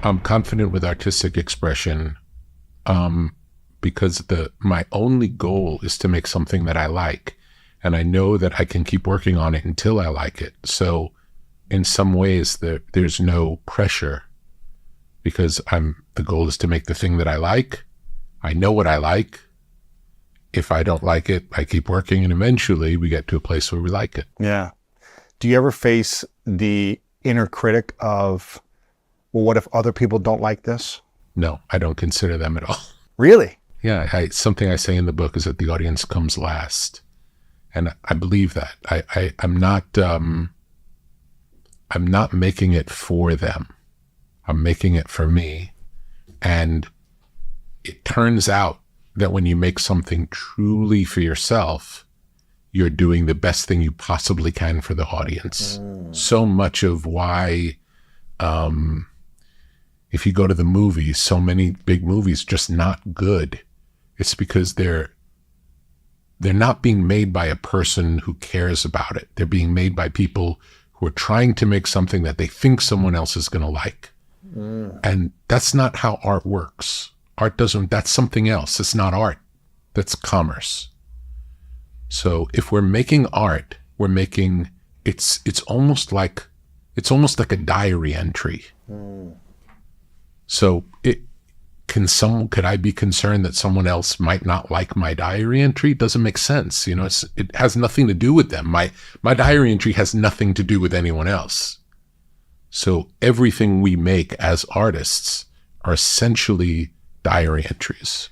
I'm confident with artistic expression because my only goal is to make something that I like. And I know that I can keep working on it until I like it. So in some ways, there's no pressure because the goal is to make the thing that I like. I know what I like. If I don't like it, I keep working, and eventually we get to a place where we like it. Yeah. Do you ever face the inner critic of, well, what if other people don't like this? No, I don't consider them at all. Really? Yeah. Something I say in the book is that the audience comes last. And I believe that. I'm not making it for them. I'm making it for me. And it turns out that when you make something truly for yourself, you're doing the best thing you possibly can for the audience. So much of why, if you go to the movies, so many big movies just not good. It's because they're not being made by a person who cares about it. They're being made by people who are trying to make something that they think someone else is going to like. And that's not how art works. That's something else. It's not art. That's commerce. So if we're making art, it's almost like a diary entry. So could I be concerned that someone else might not like my diary entry? It doesn't make sense. It has nothing to do with them. My diary entry has nothing to do with anyone else. So everything we make as artists are essentially diary entries.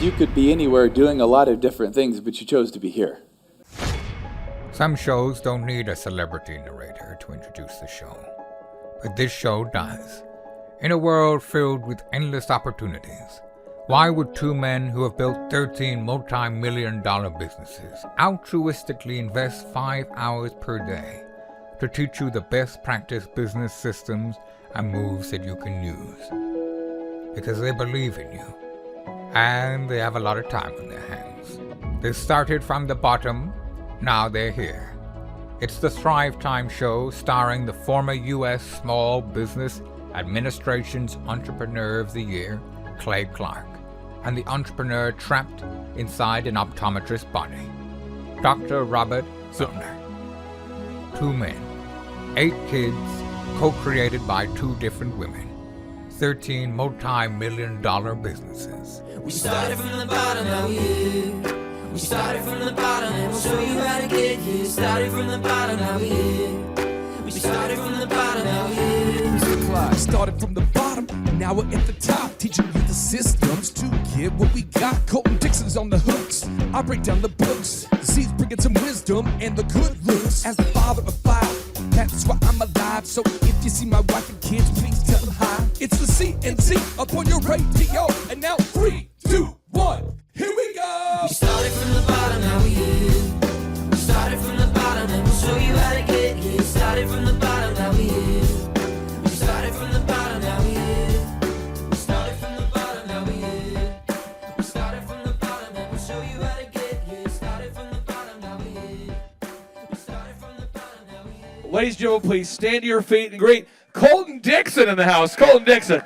You could be anywhere doing a lot of different things, but you chose to be here. Some shows don't need a celebrity narrator to introduce the show, but this show does. In a world filled with endless opportunities, why would two men who have built 13 multi-million-dollar businesses altruistically invest 5 hours per day to teach you the best practice business systems and moves that you can use? Because they believe in you, and they have a lot of time on their hands. They started from the bottom, now they're here. It's the Thrivetime show starring the former U.S. Small Business Administration's Entrepreneur of the Year, Clay Clark, and the entrepreneur trapped inside an optometrist's body, Dr. Robert Zillner. 2 men, 8 kids, co-created by 2 different women, 13 multi-million-dollar businesses. We started from the bottom, now we're here. We started from the bottom, and we'll show you how to get here. Started from the bottom, now we're here. We started from the bottom, now we're here. We started from the bottom, and now we're at the top, teaching you the systems to get what we got. Colton Dixon's on the hooks, I break down the books. The C's bringing some wisdom and the good looks. As the father of 5, that's why I'm alive. So if you see my wife and kids, please tell them hi. It's the CNC up on your radio, and now 3, 2, 1, here we go. We started from the bottom, now we're here. We started from the bottom, and we'll show you how to get here. Started from the bottom, now we're here. We started from the bottom, now we're here. We started from the bottom, now we're here. We started from the bottom, and we'll show you how to get here. Started from the bottom, now we're here. We started from the bottom, now we're here. Ladies and gentlemen, please stand to your feet and greet Colton Dixon in the house. Colton Dixon.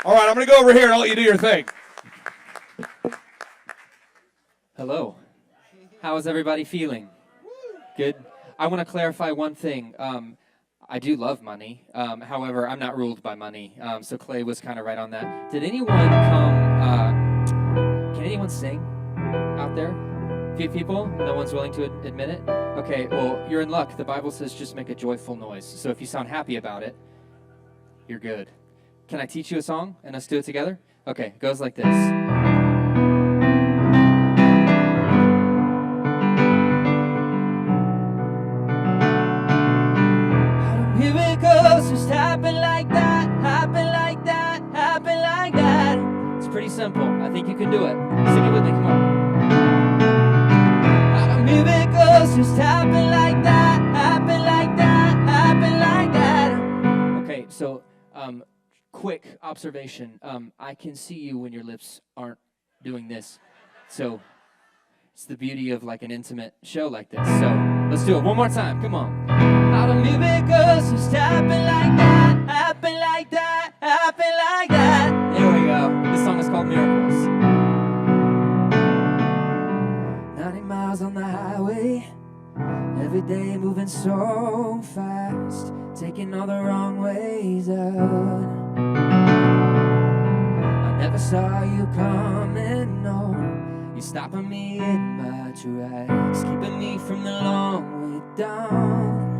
All right, I'm going to go over here and I'll let you do your thing. Hello. How is everybody feeling? Good. I want to clarify one thing. I do love money. However, I'm not ruled by money. So Clay was kind of right on that. Did anyone can anyone sing out there? A few people? No one's willing to admit it? Okay, well, you're in luck. The Bible says just make a joyful noise. So if you sound happy about it, you're good. Can I teach you a song and us do it together? Okay, it goes like this. Miracles just happen like that, happen like that, happen like that. It's pretty simple. I think you can do it. Sing it with me, come on. How do miracles just happen like that, happen like that, happen like that. Okay, so quick observation. I can see you when your lips aren't doing this. So it's the beauty of like an intimate show like this. So let's do it one more time. Come on. How do miracles just happen like that? every day moving so fast, taking all the wrong ways out. I never saw you coming, no. You're stopping me in my tracks, keeping me from the long way down.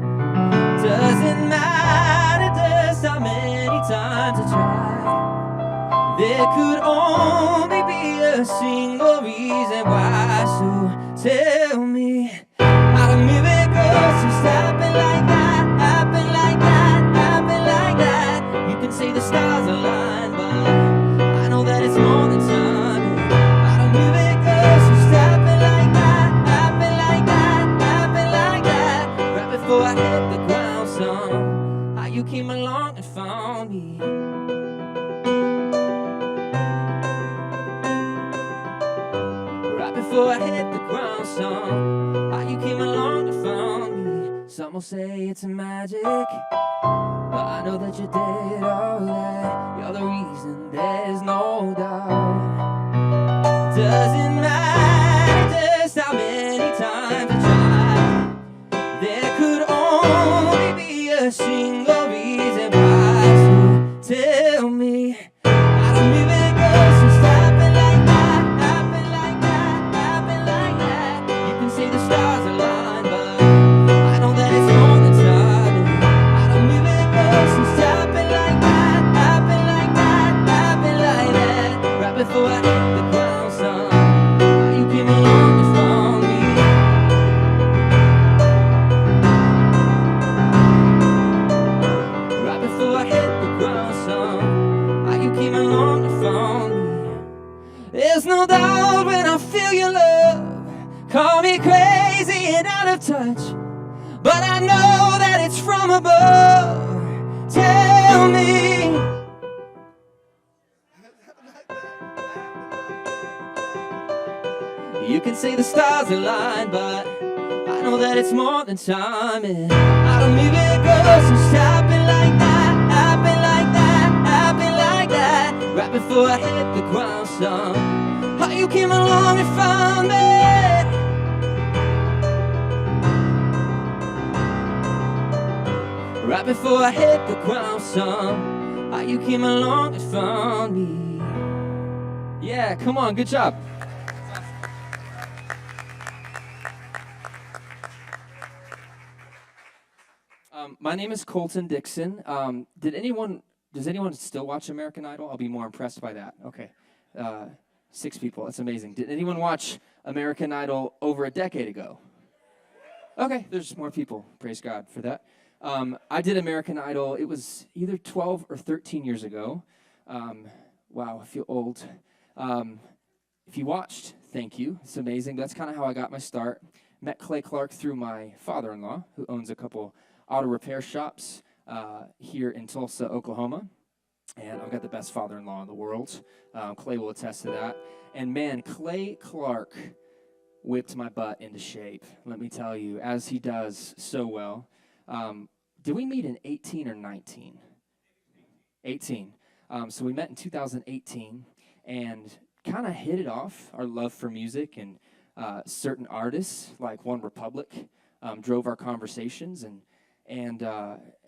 Doesn't matter just how many times I try, there could only be a single reason why. So tell me, how do miracles just happen like that, happen like that, happen like that? You can say the stars align, but I know that it's more than time. How do miracles just happen like that, happen like that, happen like that? Right before I hit the ground, son, how you came along and found me. Right before I hit the ground, son, how you came along and found me. Some will say it's magic, but I know that you did all that. You're the reason, there's no doubt. Doesn't matter just how many times I try, there could only be a single reason why. So tell me, how do miracles just happen like that, happen like that, happen like that? You can say the stars align, but I know that it's more than time. How do miracles just happen like that, happen like that, happen like that? Right before I hit the ground, son, how you came along and found me. Right before I hit the ground, son, how you came along and found me. There's no doubt when I feel your love, call me crazy and out of touch, but I know that it's from above. Tell me, you can say the stars align, but I know that it's more than time. And how do miracles just happen like that, happen like that, happen like that? Right before I hit the ground, son, how you came along and found me. Right before I hit the ground, son, how you came along and found me. Yeah, come on, good job. My name is Colton Dixon. Does anyone still watch American Idol? I'll be more impressed by that. Okay. 6 people, that's amazing. Did anyone watch American Idol over a decade ago? Okay, there's more people. Praise God for that. I did American Idol, it was either 12 or 13 years ago. Wow, I feel old. If you watched, thank you. It's amazing. That's kind of how I got my start. Met Clay Clark through my father-in-law, who owns a couple auto repair shops here in Tulsa, Oklahoma. And I've got the best father-in-law in the world. Clay will attest to that. And man, Clay Clark whipped my butt into shape, let me tell you, as he does so well. Did we meet in 18 or 19? 18. So we met in 2018 and kind of hit it off, our love for music, and certain artists like One Republic drove our conversations, and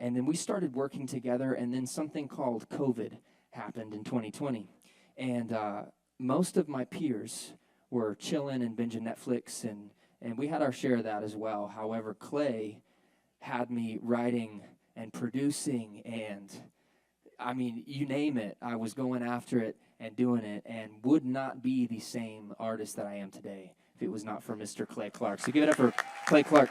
then we started working together, and then something called COVID happened in 2020. And most of my peers were chilling and binging Netflix, and we had our share of that as well. However, Clay had me writing and producing, and I mean, you name it, I was going after it and doing it, and would not be the same artist that I am today if it was not for Mr. Clay Clark. So give it up for Clay Clark.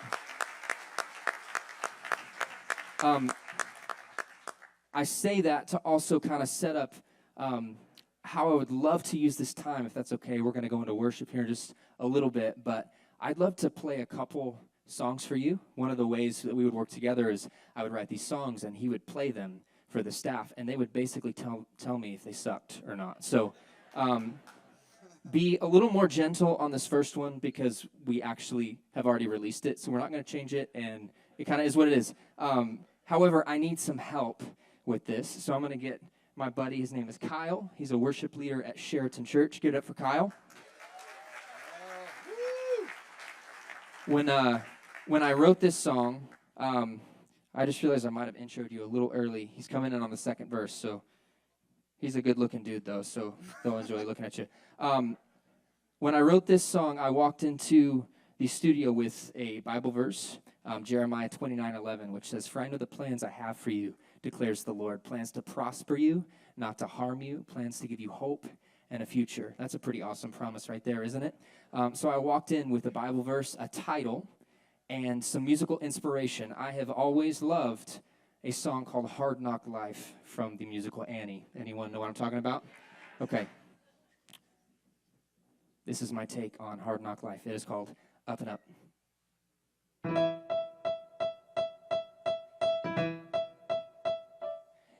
I say that to also kind of set up how I would love to use this time, if that's okay. We're going to go into worship here in just a little bit, but I'd love to play a couple songs for you. One of the ways that we would work together is I would write these songs, and he would play them for the staff, and they would basically tell me if they sucked or not. So be a little more gentle on this first one, because we actually have already released it, so we're not going to change it, and it kind of is what it is. However, I need some help with this, so I'm going to get my buddy. His name is Kyle. He's a worship leader at Sheraton Church. Give it up for Kyle. When when I wrote this song, I just realized I might have introed you a little early. He's coming in on the second verse, so he's a good-looking dude, though, so they'll enjoy looking at you. When I wrote this song, I walked into the studio with a Bible verse, Jeremiah 29:11, which says, "For I know the plans I have for you, declares the Lord, plans to prosper you, not to harm you, plans to give you hope and a future." That's a pretty awesome promise right there, isn't it? So I walked in with a Bible verse, a title, and some musical inspiration. I have always loved a song called Hard Knock Life from the musical Annie. Anyone know what I'm talking about? Okay. This is my take on Hard Knock Life. It is called Up and Up.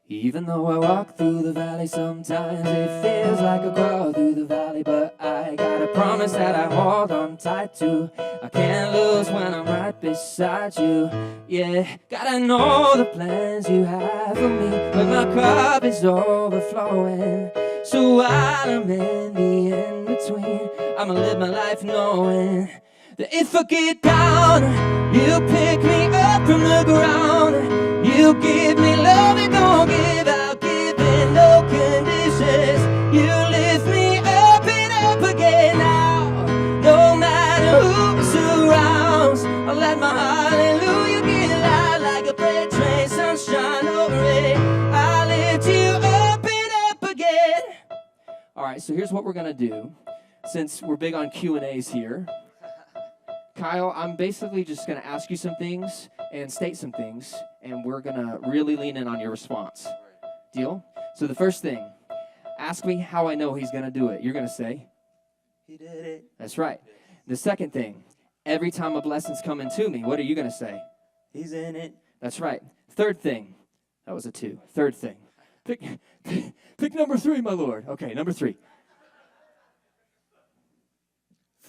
Even though I walk through the valley, sometimes it feels like I crawl through the valley, but I got a promise that I hold on tight to. I can't lose when I'm right beside you. Yeah, gotta know the plans you have for me, but my cup is overflowing. So while I'm in the in-between, I'ma live my life knowing that if I get down, you pick me up from the ground. You give me love and don't give out, giving no conditions. You lift me up and up again now. No matter who surrounds, I'll let my hallelujah get loud like a freight train, sunshine over it. I lift you up and up again. All right, so here's what we're gonna do. Since we're big on Q&As here, Kyle, I'm basically just going to ask you some things and state some things, and we're going to really lean in on your response. Deal? So the first thing, ask me how I know he's going to do it. You're going to say, "He did it." That's right. The second thing, every time a blessing's coming to me, what are you going to say? "He's in it." That's right. Third thing, that was a 2. Third thing, pick number 3, my Lord. Okay, number 3.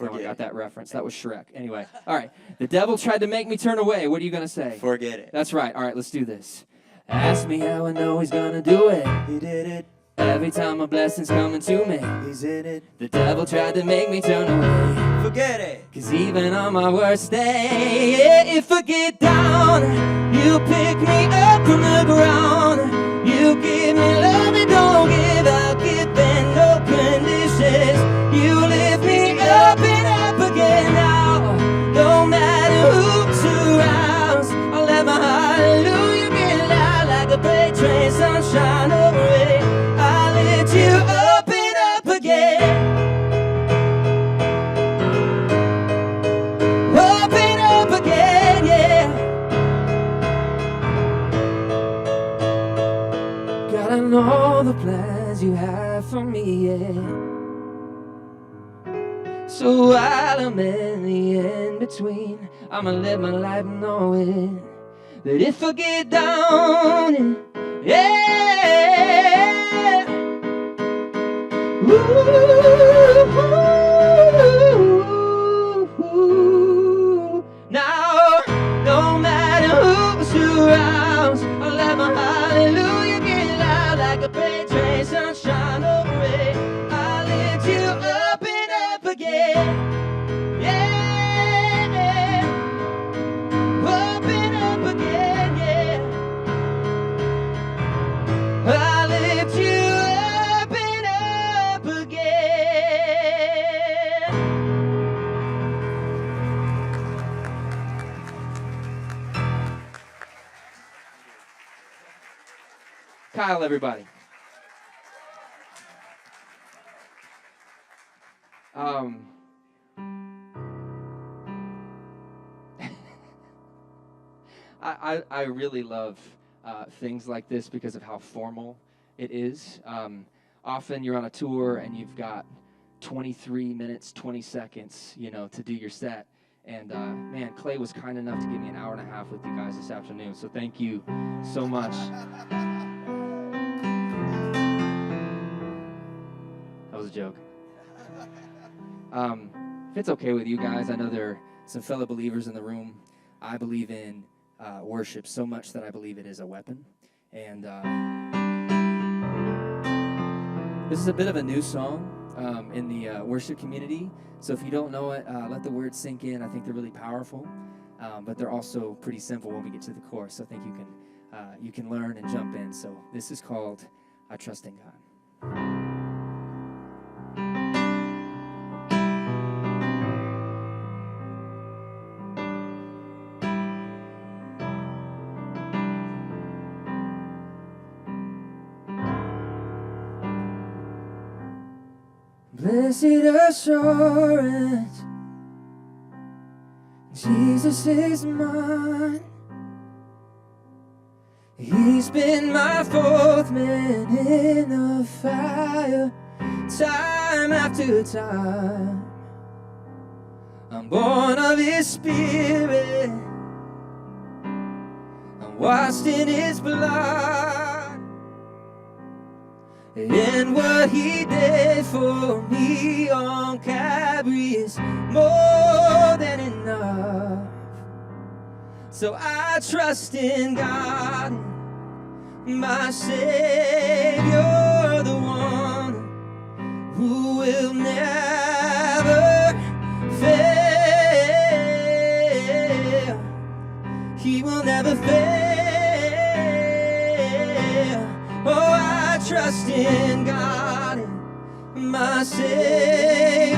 No one got that reference. That was Shrek. Anyway, all right. The devil tried to make me turn away. What are you going to say? "Forget it." That's right. All right, let's do this. Ask me how I know he's going to do it. He did it. Every time a blessing's coming to me, he's in it. The devil tried to make me turn away. Forget it. 'Cause even on my worst day, if I get down, you pick me up from the ground. You give me love and don't give out, giving no conditions. You lift me up and up again now. No matter who surrounds, I'll let my hallelujah get loud like a freight train, sunshine over it. I lift you up and up again. Up and up again, yeah. Gotta know the plans you have for me, yeah. So while I'm in the in-between, I'ma live my life knowing that if I get down, yeah, ooh, now, no matter who surrounds, I'll let my hallelujah get loud like a freight train, sunshine over it. I lift you up and up again. Yeah, up and up again, yeah. I lift you up and up again. Kyle, everybody. I really love things like this because of how formal it is. Often you're on a tour and you've got 23 minutes, 20 seconds, to do your set. And man, Clay was kind enough to give me an hour and a half with you guys this afternoon. So thank you so much. That was a joke. If it's okay with you guys, I know there are some fellow believers in the room. I believe in worship so much that I believe it is a weapon. And this is a bit of a new song in the worship community. So if you don't know it, let the words sink in. I think they're really powerful. but they're also pretty simple when we get to the chorus. So I think you can learn and jump in. So this is called "I Trust in God." Blessed assurance, Jesus is mine. He's been my fourth man in the fire, time after time. I'm born of His Spirit, I'm washed in His blood. And what He did for me on Calvary is more than enough. So I trust in God, my Savior, the one who will never fail. He will never fail. Oh, I trust in God, my Savior,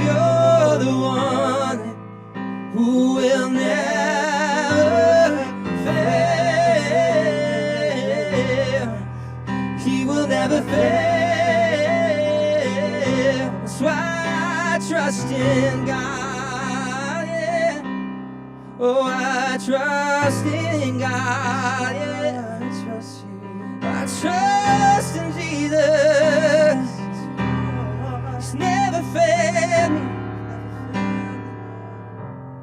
the one who will never fail. He will never fail. That's why I trust in God, yeah. Oh, I trust in God, yeah. I trust you. I trust in Jesus. He's never failed me.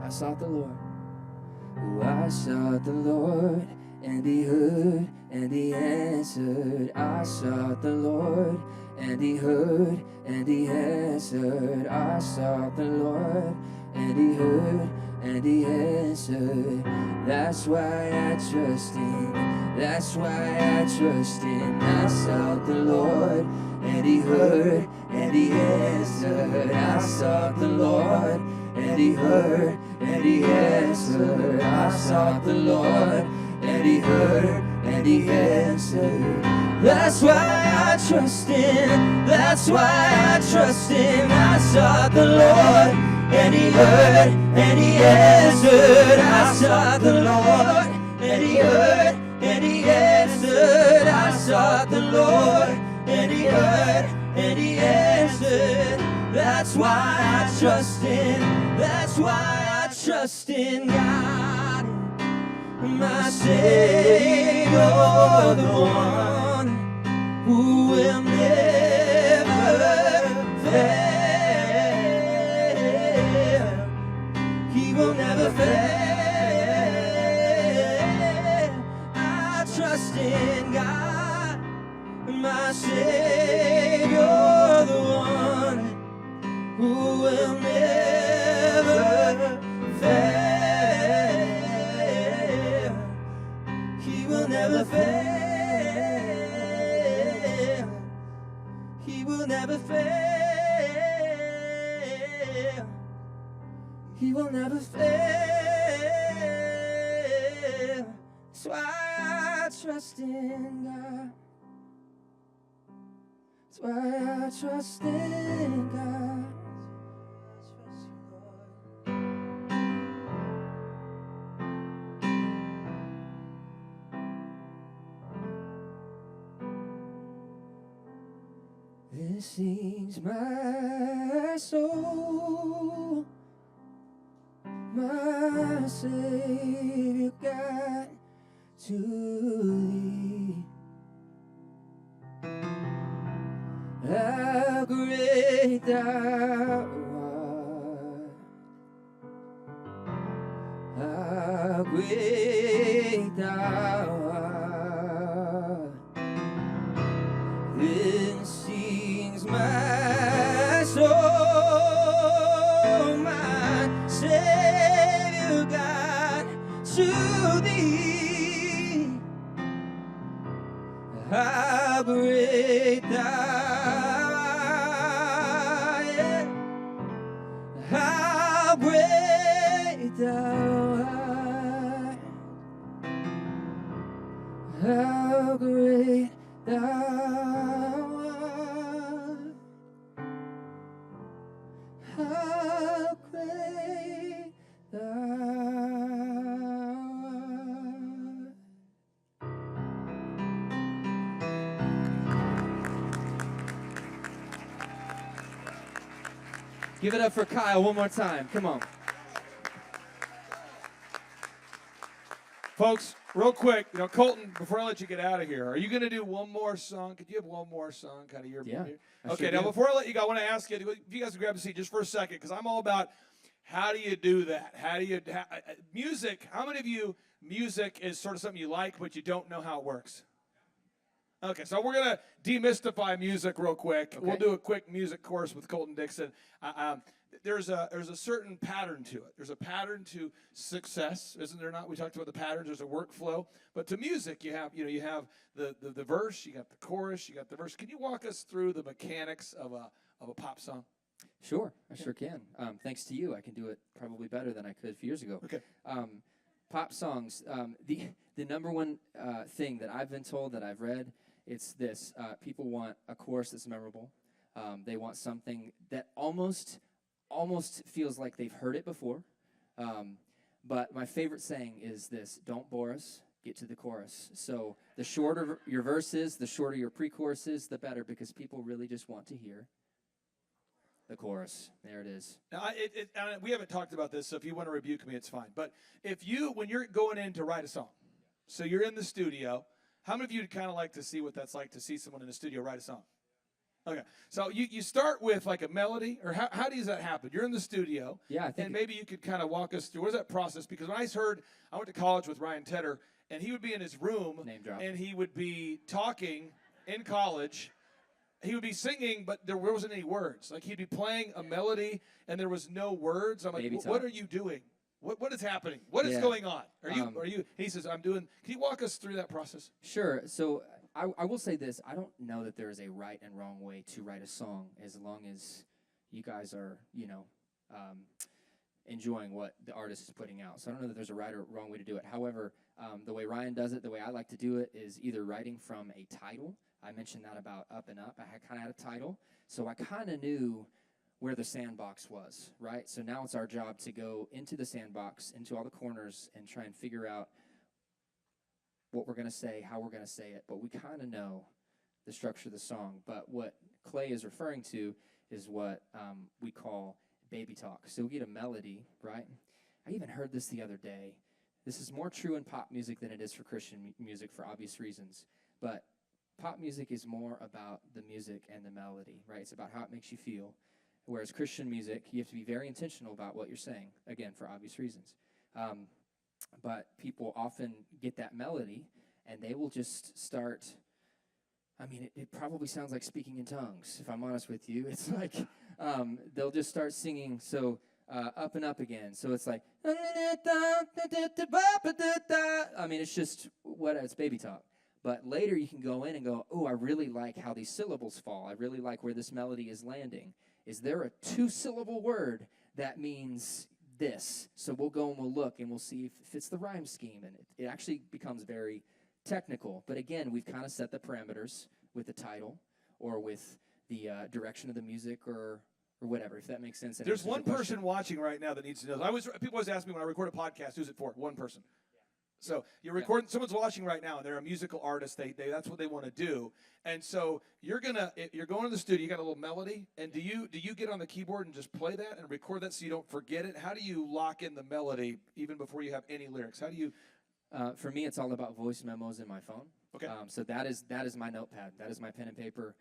I sought the Lord. Oh, I sought the Lord, and He heard, and He answered. I sought the Lord, and He heard, and He answered. I sought the Lord, and He heard, and He answered. That's why I trust Him. That's why I trust Him. I sought the Lord, and He heard, and He answered. I sought the Lord, and He heard, and He answered. I sought the Lord, and He heard, and He answered. That's why I trust Him. That's why I trust Him. I sought the Lord, and He heard, and He answered. I sought the Lord, and He heard, and He answered. I sought the Lord, and He heard, and He answered. That's why I trust Him. That's why I trust in God, my Savior, the one who will never fail. He will never fail. I trust in God, my Savior, the one who will never fail. He will never fail. He will never fail. He will never fail. That's why I trust in God. That's why I trust in God. This sings my soul, my Savior God, to Thee. How great Thou art, how great Thou art. Then sings my soul, my Savior God, to Thee. How great Thou art, yeah. How great Thou art. how great thou art. How great thou art. Give it up for Kyle one more time. Come on. Folks, real quick, Colton, before I let you get out of here, are you going to do one more song? Could you have one more song, kind of your? Yeah, Okay, now before I let you go, I want to ask you, if you guys grab a seat just for a second, because I'm all about how do you do that? How do you music? How many of you music is sort of something you like, but you don't know how it works? Okay, so we're going to demystify music real quick. Okay. We'll do a quick music course with Colton Dixon. There's a certain pattern to it. There's a pattern to success, isn't there not? We talked about the patterns. There's a workflow. But to music, you have the verse, you got the chorus, you got the verse. Can you walk us through the mechanics of a pop song? Sure, I sure can. Thanks to you, I can do it probably better than I could a few years ago. Okay. Pop songs. The number one thing that I've been told, that I've read, it's this: people want a chorus that's memorable. They want something that almost feels like they've heard it before. But my favorite saying is this: don't bore us, get to the chorus. So the shorter your verse is, the shorter your pre-chorus is, the better, because people really just want to hear the chorus. There it is. Now, we haven't talked about this, so if you want to rebuke me, it's fine. But when you're going in to write a song, so you're in the studio, how many of you would kind of like to see what that's like to see someone in the studio write a song? Okay, so you start with like a melody, or how does that happen? You're in the studio, yeah, and maybe you could kind of walk us through, what is that process? Because when I went to college with Ryan Tedder, and he would be in his room, Name drop. And he would be talking in college. He would be singing, but there wasn't any words. Like, he'd be playing a melody, and there was no words. I'm like, what are you doing? What is happening? What is going on? Are you? He says, I'm doing. Can you walk us through that process? Sure. So I will say this: I don't know that there is a right and wrong way to write a song, as long as you guys are, enjoying what the artist is putting out. So I don't know that there's a right or wrong way to do it. However, the way Ryan does it, the way I like to do it, is either writing from a title. I mentioned that about Up and Up. I kind of had a title, so I kind of knew where the sandbox was, right? So now it's our job to go into the sandbox, into all the corners, and try and figure out what we're going to say, how we're going to say it. But we kind of know the structure of the song. But what Clay is referring to is what we call baby talk. So we get a melody, right? I even heard this the other day. This is more true in pop music than it is for Christian music, for obvious reasons. But pop music is more about the music and the melody, right? It's about how it makes you feel. Whereas Christian music, you have to be very intentional about what you're saying, again, for obvious reasons. But people often get that melody, and they will just start. I mean, it probably sounds like speaking in tongues, if I'm honest with you. It's like they'll just start singing, so Up and Up Again. So it's like, I mean, it's just it's baby talk. But later you can go in and go, oh, I really like how these syllables fall. I really like where this melody is landing. Is there a 2-syllable word that means this? So we'll go and we'll look and we'll see if it fits the rhyme scheme. And it actually becomes very technical. But again, we've kind of set the parameters with the title or with the direction of the music or whatever, if that makes sense. There's one person watching right now that needs to know. People always ask me when I record a podcast, who's it for? One person. So you're recording. Someone's watching right now, and they're a musical artist. They that's what they want to do. And so you're going to the studio. You got a little melody, and do you get on the keyboard and just play that and record that so you don't forget it? How do you lock in the melody even before you have any lyrics? How do you? For me, it's all about voice memos in my phone. Okay. So that is my notepad. That is my pen and paper.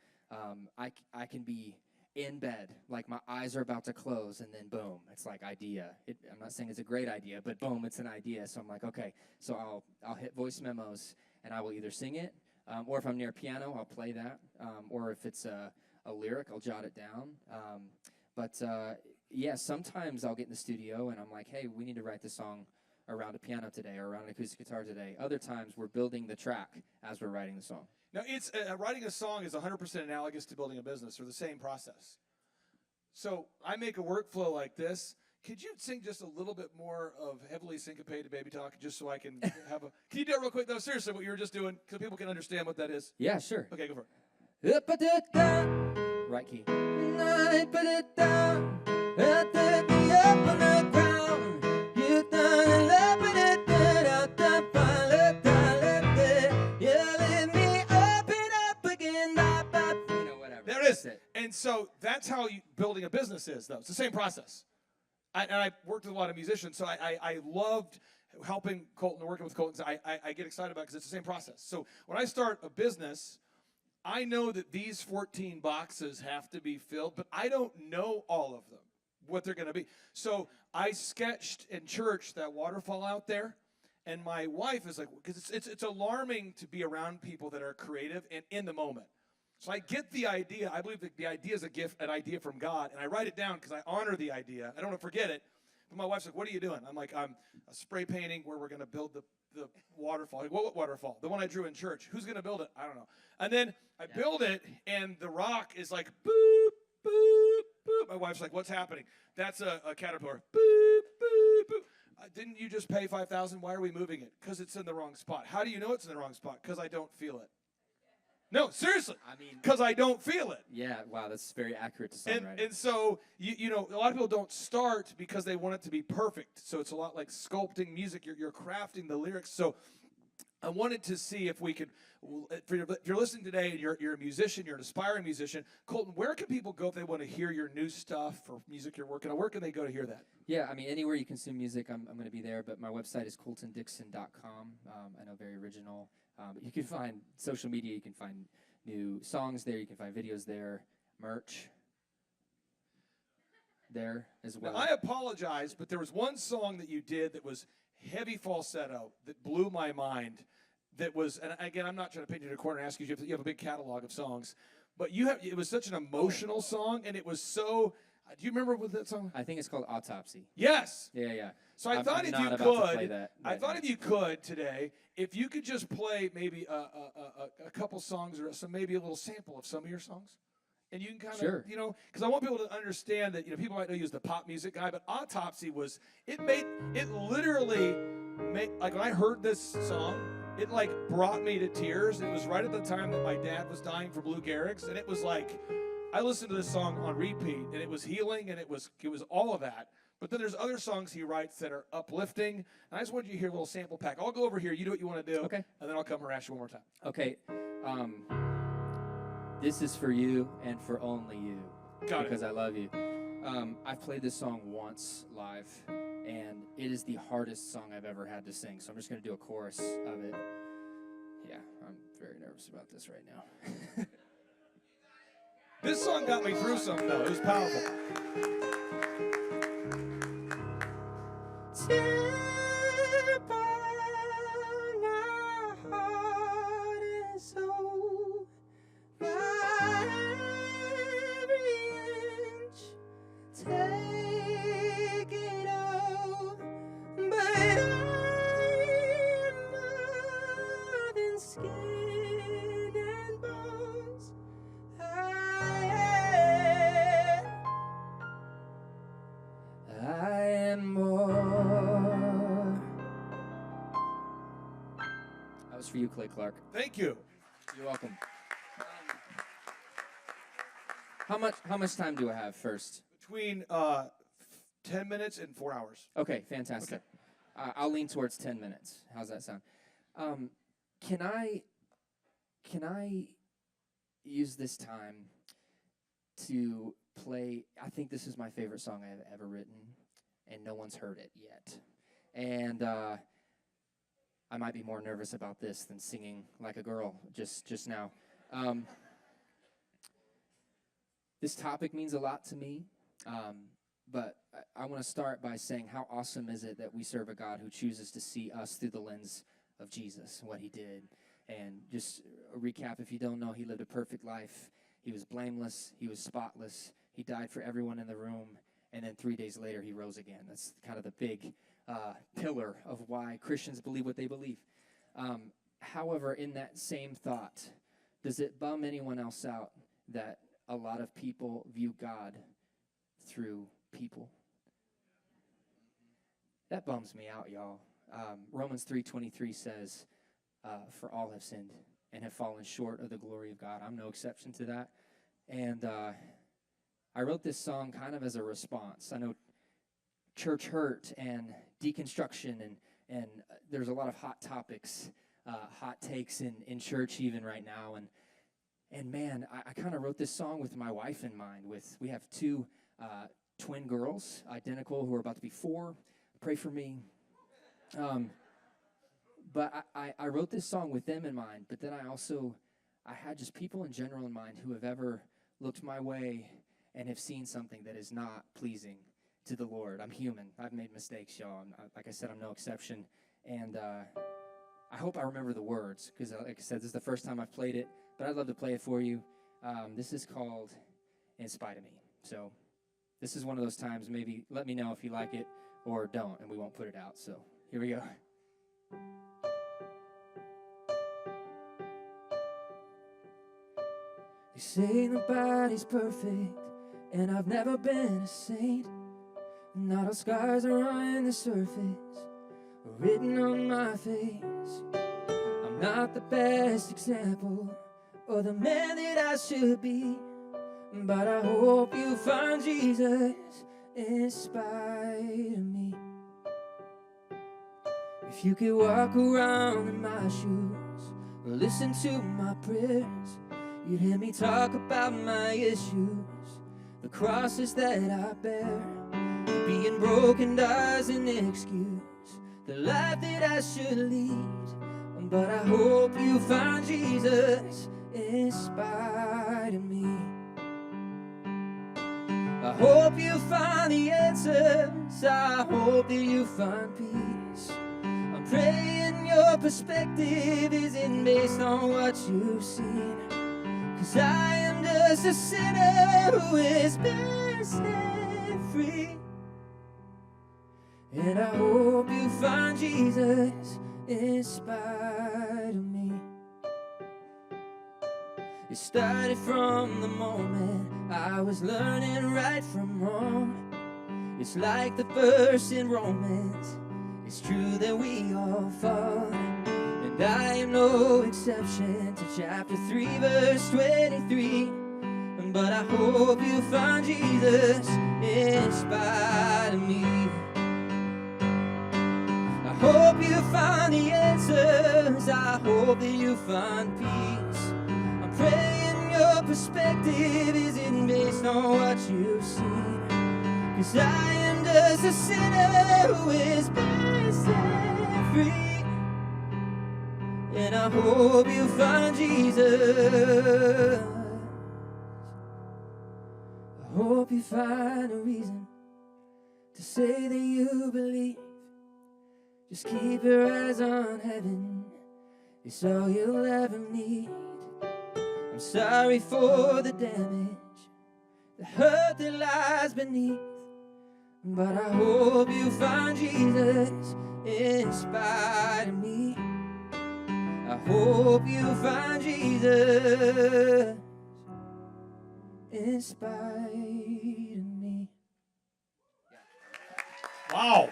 I can be in bed, like my eyes are about to close, and then boom, it's like idea. I'm not saying it's a great idea, but boom, it's an idea. So I'm like, okay, so I'll hit voice memos, and I will either sing it, or if I'm near a piano, I'll play that, or if it's a lyric, I'll jot it down. Yeah, sometimes I'll get in the studio, and I'm like, hey, we need to write this song around a piano today or around an acoustic guitar today. Other times, we're building the track as we're writing the song. Now, it's writing a song is 100% analogous to building a business, or the same process. So I make a workflow like this. Could you sing just a little bit more of heavily syncopated baby talk, just so I can have a? Can you do it real quick though? Seriously, what you were just doing, so people can understand what that is. Yeah, sure. Okay, go for it. Right key. I put it down, I took me up on the ground. You done put it down, you lift me up and up again. You know, whatever. There it is. That's it. And so that's how building a business is, though. It's the same process. And I worked with a lot of musicians, so I loved helping Colton, working with Colton. I get excited about it because it's the same process. So when I start a business, I know that these 14 boxes have to be filled, but I don't know all of them, what they're going to be. So I sketched in church that waterfall out there, and my wife is like, because it's alarming to be around people that are creative and in the moment. So I get the idea. I believe that the idea is a gift, an idea from God, and I write it down because I honor the idea. I don't want to forget it. But my wife's like, "What are you doing?" I'm like, "I'm spray painting where we're going to build the waterfall." Like, what waterfall? The one I drew in church. Who's going to build it? I don't know. And then I build it, and the rock is like, boop, boop, boop. My wife's like, "What's happening?" That's a caterpillar. Boop, boop, boop. Didn't you just pay $5,000? Why are we moving it? Because it's in the wrong spot. How do you know it's in the wrong spot? Because I don't feel it. No, seriously. I mean, because I don't feel it. Yeah, wow, that's very accurate to songwriting. And so, you know, a lot of people don't start because they want it to be perfect. So it's a lot like sculpting music. You're crafting the lyrics. So I wanted to see if we could, if you're listening today and you're a musician, you're an aspiring musician, Colton, where can people go if they want to hear your new stuff or music you're working on? Where can they go to hear that? Yeah, I mean, anywhere you consume music, I'm going to be there. But my website is coltondixon.com. I know, very original. But you can find social media. You can find new songs there. You can find videos there, merch there as well. Now, I apologize, but there was one song that you did that was heavy falsetto that blew my mind. That was, and again, I'm not trying to paint you in a corner and ask you. You have a big catalog of songs, but it was such an emotional song, and it was so. Do you remember what that song? I think it's called Autopsy. Yes. Yeah. So I thought if you could today, if you could just play maybe a couple songs or maybe a little sample of some of your sons, and you can kind of, you know, because I want people to understand that, you know, people might know you as the pop music guy, but Autopsy was, it literally made, like when I heard this song, it like brought me to tears. It was right at the time that my dad was dying from Lou Gehrig's, and it was like, I listened to this song on repeat, and it was healing, and it was all of that. But then there's other songs he writes that are uplifting, and I just wanted you to hear a little sample pack. I'll go over here. You do what you want to do, okay, and then I'll come harass you one more time. Okay. This is for you and for only you. Got it. Because I love you. I've played this song once live, and it is the hardest song I've ever had to sing. So I'm just going to do a chorus of it. Yeah, I'm very nervous about this right now. This song got me through something, though. It was powerful. Tear apart my heart and soul, by every inch, take it all, but I am more than skin and bones. I am more. That was for you, Clay Clark. Thank you. You're welcome. How much time do I have first? Between 10 minutes and 4 hours. Okay, fantastic. Okay. I'll lean towards 10 minutes. How's that sound? Can I use this time to play? I think this is my favorite song I've ever written, and no one's heard it yet. And I might be more nervous about this than singing like a girl just now. This topic means a lot to me, but I want to start by saying, how awesome is it that we serve a God who chooses to see us through the lens of Jesus and what he did. And just a recap, if you don't know, he lived a perfect life. He was blameless. He was spotless. He died for everyone in the room. And then 3 days later, he rose again. That's kind of the big pillar of why Christians believe what they believe. However, in that same thought, does it bum anyone else out that a lot of people view God through people? That bums me out, y'all. Romans 3:23 says, for all have sinned and have fallen short of the glory of God. I'm no exception to that. And I wrote this song kind of as a response. I know church hurt and deconstruction, and there's a lot of hot topics, hot takes in church even right now. And man, I kind of wrote this song with my wife in mind. We have two twin girls, identical, who are about to be 4. Pray for me. But I wrote this song with them in mind, but then I had just people in general in mind who have ever looked my way and have seen something that is not pleasing to the Lord. I'm human. I've made mistakes, y'all. Like I said, I'm no exception. And I hope I remember the words, because like I said, this is the first time I've played it, but I'd love to play it for you. This is called In Spite of Me. So this is one of those times, maybe let me know if you like it or don't, and we won't put it out. So here we go. They say nobody's perfect, and I've never been a saint. Not all scars are on the surface, or written on my face. I'm not the best example, or the man that I should be, but I hope you find Jesus in spite of me. If you could walk around in my shoes, or listen to my prayers, you'd hear me talk about my issues, the crosses that I bear. Being broken doesn't excuse the life that I should lead, but I hope you find Jesus in spite of me. I hope you find the answers, I hope that you find peace. I'm praying your perspective isn't based on what you've seen, 'cause I am just a sinner who has been set free. And I hope you find Jesus in spite of me. It started from the moment I was learning right from wrong. It's like the verse in Romans, it's true that we all fall, and I am no exception to chapter 3 verse 23. But I hope you find Jesus in spite of me. I hope you find the answers, I hope that you find peace. I'm praying your perspective isn't based on what you've seen, 'cause I am just a sinner who is been set free. And I hope you find Jesus. I hope you find a reason to say that you believe. Just keep your eyes on heaven, it's all you'll ever need. I'm sorry for the damage, the hurt that lies beneath, but I hope you find Jesus in spite of me. I hope you find Jesus in spite of me. Wow.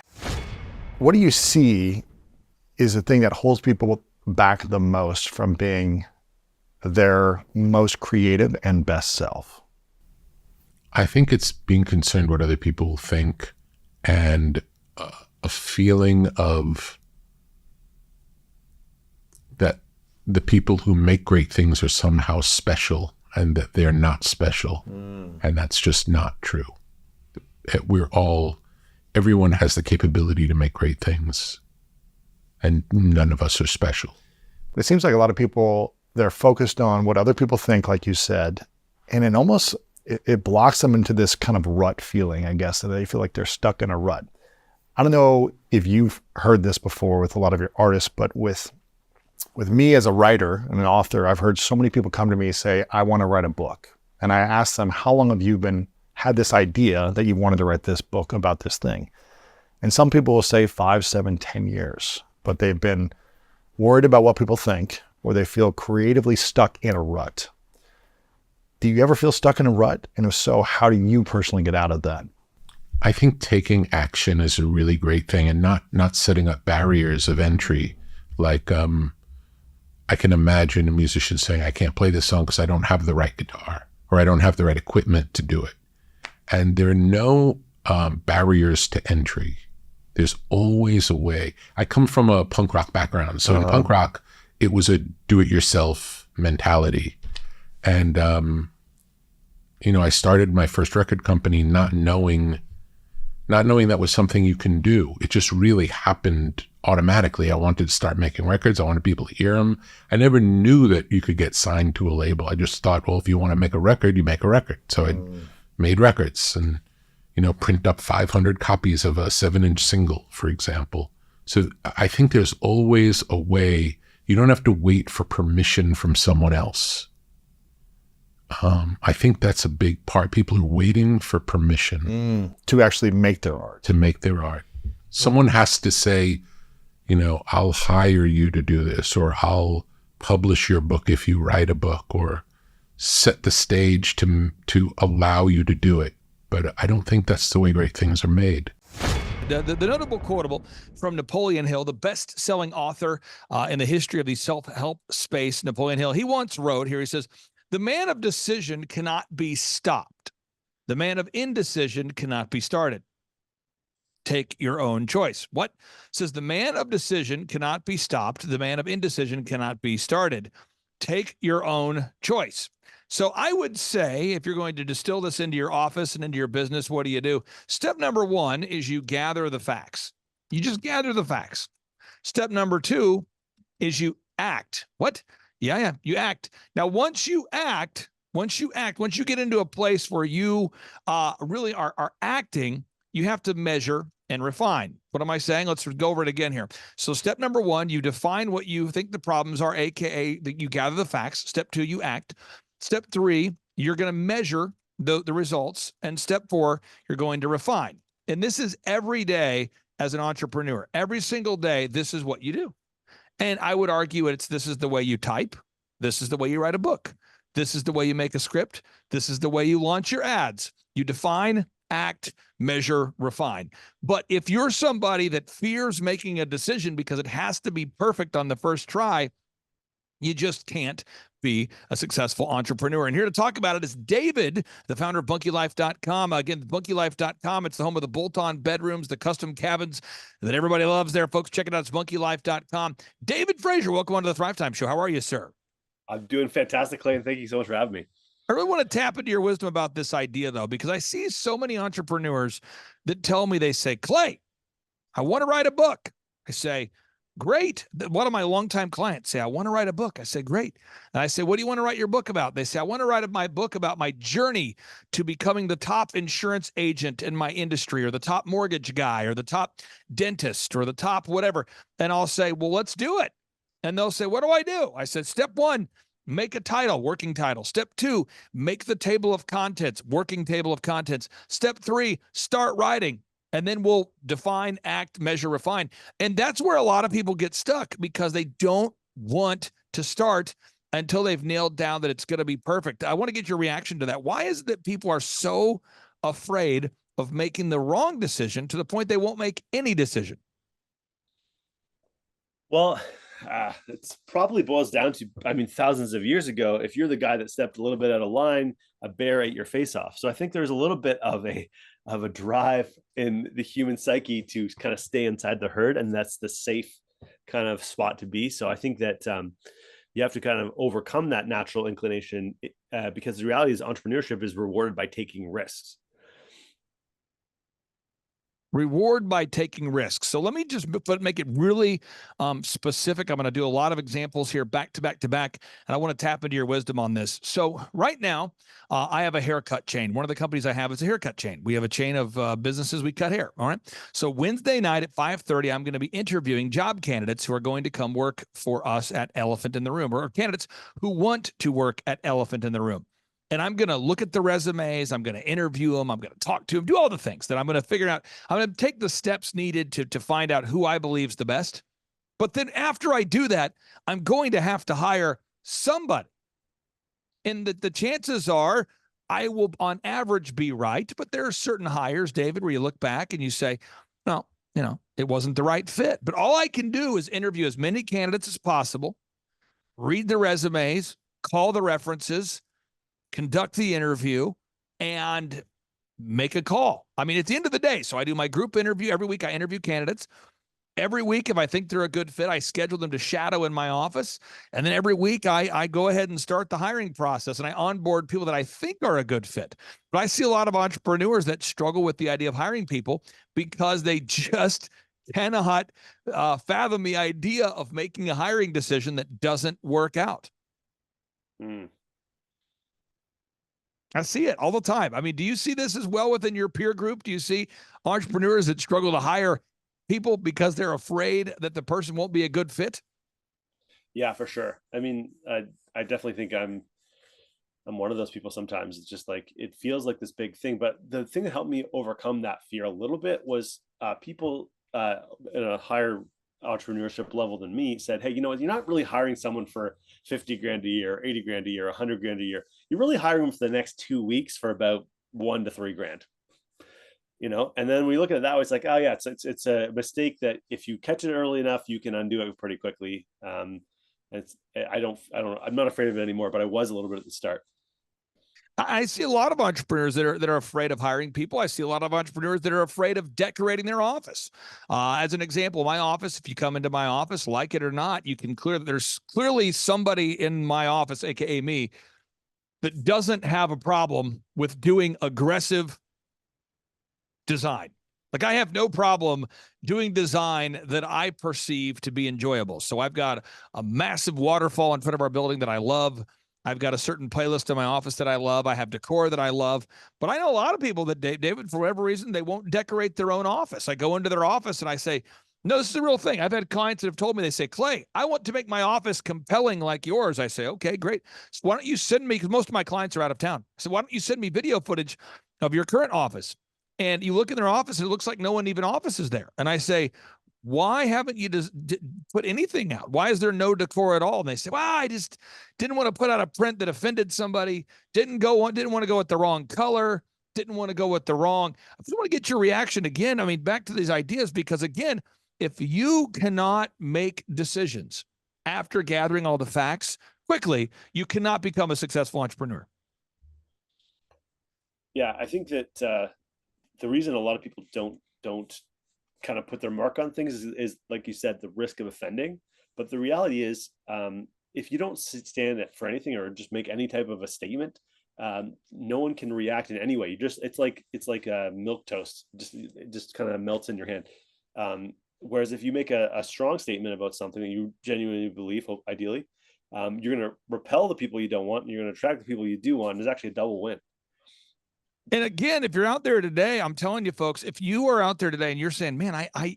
What do you see is the thing that holds people back the most from being their most creative and best self? I think it's being concerned what other people think, and a feeling of that the people who make great things are somehow special and that they're not special. And that's just not true. Everyone has the capability to make great things, and none of us are special. It seems like a lot of people, they're focused on what other people think, like you said, and it blocks them into this kind of rut feeling, I guess, that they feel like they're stuck in a rut. I don't know if you've heard this before with a lot of your artists, but with me as a writer and an author, I've heard so many people come to me say, I want to write a book. And I ask them, how long have you had this idea that you wanted to write this book about this thing? And some people will say 5, 7, 10 years, but they've been worried about what people think, or they feel creatively stuck in a rut. Do you ever feel stuck in a rut? And if so, how do you personally get out of that? I think taking action is a really great thing, and not setting up barriers of entry. Like, I can imagine a musician saying, I can't play this song because I don't have the right guitar, or I don't have the right equipment to do it. And there are no barriers to entry. There's always a way. I come from a punk rock background. So in punk rock, it was a do-it-yourself mentality. And, I started my first record company not knowing that was something you can do. It just really happened automatically. I wanted to start making records. I wanted people to hear them. I never knew that you could get signed to a label. I just thought, well, if you want to make a record, you make a record. So I made records and, print up 500 copies of a 7-inch single, for example. So I think there's always a way. You don't have to wait for permission from someone else. I think that's a big part. People are waiting for permission to actually make their art. Someone has to say, I'll hire you to do this, or I'll publish your book if you write a book, or set the stage to allow you to do it. But I don't think that's the way great things are made. The notable quotable from Napoleon Hill, the best-selling author in the history of the self-help space, Napoleon Hill, he once wrote here, he says, "The man of decision cannot be stopped. The man of indecision cannot be started. Take your own choice." What? Says the man of decision cannot be stopped. The man of indecision cannot be started. Take your own choice. So I would say, if you're going to distill this into your office and into your business, what do? Step number one is you gather the facts. You just gather the facts. Step number two is you act. What? Yeah, you act. Now, once you get into a place where you really are acting, you have to measure and refine. What am I saying? Let's go over it again here. So step number one, you define what you think the problems are, AKA that you gather the facts. Step two, you act. Step three, you're going to measure the results. And step four, you're going to refine. And this is every day as an entrepreneur. Every single day, this is what you do. And I would argue this is the way you type. This is the way you write a book. This is the way you make a script. This is the way you launch your ads. You define, act, measure, refine. But if you're somebody that fears making a decision because it has to be perfect on the first try, you just can't be a successful entrepreneur. And here to talk about it is David, the founder of BunkyLife.com. Again, BunkyLife.com, it's the home of the bolt-on bedrooms, the custom cabins that everybody loves there. Folks, check it out. It's BunkyLife.com. David Frazier, welcome on to the Thrivetime Show. How are you, sir? I'm doing fantastic, Clay, and thank you so much for having me. I really want to tap into your wisdom about this idea, though, because I see so many entrepreneurs that tell me, they say, Clay, I want to write a book. I say, great. One of my longtime clients say, I want to write a book. I say, great. And I say, what do you want to write your book about? They say, I want to write my book about my journey to becoming the top insurance agent in my industry, or the top mortgage guy, or the top dentist, or the top whatever. And I'll say, well, let's do it. And they'll say, what do I do? I said, step one, make a title, working title. Step two, make the table of contents, working table of contents. Step three, start writing. And then we'll define, act, measure, refine. And that's where a lot of people get stuck, because they don't want to start until they've nailed down that it's going to be perfect. I want to get your reaction to that. Why is it that people are so afraid of making the wrong decision to the point they won't make any decision? Well, it probably boils down to, thousands of years ago, if you're the guy that stepped a little bit out of line, a bear ate your face off. So I think there's a little bit of a drive in the human psyche to kind of stay inside the herd, and that's the safe kind of spot to be. So I think that you have to kind of overcome that natural inclination, because the reality is entrepreneurship is rewarded by taking risks. Reward by taking risks. So let me just make it really specific. I'm going to do a lot of examples here back to back to back, and I want to tap into your wisdom on this. So right now, I have a haircut chain. One of the companies I have is a haircut chain. We have a chain of businesses. We cut hair. All right. So Wednesday night at 5:30, I'm going to be interviewing job candidates who are going to come work for us at Elephant in the Room, or candidates who want to work at Elephant in the Room. And I'm going to look at the resumes. I'm going to interview them. I'm going to talk to them, do all the things that I'm going to figure out. I'm going to take the steps needed to find out who I believe is the best. But then after I do that, I'm going to have to hire somebody. And the chances are I will on average be right, but there are certain hires, David, where you look back and you say, no, it wasn't the right fit. But all I can do is interview as many candidates as possible, read the resumes, call the references, conduct the interview, and make a call. I mean, at the end of the day, so I do my group interview every week. I interview candidates. Every week, if I think they're a good fit, I schedule them to shadow in my office. And then every week, I go ahead and start the hiring process, and I onboard people that I think are a good fit. But I see a lot of entrepreneurs that struggle with the idea of hiring people because they just cannot fathom the idea of making a hiring decision that doesn't work out. I see it all the time. I mean, do you see this as well within your peer group? Do you see entrepreneurs that struggle to hire people because they're afraid that the person won't be a good fit? Yeah, for sure. I mean, I definitely think I'm one of those people sometimes. It's just like, it feels like this big thing. But the thing that helped me overcome that fear a little bit was people at a higher entrepreneurship level than me said, hey, you know what, you're not really hiring someone for 50 grand a year, 80 grand a year, 100 grand a year. You're really hiring them for the next 2 weeks for about 1 to 3 grand. And then we look at it that way, it's like, oh yeah, it's a mistake that if you catch it early enough, you can undo it pretty quickly. I'm not afraid of it anymore, but I was a little bit at the start. I see a lot of entrepreneurs that are afraid of hiring people. I see a lot of entrepreneurs that are afraid of decorating their office. As an example, my office, if you come into my office, like it or not, you can there's clearly somebody in my office, aka me, that doesn't have a problem with doing aggressive design. Like, I have no problem doing design that I perceive to be enjoyable. So I've got a massive waterfall in front of our building that I love. I've got a certain playlist in my office that I love. I have decor that I love. But I know a lot of people that, David, for whatever reason, they won't decorate their own office. I go into their office and I say, no, this is a real thing. I've had clients that have told me, they say, Clay, I want to make my office compelling like yours. I say, okay, great. So why don't you send me, because most of my clients are out of town. So why don't you send me video footage of your current office? And you look in their office and it looks like no one even offices there. And I say, why haven't you just put anything out? Why is there no decor at all? And they say, well, I just didn't want to put out a print that offended somebody. Didn't want to go with the wrong color. Didn't want to go with the wrong. I just want to get your reaction again. I mean, back to these ideas, because again, if you cannot make decisions after gathering all the facts quickly, you cannot become a successful entrepreneur. Yeah, I think that the reason a lot of people don't kind of put their mark on things is like you said, the risk of offending. But the reality is, if you don't stand for anything or just make any type of a statement, no one can react in any way. It's like a milk toast, just kind of melts in your hand. Whereas if you make a strong statement about something that you genuinely believe, ideally, you're going to repel the people you don't want, and you're going to attract the people you do want. And it's actually a double win. And again, if you're out there today, I'm telling you, folks, if you are out there today and you're saying, man, I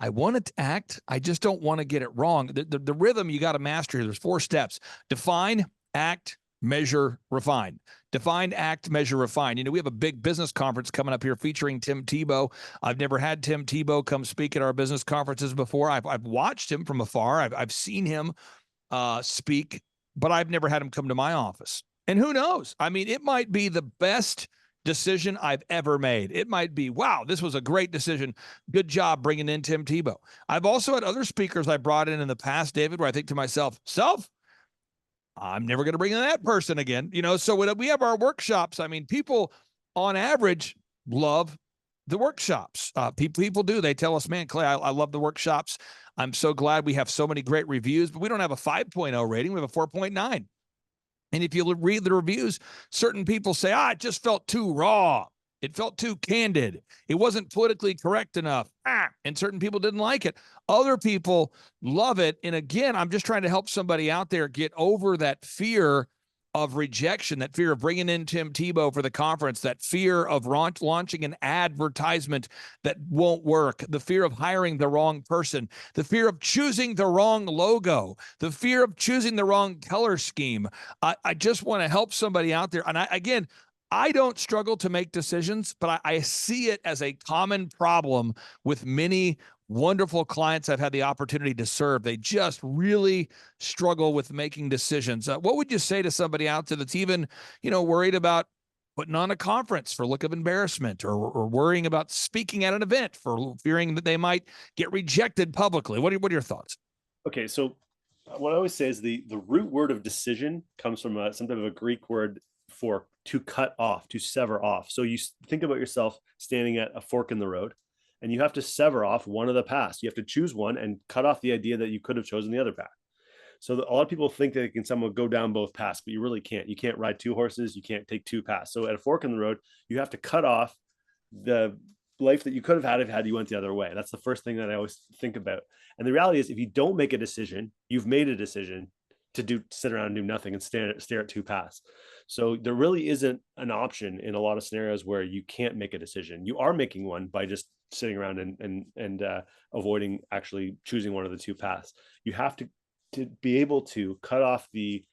want it to act, I just don't want to get it wrong. The rhythm you got to master here. There's 4 steps: define, act, measure, refine. Define, act, measure, refine. We have a big business conference coming up here featuring Tim Tebow. I've never had Tim Tebow come speak at our business conferences before. I've watched him from afar. I've seen him speak, but I've never had him come to my office. And who knows? I mean, it might be the best decision I've ever made. It might be, wow, this was a great decision. Good job bringing in Tim Tebow. I've also had other speakers I brought in the past, David, where I think to myself, I'm never going to bring in that person again. So when we have our workshops, I mean, people on average love the workshops. People do. They tell us, man, Clay, I love the workshops. I'm so glad we have so many great reviews, but we don't have a 5.0 rating. We have a 4.9. And if you read the reviews, certain people say, it just felt too raw. It felt too candid. It wasn't politically correct enough. And certain people didn't like it. Other people love it. And again, I'm just trying to help somebody out there get over that fear of rejection, that fear of bringing in Tim Tebow for the conference, that fear of launching an advertisement that won't work, the fear of hiring the wrong person, the fear of choosing the wrong logo, the fear of choosing the wrong color scheme. I just want to help somebody out there. And I don't struggle to make decisions, but I see it as a common problem with many wonderful clients I've had the opportunity to serve. They just really struggle with making decisions. What would you say to somebody out there that's even, worried about putting on a conference for look of embarrassment, or worrying about speaking at an event for fearing that they might get rejected publicly. What are your thoughts? Okay, so what I always say is the root word of decision comes from some type of a Greek word for to cut off, to sever off. So you think about yourself standing at a fork in the road, and you have to sever off one of the paths. You have to choose one and cut off the idea that you could have chosen the other path. So a lot of people think that they can somehow go down both paths, but you really can't. You can't ride two horses. You can't take two paths. So at a fork in the road, you have to cut off the life that you could have had if had you went the other way. That's the first thing that I always think about. And the reality is, if you don't make a decision, you've made a decision to sit around and do nothing and stare at two paths. So there really isn't an option in a lot of scenarios where you can't make a decision. You are making one by just sitting around and avoiding actually choosing one of the two paths. You have to be able to cut off the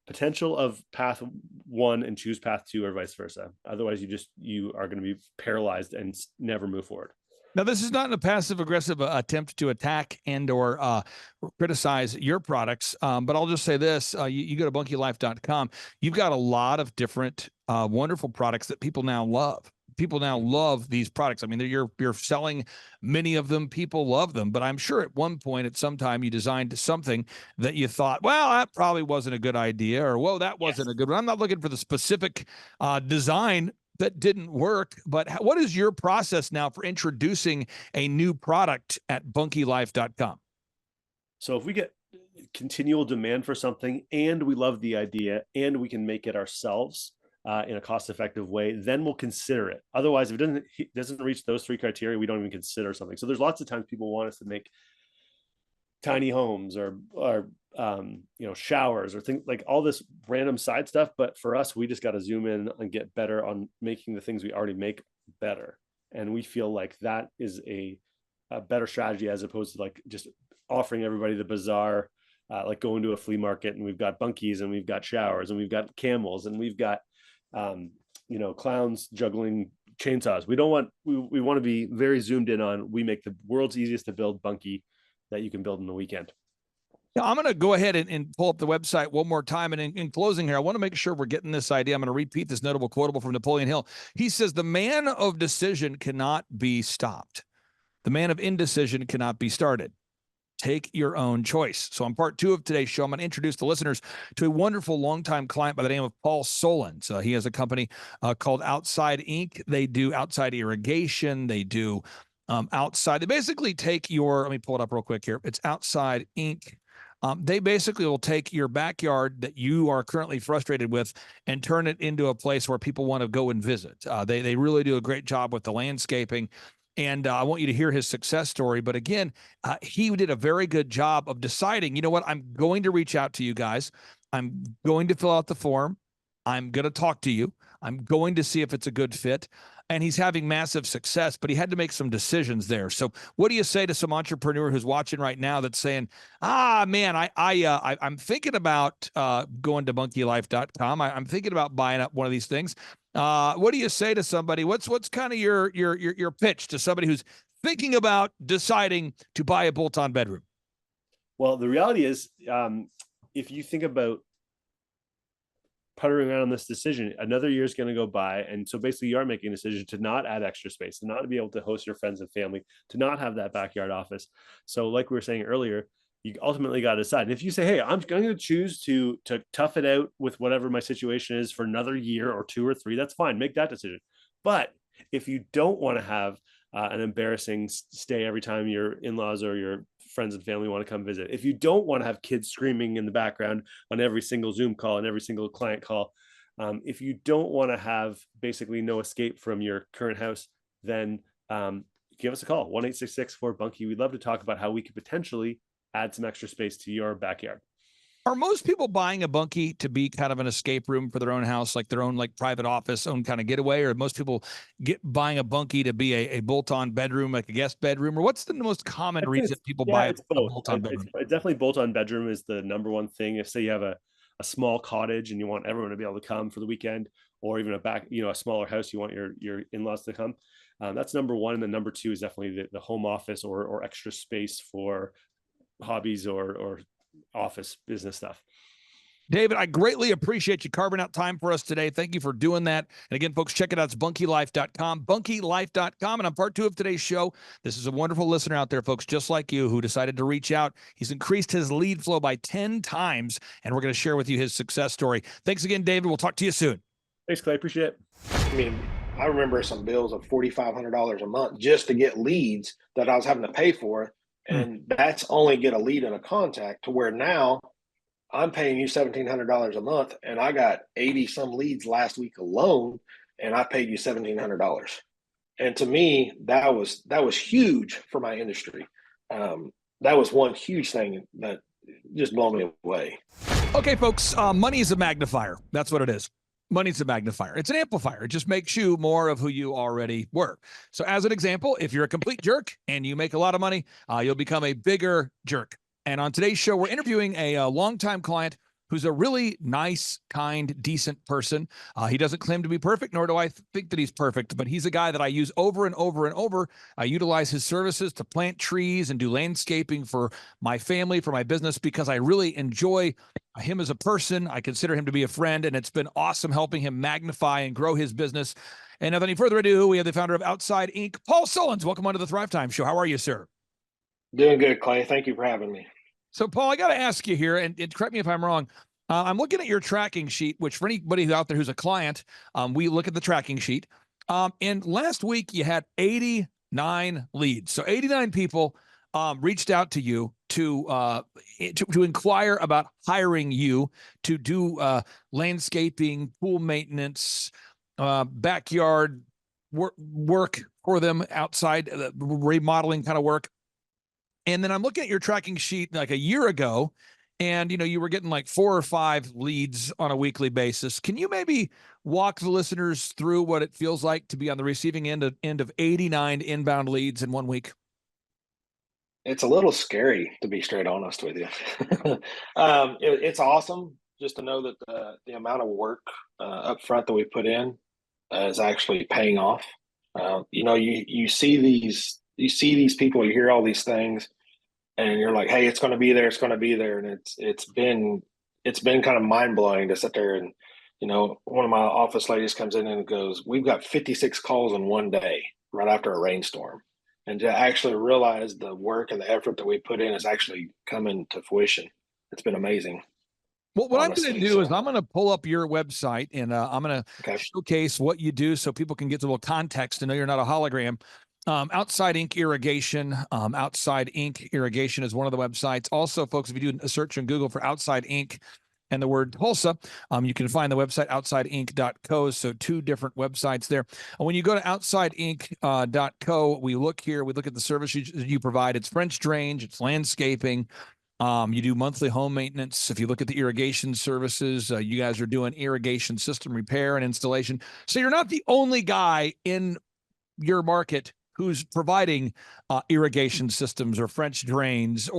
potential of path one and choose path two, or vice versa. Otherwise, you are going to be paralyzed and never move forward. Now, this is not a passive aggressive attempt to attack and or criticize your products, but I'll just say this. You go to bunkylife.com. You've got a lot of different wonderful products that people now love. People now love these products. I mean, you're selling many of them. People love them, but I'm sure at one point, at some time, you designed something that you thought, well, that probably wasn't a good idea, or whoa, that wasn't a good one. I'm not looking for the specific design that didn't work, but what is your process now for introducing a new product at bunkylife.com? So if we get continual demand for something and we love the idea and we can make it ourselves in a cost-effective way, then we'll consider it. Otherwise, if it doesn't reach those three criteria, we don't even consider something. So there's lots of times people want us to make tiny homes or showers or things like all this random side stuff. But for us, we just got to zoom in and get better on making the things we already make better. And we feel like that is a better strategy, as opposed to like just offering everybody the bizarre, like going to a flea market and we've got bunkies and we've got showers and we've got camels and we've got clowns juggling chainsaws. We want to be very zoomed in on, we make the world's easiest to build bunkie that you can build in the weekend. Now, I'm going to go ahead and pull up the website one more time. And in closing here, I want to make sure we're getting this idea. I'm going to repeat this notable quotable from Napoleon Hill. He says, the man of decision cannot be stopped. The man of indecision cannot be started. Take your own choice. So on part 2 of today's show, I'm going to introduce the listeners to a wonderful longtime client by the name of Paul Solon. So he has a company called Outside Inc. They do outside irrigation. They do outside. They basically take let me pull it up real quick here. It's Outside Inc. They basically will take your backyard that you are currently frustrated with and turn it into a place where people want to go and visit. They really do a great job with the landscaping. And I want you to hear his success story. But again, he did a very good job of deciding, you know what, I'm going to reach out to you guys. I'm going to fill out the form. I'm going to talk to you. I'm going to see if it's a good fit. And he's having massive success, but he had to make some decisions there. So what do you say to some entrepreneur who's watching right now that's saying, man, I'm thinking about going to bunkylife.com. I'm thinking about buying up one of these things. What do you say to somebody? What's kind of your pitch to somebody who's thinking about deciding to buy a bolt-on bedroom? Well, the reality is, if you think about puttering around on this decision, another year is going to go by. And so basically you are making a decision to not add extra space, to not be able to host your friends and family, to not have that backyard office. So like we were saying earlier, you ultimately got to decide. And if you say, hey, I'm going to choose to tough it out with whatever my situation is for another year or 2 or 3, that's fine. Make that decision. But if you don't want to have an embarrassing stay every time your in-laws or your friends and family want to come visit, if you don't want to have kids screaming in the background on every single Zoom call and every single client call, if you don't want to have basically no escape from your current house, then give us a call, 1-866-4BUNKY. We'd love to talk about how we could potentially add some extra space to your backyard. Are most people buying a bunkie to be kind of an escape room for their own house, like their own like private office, own kind of getaway? Or most people buying a bunkie to be a bolt-on bedroom, like a guest bedroom? Or what's the most common reason people buy a bolt-on bedroom? It's definitely bolt-on bedroom is the number one thing. If say you have a small cottage and you want everyone to be able to come for the weekend, or even a smaller house, you want your in-laws to come. That's number one. And then number 2 is definitely the home office or extra space for hobbies or office business stuff. David, I greatly appreciate you carving out time for us today. Thank you for doing that. And again, folks, check it out. It's bunkylife.com, bunkylife.com. And on part 2 of today's show, this is a wonderful listener out there, folks, just like you, who decided to reach out. He's increased his lead flow by 10 times, and we're going to share with you his success story. Thanks again, David. We'll talk to you soon. Thanks, Clay. Appreciate it. I mean, I remember some bills of $4,500 a month just to get leads that I was having to pay for. And that's only get a lead and a contact, to where now I'm paying you $1,700 a month, and I got 80 some leads last week alone, and I paid you $1,700. And to me, that was huge for my industry. That was one huge thing that just blew me away. Okay, folks, money is a magnifier. That's what it is. Money's a magnifier. It's an amplifier. It just makes you more of who you already were. So as an example, if you're a complete jerk and you make a lot of money, you'll become a bigger jerk. And on today's show, we're interviewing a longtime client who's a really nice, kind, decent person. He doesn't claim to be perfect, nor do I think that he's perfect, but he's a guy that I use over and over and over. I utilize his services to plant trees and do landscaping for my family, for my business, because I really enjoy him as a person. I consider him to be a friend, and it's been awesome helping him magnify and grow his business. And without any further ado, we have the founder of Outside Inc., Paul Sullins. Welcome onto the Thrivetime Show. How are you, sir? Doing good, Clay. Thank you for having me. So, Paul, I got to ask you here, and correct me if I'm wrong. I'm looking at your tracking sheet, which for anybody out there who's a client, we look at the tracking sheet. And last week you had 89 leads. So 89 people reached out to you to inquire about hiring you to do landscaping, pool maintenance, backyard work for them, outside remodeling kind of work. And then I'm looking at your tracking sheet like a year ago, and you were getting like 4 or 5 leads on a weekly basis. Can you maybe walk the listeners through what it feels like to be on the receiving end of 89 inbound leads in 1 week? It's a little scary, to be straight honest with you. It's awesome just to know that the amount of work up front that we put in is actually paying off. You see these people, you hear all these things, and you're like, hey, it's going to be there, and it's been kind of mind blowing to sit there. And one of my office ladies comes in and goes, we've got 56 calls in one day right after a rainstorm. And to actually realize the work and the effort that we put in is actually coming to fruition, it's been amazing. Well, what I'm going to do is I'm going to pull up your website, and I'm going to showcase what you do so people can get a little context to know you're not a hologram. Outside Inc. Irrigation. Outside Inc. Irrigation is one of the websites. Also, folks, if you do a search on Google for Outside Inc. and the word Tulsa, you can find the website outsideinc.co. So 2 different websites there. When you go to outsideinc.co, we look at the service you provide. It's French drainage, it's landscaping. You do monthly home maintenance. If you look at the irrigation services, you guys are doing irrigation system repair and installation. So you're not the only guy in your market who's providing irrigation systems or French drains,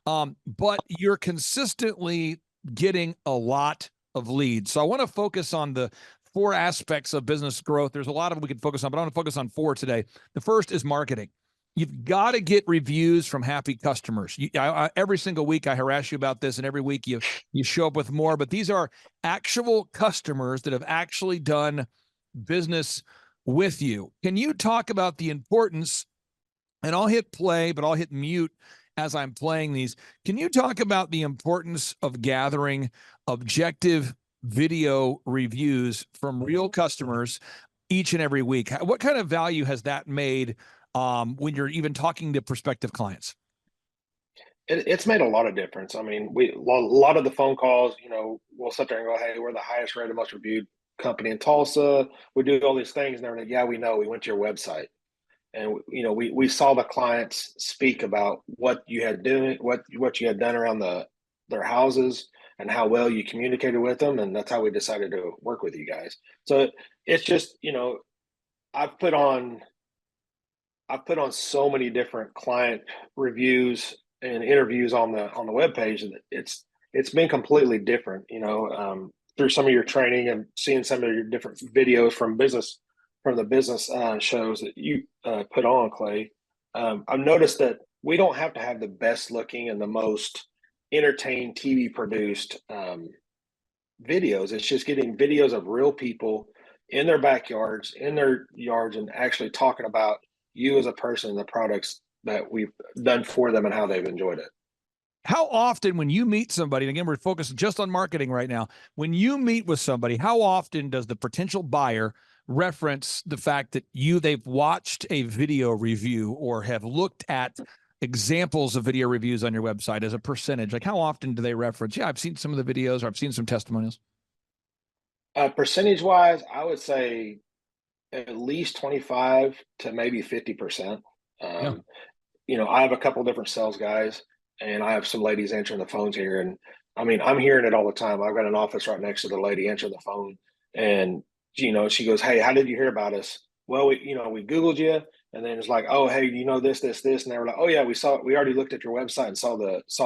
but you're consistently getting a lot of leads. So I want to focus on the 4 aspects of business growth. There's a lot of them we can focus on, but I want to focus on 4 today. The first is marketing. You've got to get reviews from happy customers. Every single week I harass you about this, and every week you show up with more, but these are actual customers that have actually done business with you. Can you talk about the importance, and I'll hit play, but I'll hit mute as I'm playing these. Can you talk about the importance of gathering objective video reviews from real customers each and every week? What kind of value has that made when you're even talking to prospective clients? It's made a lot of difference. I mean, a lot of the phone calls, we'll sit there and go, hey, we're the highest rated, most reviewed company in Tulsa. We do all these things, and they're like, yeah, we know. We went to your website, and we saw the clients speak about what you had doing, what you had done around their houses, and how well you communicated with them, and that's how we decided to work with you guys. So it's just, I've put on so many different client reviews and interviews on the webpage, and it's been completely different. Through some of your training and seeing some of your different videos from the business shows that you put on, Clay, I've noticed that we don't have to have the best looking and the most entertained TV produced videos. It's just getting videos of real people in their backyards, in their yards, and actually talking about you as a person and the products that we've done for them and how they've enjoyed it. How often, when you meet somebody, and again, we're focused just on marketing right now, when you meet with somebody, how often does the potential buyer reference the fact that they've watched a video review or have looked at examples of video reviews on your website as a percentage? Like, how often do they reference, yeah, I've seen some of the videos, or I've seen some testimonials? Percentage wise, I would say at least 25 to maybe 50%. Yeah. You know, I have a couple different sales guys, and I have some ladies answering the phones here. And I mean, I'm hearing it all the time. I've got an office right next to the lady answering the phone. And, you know, she goes, "Hey, how did you hear about us?" "Well, we Googled you." And then it's like, "Oh, hey, you know, this. And they were like, "Oh yeah, we already looked at your website and saw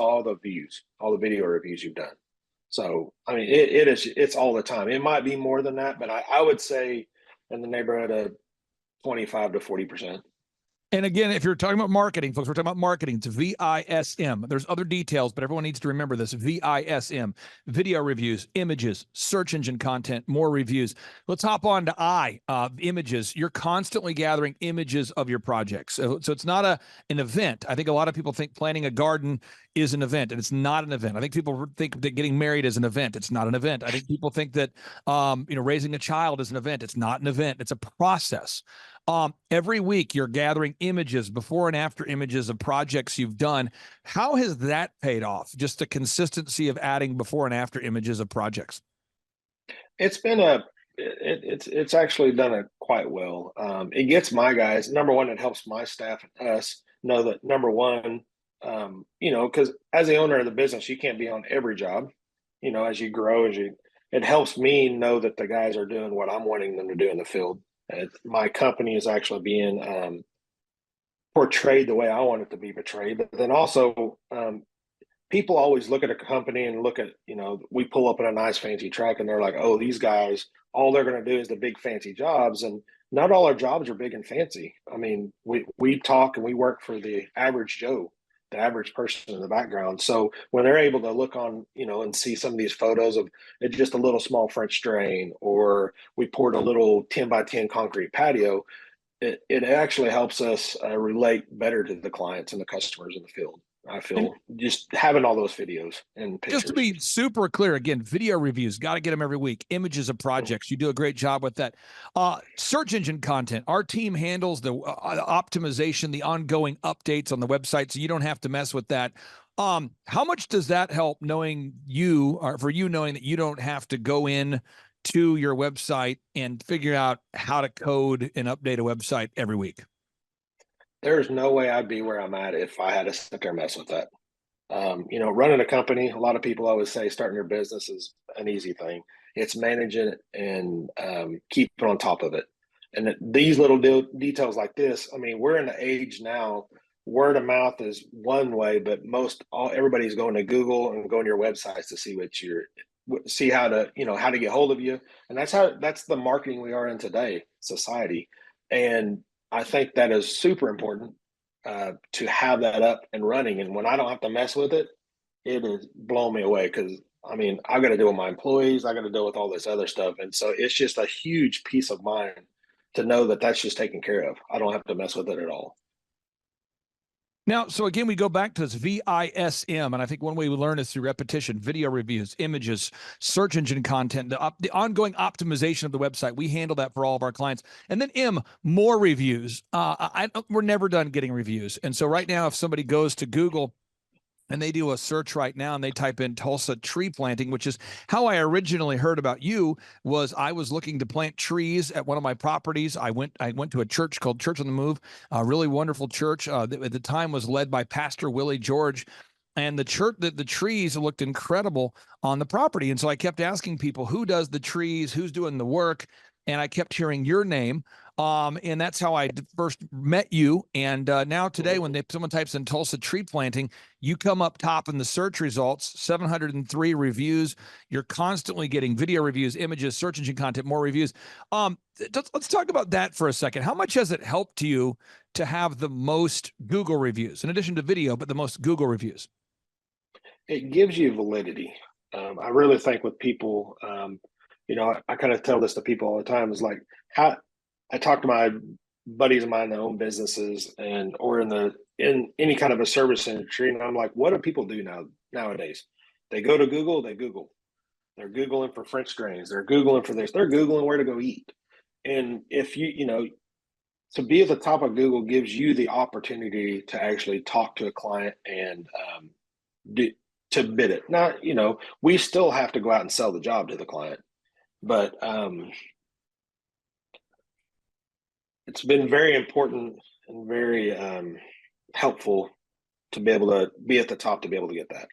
all the views, all the video reviews you've done." So, I mean, it's all the time. It might be more than that, but I would say in the neighborhood of 25 to 40%. And again, if you're talking about marketing, folks, we're talking about marketing. It's VISM. There's other details, but everyone needs to remember this. VISM, video reviews, images, search engine content, more reviews. Let's hop on to images. You're constantly gathering images of your projects. So it's not an event. I think a lot of people think planting a garden is an event, and it's not an event. I think people think that getting married is an event. It's not an event. I think people think that raising a child is an event. It's not an event. It's a process. Every week you're gathering images, before and after images of projects you've done. How has that paid off? Just the consistency of adding before and after images of projects. It's been it's actually done it quite well. It gets my guys, number one, it helps my staff and us know that, number one, you know, because as the owner of the business, you can't be on every job. You know, as you grow, it helps me know that the guys are doing what I'm wanting them to do in the field. My company is actually being portrayed the way I want it to be portrayed. But then also, people always look at a company and look at, you know, we pull up in a nice fancy truck and they're like, "Oh, these guys, all they're going to do is the big fancy jobs." And not all our jobs are big and fancy. I mean, we talk and we work for the average Joe, the average person in the background. So when they're able to look on, you know, and see some of these photos of just a little small French drain, or we poured a little 10 by 10 concrete patio, it actually helps us relate better to the clients and the customers in the field. I feel just having all those videos and pictures. Just to be super clear, again, video reviews, got to get them every week. Images of projects, you do a great job with that. Search engine content, our team handles the optimization, the ongoing updates on the website, so you don't have to mess with that. How much does that help, knowing knowing that you don't have to go in to your website and figure out how to code and update a website every week? There's no way I'd be where I'm at if I had to sit there and mess with that. You know, running a company, a lot of people always say starting your business is an easy thing. It's managing it and keeping on top of it. And these little details like this, I mean, we're in the age now, word of mouth is one way, but everybody's going to Google and going to your websites to see how to get hold of you. And that's the marketing we are in today, society. And I think that is super important to have that up and running. And when I don't have to mess with it, it has blown me away, because I mean, I got to deal with my employees, I got to deal with all this other stuff. And so it's just a huge peace of mind to know that that's just taken care of. I don't have to mess with it at all. Now, so again, we go back to this VISM, and I think one way we learn is through repetition: video reviews, images, search engine content, the ongoing optimization of the website. We handle that for all of our clients. And then more reviews. We're never done getting reviews. And so right now, if somebody goes to Google and they do a search right now and they type in Tulsa tree planting, which is how I originally heard about you. I was looking to plant trees at one of my properties. I went to a church called Church on the Move, a really wonderful church. At the time was led by Pastor Willie George. And the trees looked incredible on the property. And so I kept asking people, who does the trees, who's doing the work? And I kept hearing your name. And that's how I first met you. And now today, when someone types in Tulsa tree planting, you come up top in the search results, 703 reviews. You're constantly getting video reviews, images, search engine content, more reviews. Let's talk about that for a second. How much has it helped you to have the most Google reviews, in addition to video, but the most Google reviews? It gives you validity. I really think with people, I kind of tell this to people all the time is like how I talk to my buddies of mine that own businesses and or in any kind of a service industry, and I'm like, what do people do nowadays? They go to Google, they Google. They're Googling for French drains, they're Googling for this, they're Googling where to go eat. And if to be at the top of Google gives you the opportunity to actually talk to a client and do, to bid it. Not, we still have to go out and sell the job to the client, but it's been very important and very helpful to be able to be at the top to be able to get that.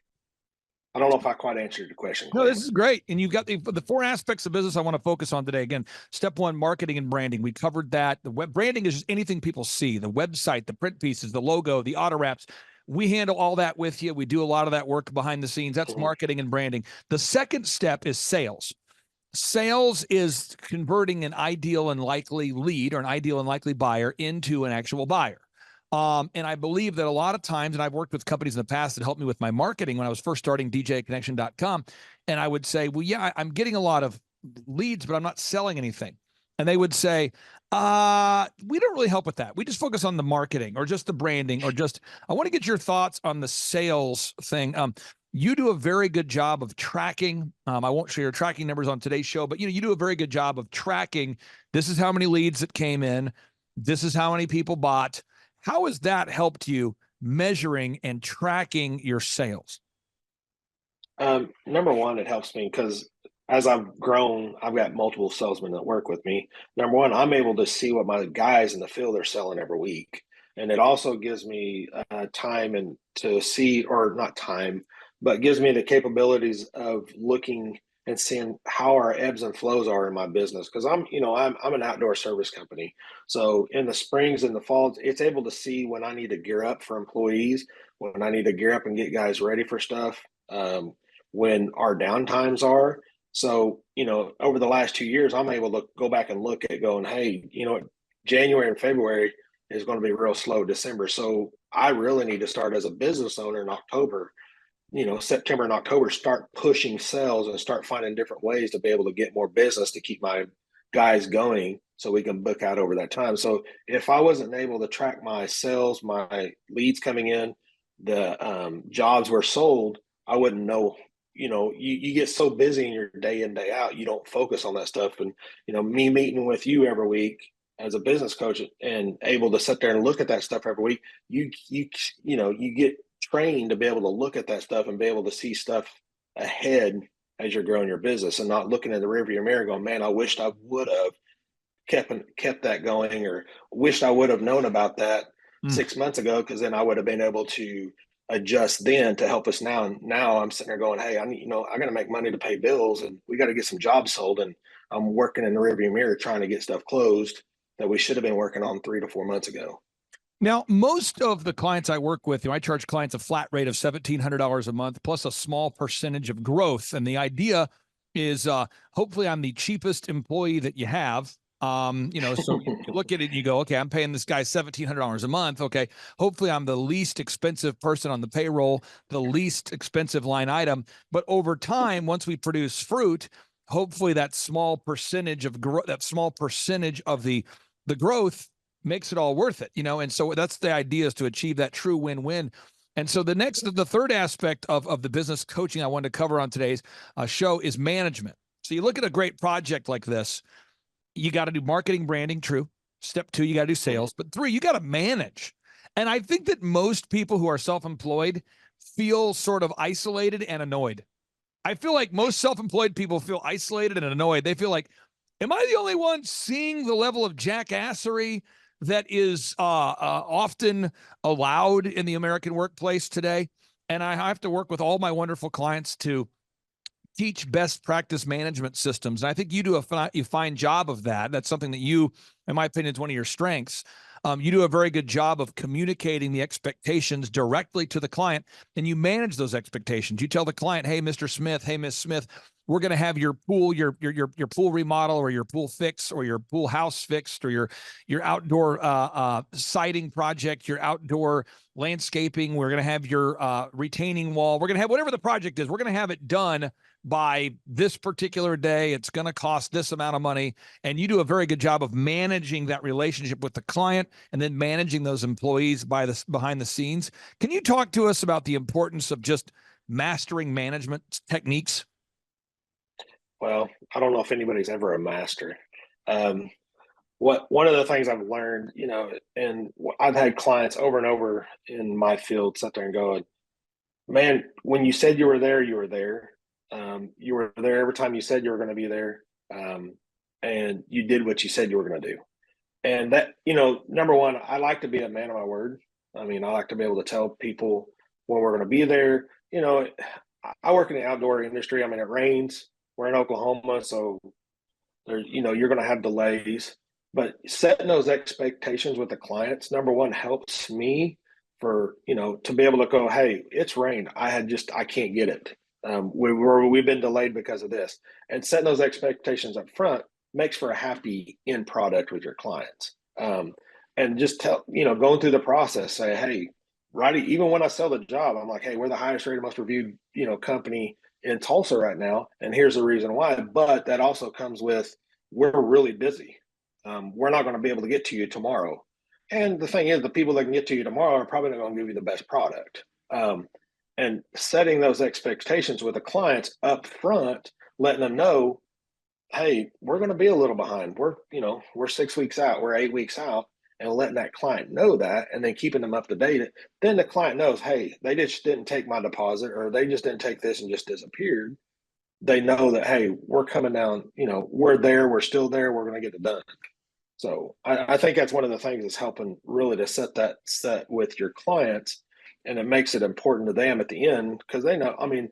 I don't know if I quite answered your question. No, this is great. And you've got the 4 aspects of business I want to focus on today. Again, step 1, marketing and branding. We covered that. The web branding is just anything people see, the website, the print pieces, the logo, the auto wraps. We handle all that with you. We do a lot of that work behind the scenes. That's marketing and branding. The second step is sales. Sales is converting an ideal and likely lead or an ideal and likely buyer into an actual buyer. And I believe that a lot of times, and I've worked with companies in the past that helped me with my marketing when I was first starting djconnection.com. And I would say, well, yeah, I'm getting a lot of leads, but I'm not selling anything. And they would say, we don't really help with that. We just focus on the marketing or just the branding or just, I want to get your thoughts on the sales thing. You do a very good job of tracking. I won't share your tracking numbers on today's show, but you do a very good job of tracking. This is how many leads that came in. This is how many people bought. How has that helped you measuring and tracking your sales? Number one, it helps me because as I've grown, I've got multiple salesmen that work with me. Number one, I'm able to see what my guys in the field are selling every week. And it also gives me time and to see, or not time, but gives me the capabilities of looking and seeing how our ebbs and flows are in my business. Because I'm an outdoor service company. So in the springs and the falls, it's able to see when I need to gear up for employees, when I need to gear up and get guys ready for stuff, when our downtimes are. So, over the last 2 years, I'm able to go back and look at going, hey, January and February is going to be real slow. December. So I really need to start as a business owner in October, September and October, start pushing sales and start finding different ways to be able to get more business to keep my guys going so we can book out over that time. So if I wasn't able to track my sales, my leads coming in, the jobs were sold, I wouldn't know. You get so busy in your day in, day out, you don't focus on that stuff. And, me meeting with you every week as a business coach and able to sit there and look at that stuff every week, you get trained to be able to look at that stuff and be able to see stuff ahead as you're growing your business and not looking in the rearview mirror going, man, I wished I would have kept that going, or wished I would have known about that 6 months ago, because then I would have been able to adjust then to help us now. And now I'm sitting there going, hey, I got to make money to pay bills, and we got to get some jobs sold. And I'm working in the rearview mirror trying to get stuff closed that we should have been working on 3 to 4 months ago. Now, most of the clients I work with, I charge clients a flat rate of $1,700 a month plus a small percentage of growth. And the idea is hopefully I'm the cheapest employee that you have. So you look at it and you go, okay, I'm paying this guy $1,700 a month. Okay. Hopefully I'm the least expensive person on the payroll, the least expensive line item. But over time, once we produce fruit, hopefully that small percentage of growth, that small percentage of the growth makes it all worth it, and so that's the idea, is to achieve that true win-win. And so the third aspect of the business coaching I wanted to cover on today's show is management. So you look at a great project like this, you got to do marketing, branding, true. Step 2, you got to do sales, but 3, you got to manage. And I think that most people who are self-employed feel sort of isolated and annoyed. I feel like most self-employed people feel isolated and annoyed. They feel like, am I the only one seeing the level of jackassery that is often allowed in the American workplace today? And I have to work with all my wonderful clients to teach best practice management systems. And I think you do a fine job of that. That's something that you, in my opinion, is one of your strengths. You do a very good job of communicating the expectations directly to the client, and you manage those expectations. You tell the client, hey, Mr. Smith, hey, Miss Smith, we're going to have your pool, your pool remodel, or your pool fix, or your pool house fixed, or your outdoor siding project, your outdoor landscaping. We're going to have your retaining wall. We're going to have whatever the project is. We're going to have it done by this particular day. It's going to cost this amount of money. And you do a very good job of managing that relationship with the client and then managing those employees behind the scenes. Can you talk to us about the importance of just mastering management techniques? Well, I don't know if anybody's ever a master. Um, one of the things I've learned, and I've had clients over and over in my field sit there and go, man, when you said you were there, you were there. You were there every time you said you were going to be there. And you did what you said you were going to do. And that, number one, I like to be a man of my word. I mean, I like to be able to tell people when we're going to be there. I work in the outdoor industry. I mean, it rains. We're in Oklahoma, so you're going to have delays. But setting those expectations with the clients, number one, helps me to be able to go, hey, it's rained. I can't get it. We've been delayed because of this. And setting those expectations up front makes for a happy end product with your clients. And just going through the process, say, hey, right, even when I sell the job, I'm like, hey, we're the highest rated, most reviewed, company in Tulsa right now. And here's the reason why. But that also comes with, we're really busy. We're not going to be able to get to you tomorrow. And the thing is, the people that can get to you tomorrow are probably not going to give you the best product. And setting those expectations with the clients up front, letting them know, hey, we're going to be a little behind. We're 6 weeks out, we're 8 weeks out, and letting that client know that, and then keeping them up to date. Then the client knows, hey, they just didn't take my deposit, or they just didn't take this and just disappeared. They know that, hey, we're coming down, we're there, we're still there, we're going to get it done. So I think that's one of the things that's helping really to set with your clients, and it makes it important to them at the end, because they know, I mean,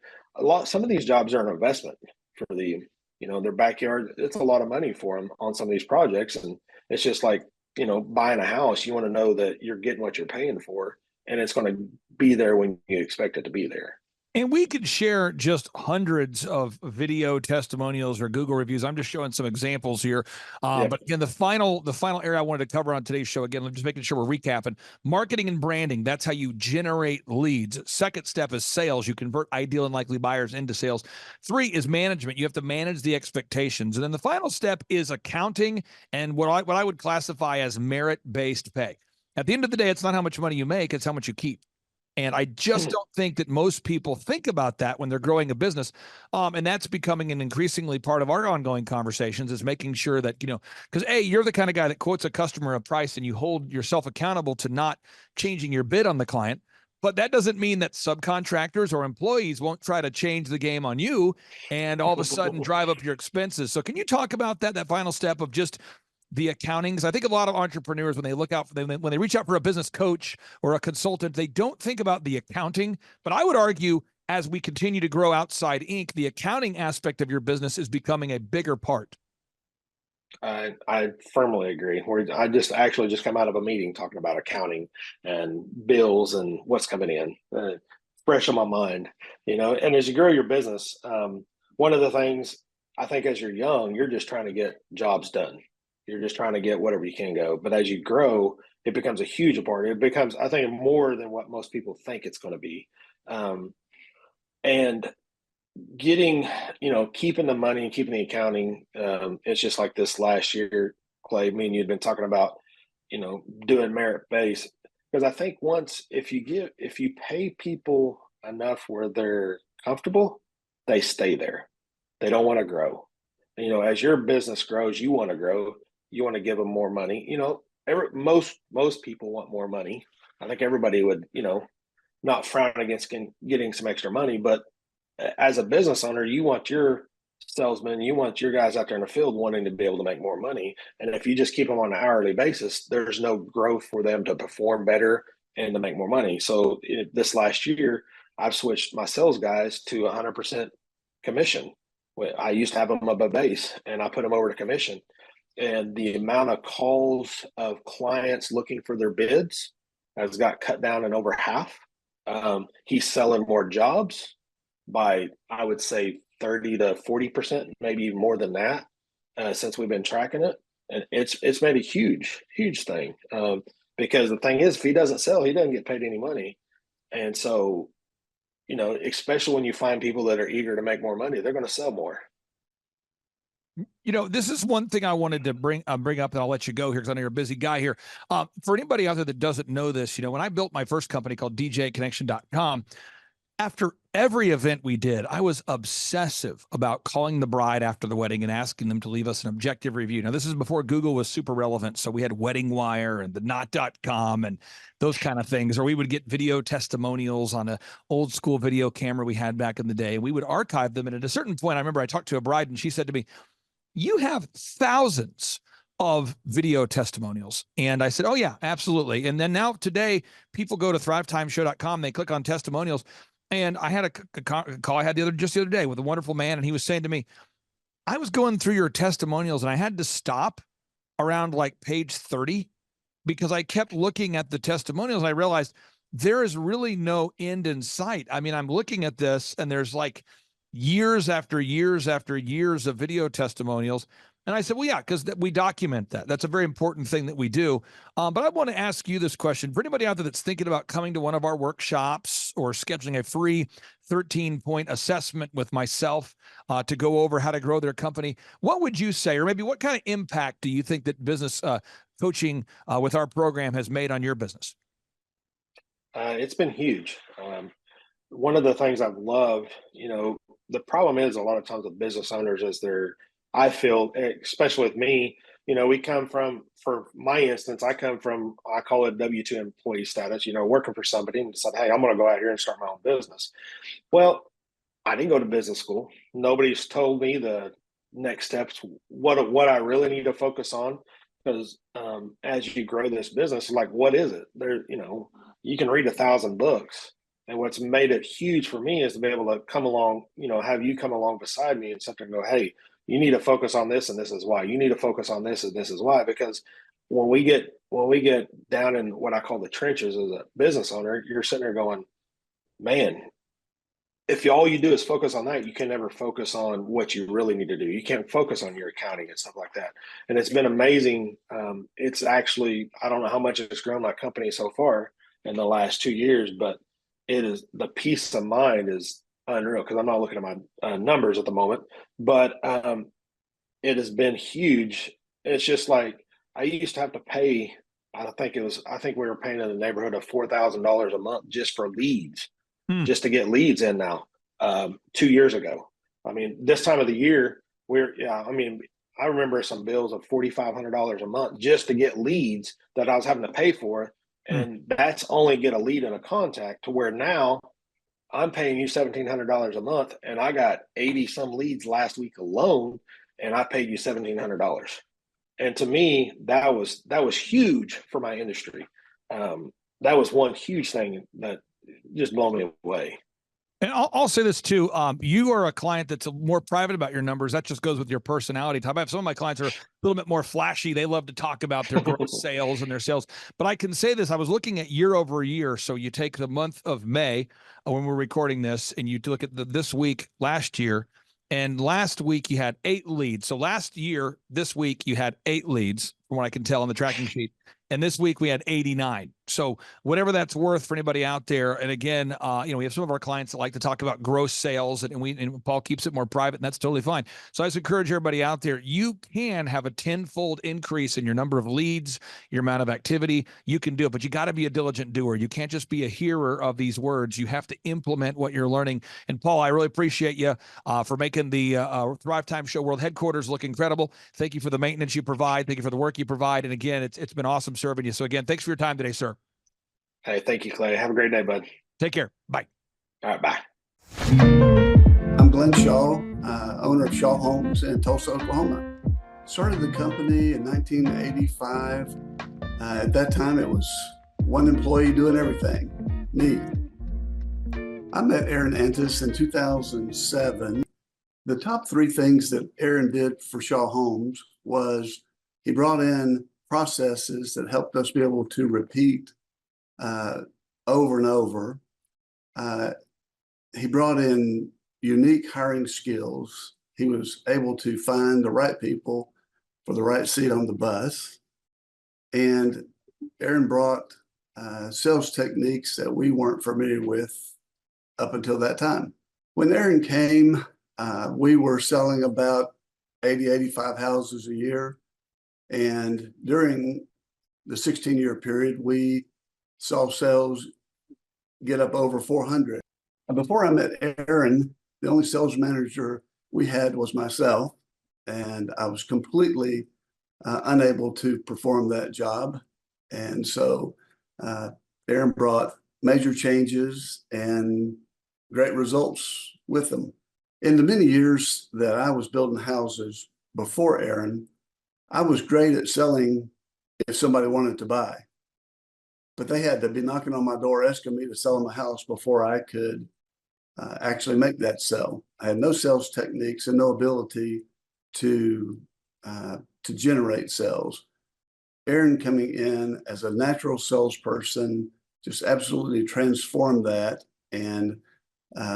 some of these jobs are an investment for their backyard. It's a lot of money for them on some of these projects. And it's just like, buying a house, you want to know that you're getting what you're paying for, and it's going to be there when you expect it to be there. And we could share just hundreds of video testimonials or Google reviews. I'm just showing some examples here. Yep. But again, the final area I wanted to cover on today's show, again, I'm just making sure we're recapping. Marketing and branding, that's how you generate leads. Second step is sales. You convert ideal and likely buyers into sales. 3 is management. You have to manage the expectations. And then the final step is accounting and what I would classify as merit-based pay. At the end of the day, it's not how much money you make, it's how much you keep. And I just don't think that most people think about that when they're growing a business. And that's becoming an increasingly part of our ongoing conversations, is making sure that, because you're the kind of guy that quotes a customer a price and you hold yourself accountable to not changing your bid on the client. But that doesn't mean that subcontractors or employees won't try to change the game on you and all of a sudden drive up your expenses. So can you talk about that final step of just the accounting? Because I think a lot of entrepreneurs, when they when they reach out for a business coach or a consultant, they don't think about the accounting. But I would argue, as we continue to grow Outside Inc., the accounting aspect of your business is becoming a bigger part. I firmly agree. I just come out of a meeting talking about accounting and bills and what's coming in, fresh on my mind, and as you grow your business, one of the things, I think, as you're young, you're just trying to get jobs done. You're just trying to get whatever you can go. But as you grow, it becomes a huge part. It becomes, I think, more than what most people think it's going to be. And getting, keeping the money and keeping the accounting, it's just like this last year, Clay, me and you had been talking about, doing merit based. Because I think if you pay people enough where they're comfortable, they stay there. They don't want to grow. As your business grows, you want to grow. You want to give them more money. Most people want more money. I think everybody would, not frown against getting some extra money. But as a business owner, you want your salesmen, you want your guys out there in the field wanting to be able to make more money. And if you just keep them on an hourly basis, there's no growth for them to perform better and to make more money. So this last year, I've switched my sales guys to 100% commission. I used to have them above base, and I put them over to commission. And the amount of calls of clients looking for their bids has got cut down in over half. He's selling more jobs by, I would say, 30 to 40%, maybe even more than that, since we've been tracking it. And it's made a huge thing. Because the thing is, if he doesn't sell, he doesn't get paid any money. And so you know, especially when you find people that are eager to make more money, they're going to sell more. You know, this is one thing I wanted to bring up, and I'll let you go here because I know you're a busy guy here. For anybody out there that doesn't know this, you know, when I built my first company called DJConnection.com, after every event we did, I was obsessive about calling the bride after the wedding and asking them to leave us an objective review. Now, this is before Google was super relevant. So we had Wedding Wire and the Knot.com and those kind of things, or we would get video testimonials on an old school video camera we had back in the day. And we would archive them. And at a certain point, I remember I talked to a bride and she said to me, "You have thousands of video testimonials." And I said, "Oh yeah, absolutely." And then now today, people go to thrivetimeshow.com, they click on testimonials. And I had a call I had just the other day with a wonderful man. And he was saying to me, "I was going through your testimonials and I had to stop around like page 30 because I kept looking at the testimonials and I realized there is really no end in sight. I mean, I'm looking at this and there's like years after years after years of video testimonials." And I said, "Well, yeah, because we document that. That's a very important thing that we do." But I want to ask you this question. For anybody out there that's thinking about coming to one of our workshops or scheduling a free 13-point assessment with myself to go over how to grow their company, what would you say, or maybe what kind of impact do you think that business coaching with our program has made on your business? It's been huge. One of the things I've loved, you know, the problem is a lot of times with business owners is I feel, especially with me, you know, we come from, for my instance, I come from, I call it W-2 employee status, you know, working for somebody and said, "Hey, I'm going to go out here and start my own business." Well, I didn't go to business school. Nobody's told me the next steps, what I really need to focus on. Because as you grow this business, like, what is it? There, you know, you can read 1,000 books, and what's made it huge for me is to be able to come along, you know, have you come along beside me and something go, "Hey, you need to focus on this, and this is why. You need to focus on this, and this is why." Because when we get down in what I call the trenches as a business owner, you're sitting there going, "Man, if all you do is focus on that, you can never focus on what you really need to do. You can't focus on your accounting and stuff like that." And it's been amazing. It's actually, I don't know how much it's grown my company so far in the last 2 years, but it is, the peace of mind is unreal because I'm not looking at my numbers at the moment, but it has been huge. It's just like I used to have to pay. I think we were paying in the neighborhood of $4,000 a month just for leads, just to get leads in now. 2 years ago, I mean, this time of the year, I mean, I remember some bills of $4,500 a month just to get leads that I was having to pay for. And that's only get a lead and a contact, to where now I'm paying you $1,700 a month and I got 80 some leads last week alone, and I paid you $1,700. And to me, that was huge for my industry. That was one huge thing that just blew me away. And I'll say this too. You are a client that's more private about your numbers. That just goes with your personality type. I have some of my clients are a little bit more flashy. They love to talk about their gross sales and their sales. But I can say this, I was looking at year over year. So you take the month of May when we're recording this, and you look at this week last year, and last week you had 8 leads. So last year, this week you had 8 leads from what I can tell on the tracking sheet. And this week we had 89. So whatever that's worth for anybody out there. And again, you know, we have some of our clients that like to talk about gross sales, and Paul keeps it more private, and that's totally fine. So I just encourage everybody out there, you can have a 10-fold increase in your number of leads, your amount of activity. You can do it, but you got to be a diligent doer. You can't just be a hearer of these words. You have to implement what you're learning. And Paul, I really appreciate you for making the Thrivetime Show World Headquarters look incredible. Thank you for the maintenance you provide. Thank you for the work you provide. And again, it's been awesome serving you. So again, thanks for your time today, sir. Hey, thank you, Clay. Have a great day, bud. Take care. Bye. All right, bye. I'm Glenn Shaw, owner of Shaw Homes in Tulsa, Oklahoma. Started the company in 1985. At that time, it was one employee doing everything, me. I met Aaron Antis in 2007. The top 3 things that Aaron did for Shaw Homes was he brought in processes that helped us be able to repeat over and over. He brought in unique hiring skills. He was able to find the right people for the right seat on the bus. And Aaron brought sales techniques that we weren't familiar with up until that time. When Aaron came, we were selling about 80, 85 houses a year. And during the 16-year period, we saw sales get up over 400. Before I met Aaron, the only sales manager we had was myself, and I was completely unable to perform that job. And so Aaron brought major changes and great results with them. In the many years that I was building houses before Aaron, I was great at selling if somebody wanted to buy, but they had to be knocking on my door asking me to sell them a house before I could actually make that sell. I had no sales techniques and no ability to generate sales. Aaron coming in as a natural salesperson just absolutely transformed that and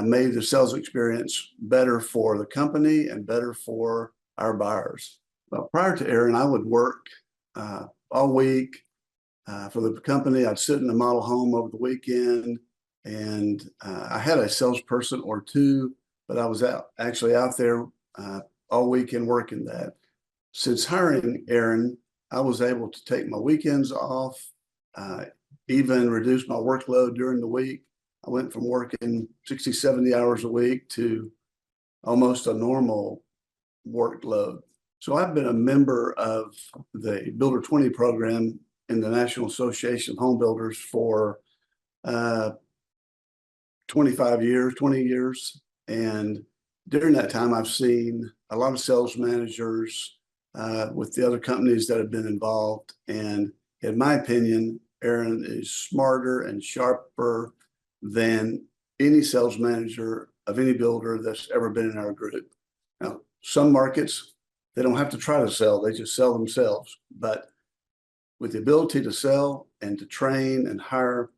made the sales experience better for the company and better for our buyers. Well, prior to Aaron, I would work all week for the company. I'd sit in a model home over the weekend, and I had a salesperson or two, but I was actually out there all weekend working that. Since hiring Aaron, I was able to take my weekends off, even reduce my workload during the week. I went from working 60, 70 hours a week to almost a normal workload. So I've been a member of the Builder 20 program in the National Association of Home Builders for 25 years, 20 years. And during that time, I've seen a lot of sales managers with the other companies that have been involved. And in my opinion, Aaron is smarter and sharper than any sales manager of any builder that's ever been in our group. Now, some markets, they don't have to try to sell, they just sell themselves. But with the ability to sell and to train and hire,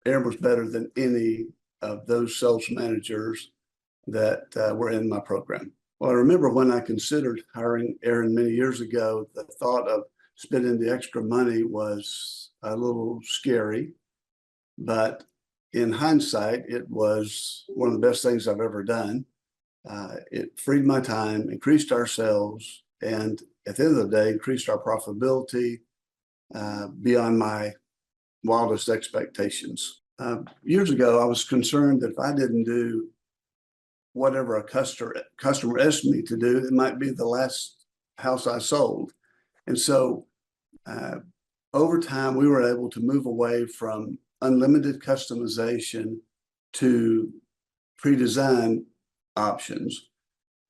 Aaron was better than any of those sales managers that were in my program. Well, I remember when I considered hiring Aaron many years ago, the thought of spending the extra money was a little scary, but in hindsight, it was one of the best things I've ever done. It freed my time, increased our sales, and at the end of the day, increased our profitability beyond my wildest expectations. Years ago, I was concerned that if I didn't do whatever a customer asked me to do, it might be the last house I sold. And so over time, we were able to move away from unlimited customization to pre-designed options.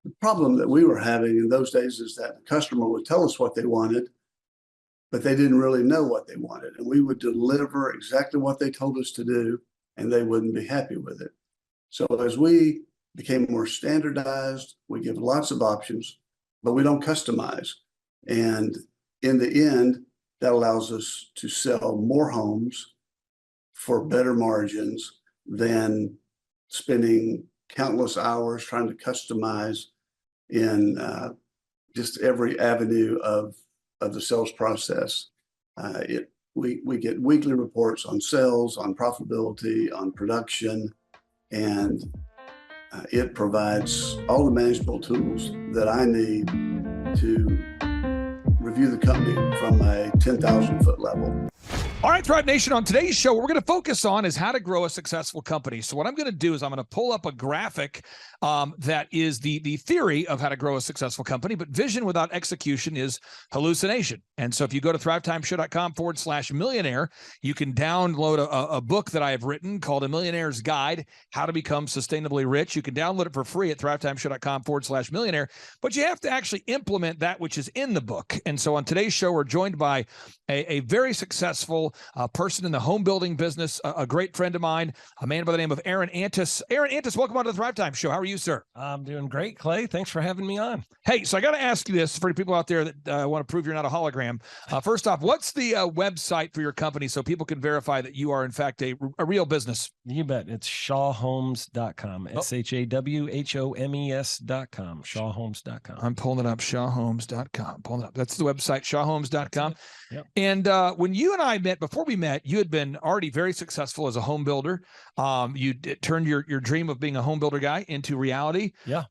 The problem that we were having in those days is that the customer would tell us what they wanted, but they didn't really know what they wanted. And we would deliver exactly what they told us to do, and they wouldn't be happy with it. So as we became more standardized, we give lots of options, but we don't customize. And in the end, that allows us to sell more homes for better margins than spending countless hours trying to customize in just every avenue of the sales process. We get weekly reports on sales, on profitability, on production, and it provides all the management tools that I need to review the company from a 10,000-foot level. All right, Thrive Nation, on today's show, what we're going to focus on is how to grow a successful company. So what I'm going to do is I'm going to pull up a graphic that is the theory of how to grow a successful company, but vision without execution is hallucination. And so if you go to thrivetimeshow.com/millionaire, you can download a book that I have written called A Millionaire's Guide, How to Become Sustainably Rich. You can download it for free at thrivetimeshow.com/millionaire, but you have to actually implement that which is in the book. And so on today's show, we're joined by a very successful person in the home building business, a great friend of mine, a man by the name of Aaron Antis. Aaron Antis, welcome on to the Thrivetime Show. How are you, sir? I'm doing great, Clay. Thanks for having me on. Hey, so I got to ask you this for the people out there that want to prove you're not a hologram. First off, what's the website for your company so people can verify that you are, in fact, a real business? You bet. It's shawhomes.com. SHAWHOMES.com. Shawhomes.com. I'm pulling it up, shawhomes.com. Pulling it up. That's the website, shawhomes.com. Yep. And when you and I met before we met, you had been already very successful as a home builder. You turned your dream of being a home builder guy into reality. Yeah.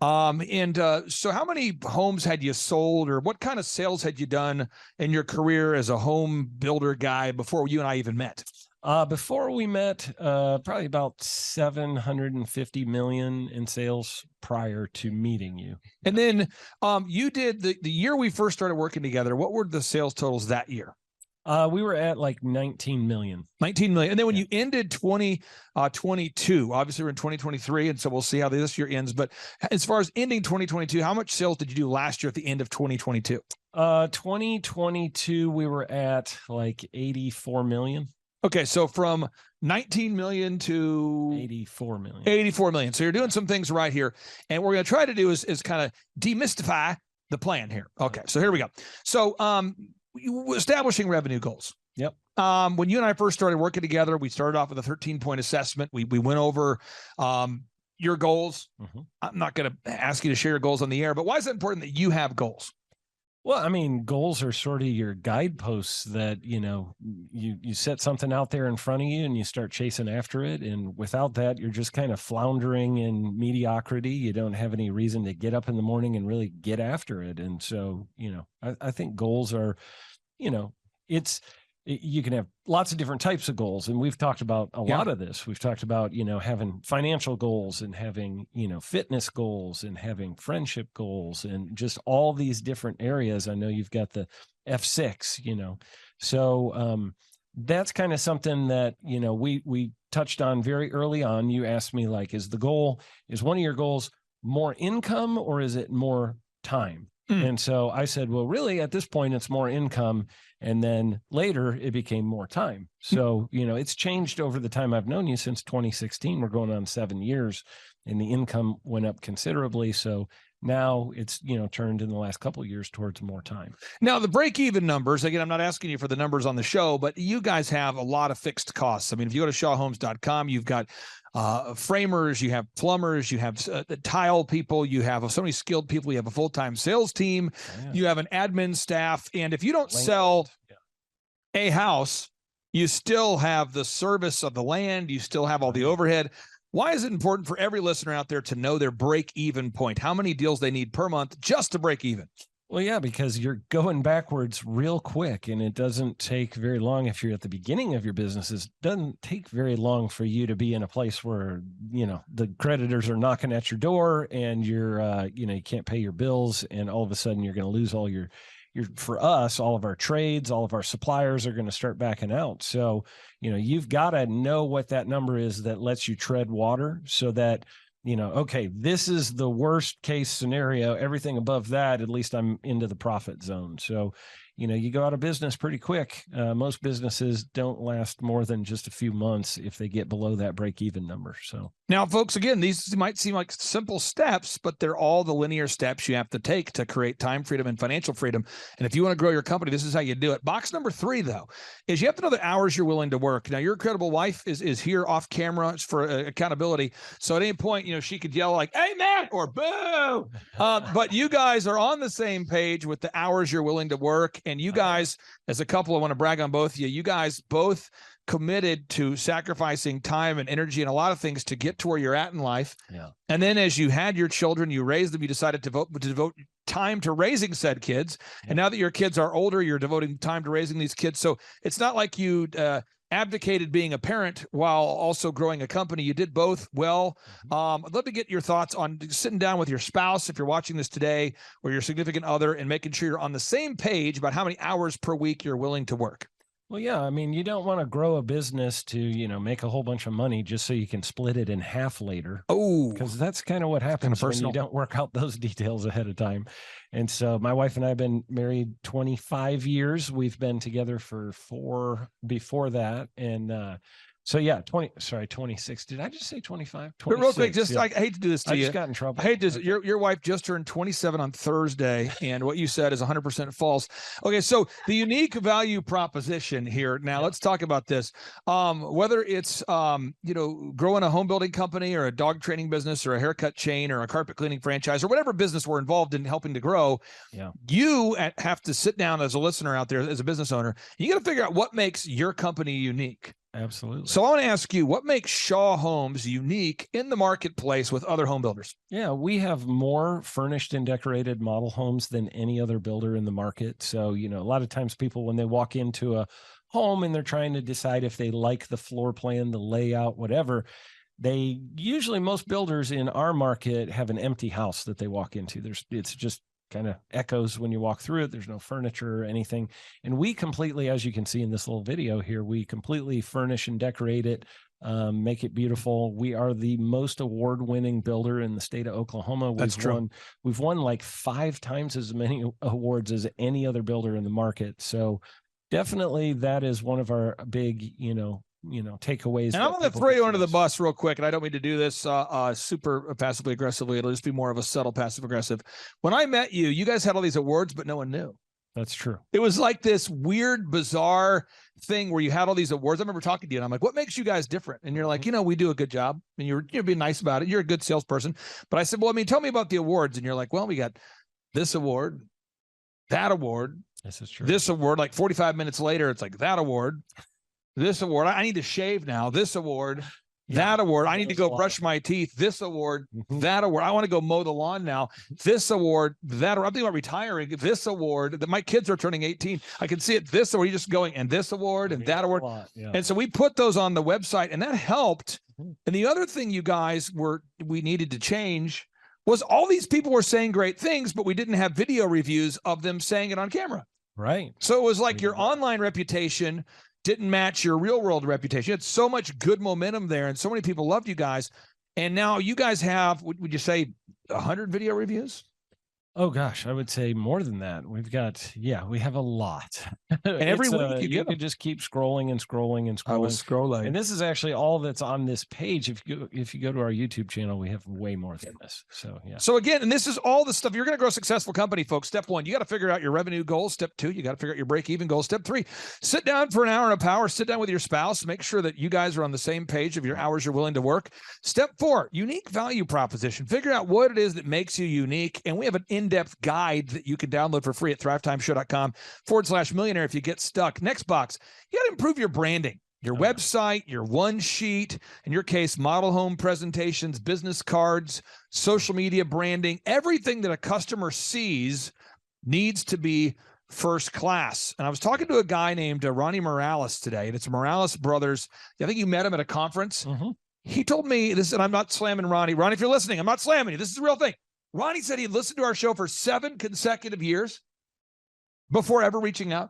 So how many homes had you sold, or what kind of sales had you done in your career as a home builder guy before you and I even met? Before we met, probably about 750 million in sales prior to meeting you. And then you did the year we first started working together. What were the sales totals that year? We were at like 19 million. 19 million. And then when you ended 2022, obviously we're in 2023, and so we'll see how this year ends. But as far as ending 2022, how much sales did you do last year at the end of 2022? 2022, we were at like 84 million. Okay, so from 19 million to 84 million. 84 million. So you're doing some things right here. And what we're going to try to do is kind of demystify the plan here. Okay, so here we go. So establishing revenue goals. Yep. When you and I first started working together, we started off with a 13-point assessment. We went over your goals. I'm not going to ask you to share your goals on the air, but why is it important that you have goals? Well, I mean, goals are sort of your guideposts that, you set something out there in front of you and you start chasing after it. And without that, you're just kind of floundering in mediocrity. You don't have any reason to get up in the morning and really get after it. And so, I think goals are, you can have lots of different types of goals. And we've talked about a lot of this. We've talked about, having financial goals and having, fitness goals and having friendship goals and just all these different areas. I know you've got the F6, so that's kind of something that, we touched on very early on. You asked me, like, is one of your goals more income or is it more time? And so I said, well, really at this point, it's more income. And then later it became more time. So, it's changed over the time I've known you since 2016. We're going on 7 years and the income went up considerably. So now it's, turned in the last couple of years towards more time. Now, the break-even numbers, again, I'm not asking you for the numbers on the show, but you guys have a lot of fixed costs. I mean, if you go to shawhomes.com, you've got framers, you have plumbers, you have tile people, you have so many skilled people, you have a full-time sales team, you have an admin staff. And if you don't sell a house, you still have the service of the land, you still have all the overhead. Why is it important for every listener out there to know their break-even point? How many deals they need per month just to break even? Well, yeah, because you're going backwards real quick, and it doesn't take very long if you're at the beginning of your business. It doesn't take very long for you to be in a place where, the creditors are knocking at your door and you're, you can't pay your bills, and all of a sudden you're going to lose all for us, all of our trades, all of our suppliers are going to start backing out. So, you've got to know what that number is that lets you tread water so that, okay, this is the worst case scenario. Everything above that, at least I'm into the profit zone. So, you go out of business pretty quick. Most businesses don't last more than just a few months if they get below that break-even number. So now, folks, again, these might seem like simple steps, but they're all the linear steps you have to take to create time freedom and financial freedom. And if you want to grow your company, this is how you do it. Box number 3, though, is you have to know the hours you're willing to work. Now, your incredible wife is here off camera for accountability. So at any point, she could yell like, "Hey, man," or "Boo." But you guys are on the same page with the hours you're willing to work. And you guys, as a couple, I want to brag on both of you. You guys both committed to sacrificing time and energy and a lot of things to get to where you're at in life. Yeah. And then as you had your children, you raised them, you decided to devote time to raising said kids. Yeah. And now that your kids are older, you're devoting time to raising these kids. So it's not like you abdicated being a parent while also growing a company. You did both well. I'd love to get your thoughts on sitting down with your spouse, if you're watching this today, or your significant other, and making sure you're on the same page about how many hours per week you're willing to work. Well, yeah, I mean, you don't want to grow a business to, make a whole bunch of money just so you can split it in half later. Oh, because that's kind of what happens when you don't work out those details ahead of time. And so my wife and I have been married 25 years. We've been together for 4 before that. And So yeah, 26. Did I just say 25? But real quick, 26, I hate to do this to I you. just got in trouble. I hate to. Okay. Your wife just turned 27 on Thursday, and what you said is 100% false. Okay, so the unique value proposition here. Now let's talk about this. Whether it's growing a home building company or a dog training business or a haircut chain or a carpet cleaning franchise or whatever business we're involved in helping to grow, you have to sit down as a listener out there, as a business owner. You got to figure out what makes your company unique. Absolutely. So I want to ask you, what makes Shaw Homes unique in the marketplace with other home builders? Yeah, we have more furnished and decorated model homes than any other builder in the market. So, a lot of times people, when they walk into a home and they're trying to decide if they like the floor plan, the layout, whatever, most builders in our market have an empty house that they walk into. It's just kind of echoes when you walk through it. There's no furniture or anything. And we completely, as you can see in this little video here, we completely furnish and decorate it, make it beautiful. We are the most award-winning builder in the state of Oklahoma. That's true. We've won like 5 times as many awards as any other builder in the market. So definitely that is one of our big, takeaways. And I'm going to throw you under the bus real quick, and I don't mean to do this super passively aggressively. It'll just be more of a subtle passive aggressive. When I met you, you guys had all these awards, but no one knew. That's true. It was like this weird, bizarre thing where you had all these awards. I remember talking to you, and I'm like, what makes you guys different? And you're like, we do a good job. And you're being nice about it. You're a good salesperson. But I said, well, tell me about the awards. And you're like, well, we got this award, that award. This is true. This award, like 45 minutes later, it's like that award. This award, I need to shave now. This award, that award, I need to go brush my teeth. This award, that award, I want to go mow the lawn now. This award, that award, I'm thinking about retiring. This award, that my kids are turning 18. I can see it. This award, you're just going, and this award, and that award. And so we put those on the website, and that helped. And the other thing you guys we needed to change was all these people were saying great things, but we didn't have video reviews of them saying it on camera. Right. So it was like your online reputation didn't match your real world reputation. You had so much good momentum there, and so many people loved you guys. And now you guys have, would you say 100 video reviews? Oh gosh, I would say more than that. We've got, we have a lot. And every week you could just keep scrolling and scrolling and scrolling. I was scrolling. And this is actually all that's on this page. If you go to our YouTube channel, we have way more than this. So yeah. So again, and this is all the stuff. You're going to grow a successful company, folks. Step 1, you got to figure out your revenue goals. Step 2, you got to figure out your break-even goals. Step 3, sit down for an hour in a power. Sit down with your spouse. Make sure that you guys are on the same page of your hours you're willing to work. Step 4, unique value proposition. Figure out what it is that makes you unique. And we have an in-depth guide that you can download for free at thrivetimeshow.com/millionaire if you get stuck. Next box, you got to improve your branding, your website, your one sheet, in your case, model home presentations, business cards, social media branding. Everything that a customer sees needs to be first class. And I was talking to a guy named Ronnie Morales today, and it's Morales Brothers. I think you met him at a conference. He told me this, and I'm not slamming Ronnie. Ronnie, if you're listening, I'm not slamming you. This is the real thing. Ronnie said he listened to our show for 7 consecutive years before ever reaching out.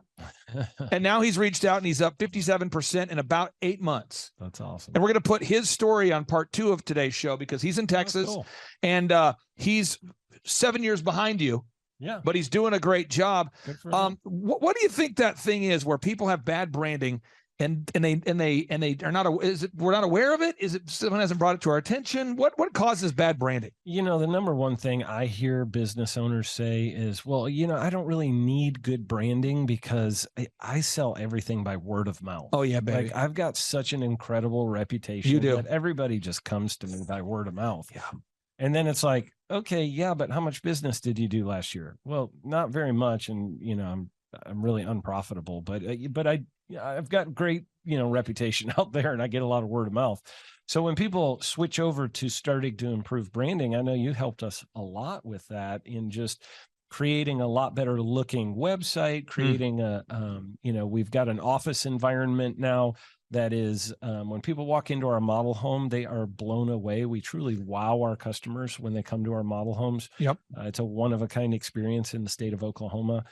And now he's reached out and he's up 57% in about 8 months. That's awesome. And we're going to put his story on part 2 of today's show because he's in Texas and he's 7 years behind you. Yeah. But he's doing a great job. Good for him. What do you think that thing is where people have bad branding and they are not, is it, we're not aware of it? Is it someone hasn't brought it to our attention? What causes bad branding? The number one thing I hear business owners say is, well, I don't really need good branding because I sell everything by word of mouth. Oh yeah, baby. Like I've got such an incredible reputation. You do. That everybody just comes to me by word of mouth. Yeah. And then it's like, okay, yeah, but how much business did you do last year? Well, not very much. And, I'm really unprofitable, but I've got great, reputation out there and I get a lot of word of mouth. So when people switch over to starting to improve branding, I know you helped us a lot with that in just creating a lot better looking website, creating we've got an office environment now that is, when people walk into our model home, they are blown away. We truly wow our customers when they come to our model homes. Yep. It's a one-of-a-kind experience in the state of Oklahoma.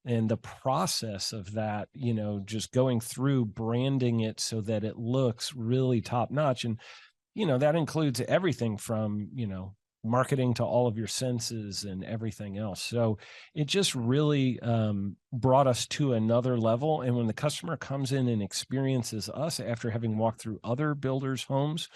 And the process of that, just going through branding it so that it looks really top notch. And, that includes everything from, marketing to all of your senses and everything else. So it just really brought us to another level. And when the customer comes in and experiences us after having walked through other builders' homes,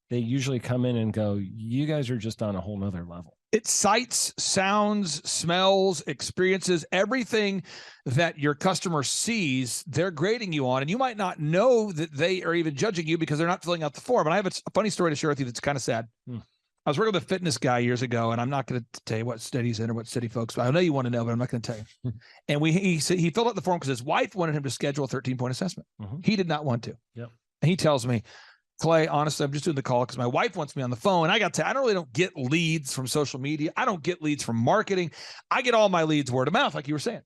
they usually come in and go, you guys are just on a whole nother level. It's sights, sounds, smells, experiences, everything that your customer sees, they're grading you on. And you might not know that they are even judging you because they're not filling out the form. And I have a funny story to share with you that's kind of sad. I was working with a fitness guy years ago, and I'm not going to tell you what state he's in or what city, folks, but I know you want to know, but I'm not going to tell you. And he said he filled out the form because his wife wanted him to schedule a 13-point assessment. He did not want to. Yep. And he tells me, Clay, honestly, I'm just doing the call because my wife wants me on the phone. And I got to, I don't get leads from social media. I don't get leads from marketing. I get all my leads word of mouth, like you were saying.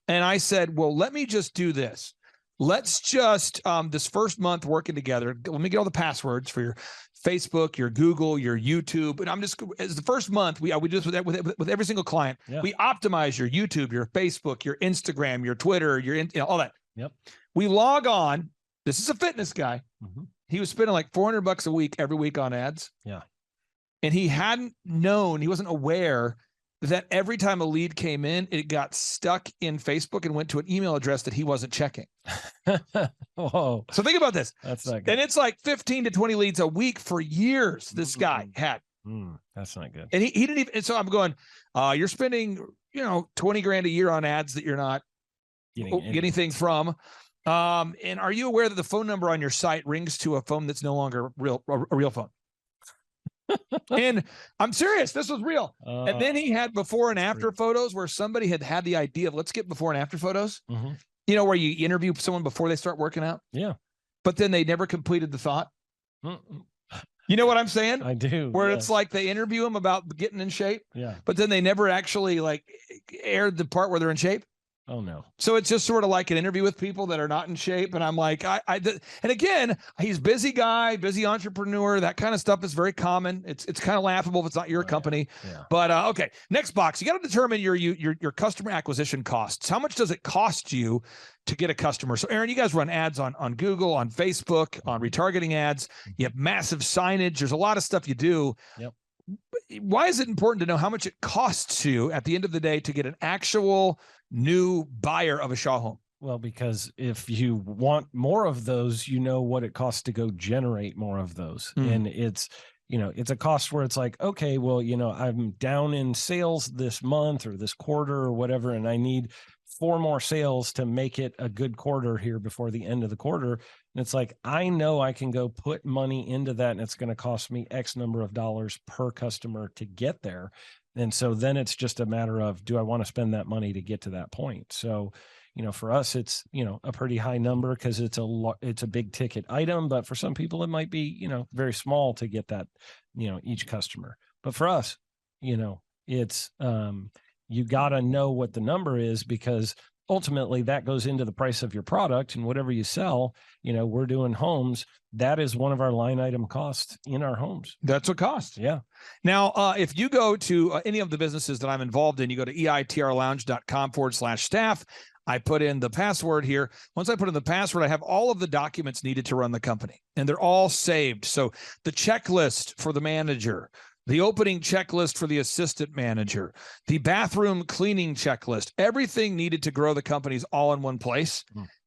And I said, well, let me just do this. Let's just, this first month working together, let me get all the passwords for your Facebook, your Google, your YouTube. And I'm just, as the first month, we do this with every single client. Yeah. We optimize your YouTube, your Facebook, your Instagram, your Twitter, all that. Yep. We log on. This is a fitness guy. He was spending like $400 a week every week on ads. Yeah. And he hadn't known, he wasn't aware that every time a lead came in, it got stuck in Facebook and went to an email address that he wasn't checking. Whoa. So think about this. That's not good. And it's like 15 to 20 leads a week for years. This guy had. That's not good. And he didn't even, and so I'm going, you're spending, 20 grand a year on ads that you're not getting things from. And are you aware that the phone number on your site rings to a phone that's no longer a real phone? And I'm serious. This was real. And then he had before and after photos where somebody had the idea of let's get before and after photos, where you interview someone before they start working out. Yeah. But then they never completed the thought. You know what I'm saying? I do. Where it's like they interview them about getting in shape. Yeah. But then they never actually aired the part where they're in shape. Oh no. So it's just sort of like an interview with people that are not in shape. And I'm like, and again, he's busy guy, busy entrepreneur. That kind of stuff is very common. It's kind of laughable if it's not your company. Yeah. But okay, next box. You got to determine your customer acquisition costs. How much does it cost you to get a customer? So Aaron, you guys run ads on Google, on Facebook, on retargeting ads. You have massive signage. There's a lot of stuff you do. Yep. Why is it important to know how much it costs you at the end of the day to get an actual new buyer of a Shaw home? Well, because if you want more of those, you know what it costs to go generate more of those. And it's a cost where it's like, okay, well, I'm down in sales this month or this quarter or whatever, and I need 4 more sales to make it a good quarter here before the end of the quarter. And it's like, I know I can go put money into that and it's going to cost me X number of dollars per customer to get there. And so then it's just a matter of, do I want to spend that money to get to that point? So, for us, it's, a pretty high number because it's a big ticket item, but for some people it might be, very small to get that, each customer. But for us, it's, you got to know what the number is because ultimately that goes into the price of your product, and whatever you sell, we're doing homes. That is one of our line item costs in our homes. That's what costs. Yeah. Now, if you go to any of the businesses that I'm involved in, you go to eitrlounge.com/staff. I put in the password here. Once I put in the password, I have all of the documents needed to run the company, and they're all saved. So the checklist for the manager, the opening checklist for the assistant manager, the bathroom cleaning checklist, everything needed to grow the company is all in one place.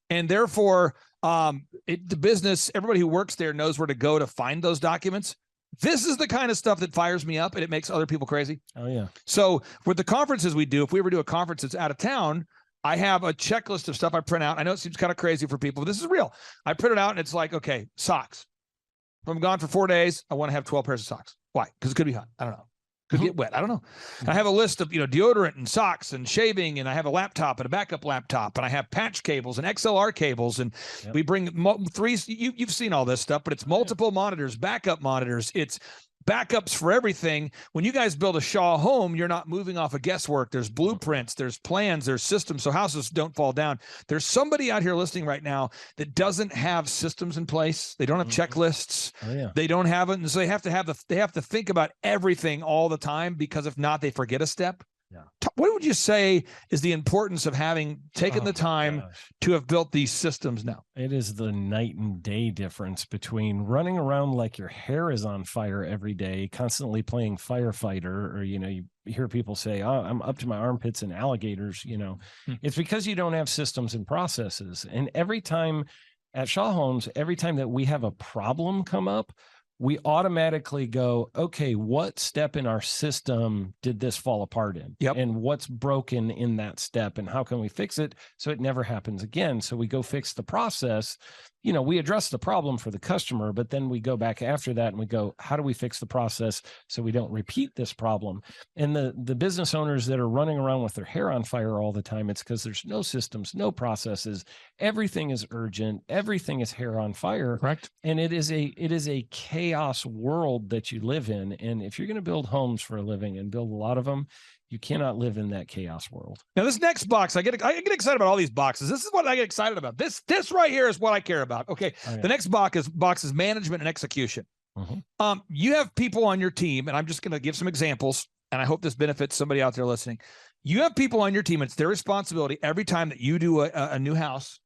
And therefore, the business, everybody who works there knows where to go to find those documents. This is the kind of stuff that fires me up and it makes other people crazy. Oh, yeah. So with the conferences we do, if we ever do a conference that's out of town, I have a checklist of stuff I print out. I know it seems kind of crazy for people, but this is real. I print it out and it's like, okay, socks. If I'm gone for 4 days, I want to have 12 pairs of socks. Why? Because it could be hot. I don't know. Could get wet. I don't know. I have a list of, deodorant and socks and shaving, and I have a laptop and a backup laptop, and I have patch cables and XLR cables, and we bring 3. You've seen all this stuff, but it's multiple monitors, backup monitors. It's backups for everything. When you guys build a Shaw home, you're not moving off of guesswork. There's blueprints, there's plans, there's systems, so houses don't fall down. There's somebody out here listening right now that doesn't have systems in place. They don't have checklists. Oh, yeah. They don't have it, and so they have to think about everything all the time, because if not, they forget a step. What would you say is the importance of having taken the time to have built these systems now? It is the night and day difference between running around like your hair is on fire every day, constantly playing firefighter, or, you hear people say, oh, I'm up to my armpits in alligators, It's because you don't have systems and processes. And every time at Shaw Homes, every time that we have a problem come up, we automatically go, okay, what step in our system did this fall apart in? Yep. And what's broken in that step, and how can we fix it so it never happens again? So we go fix the process. We address the problem for the customer, but then we go back after that and we go, how do we fix the process so we don't repeat this problem? And the business owners that are running around with their hair on fire all the time, it's because there's no systems, no processes. Everything is urgent. Everything is hair on fire. Correct. And it is a chaos world that you live in. And if you're going to build homes for a living and build a lot of them, you cannot live in that chaos world. Now, this next box, I get excited about all these boxes. This is what I get excited about. This right here is what I care about. Okay. The next box is management and execution. You have people on your team, and I'm just going to give some examples, and I hope this benefits somebody out there listening. You have people on your team. It's their responsibility every time that you do a new house.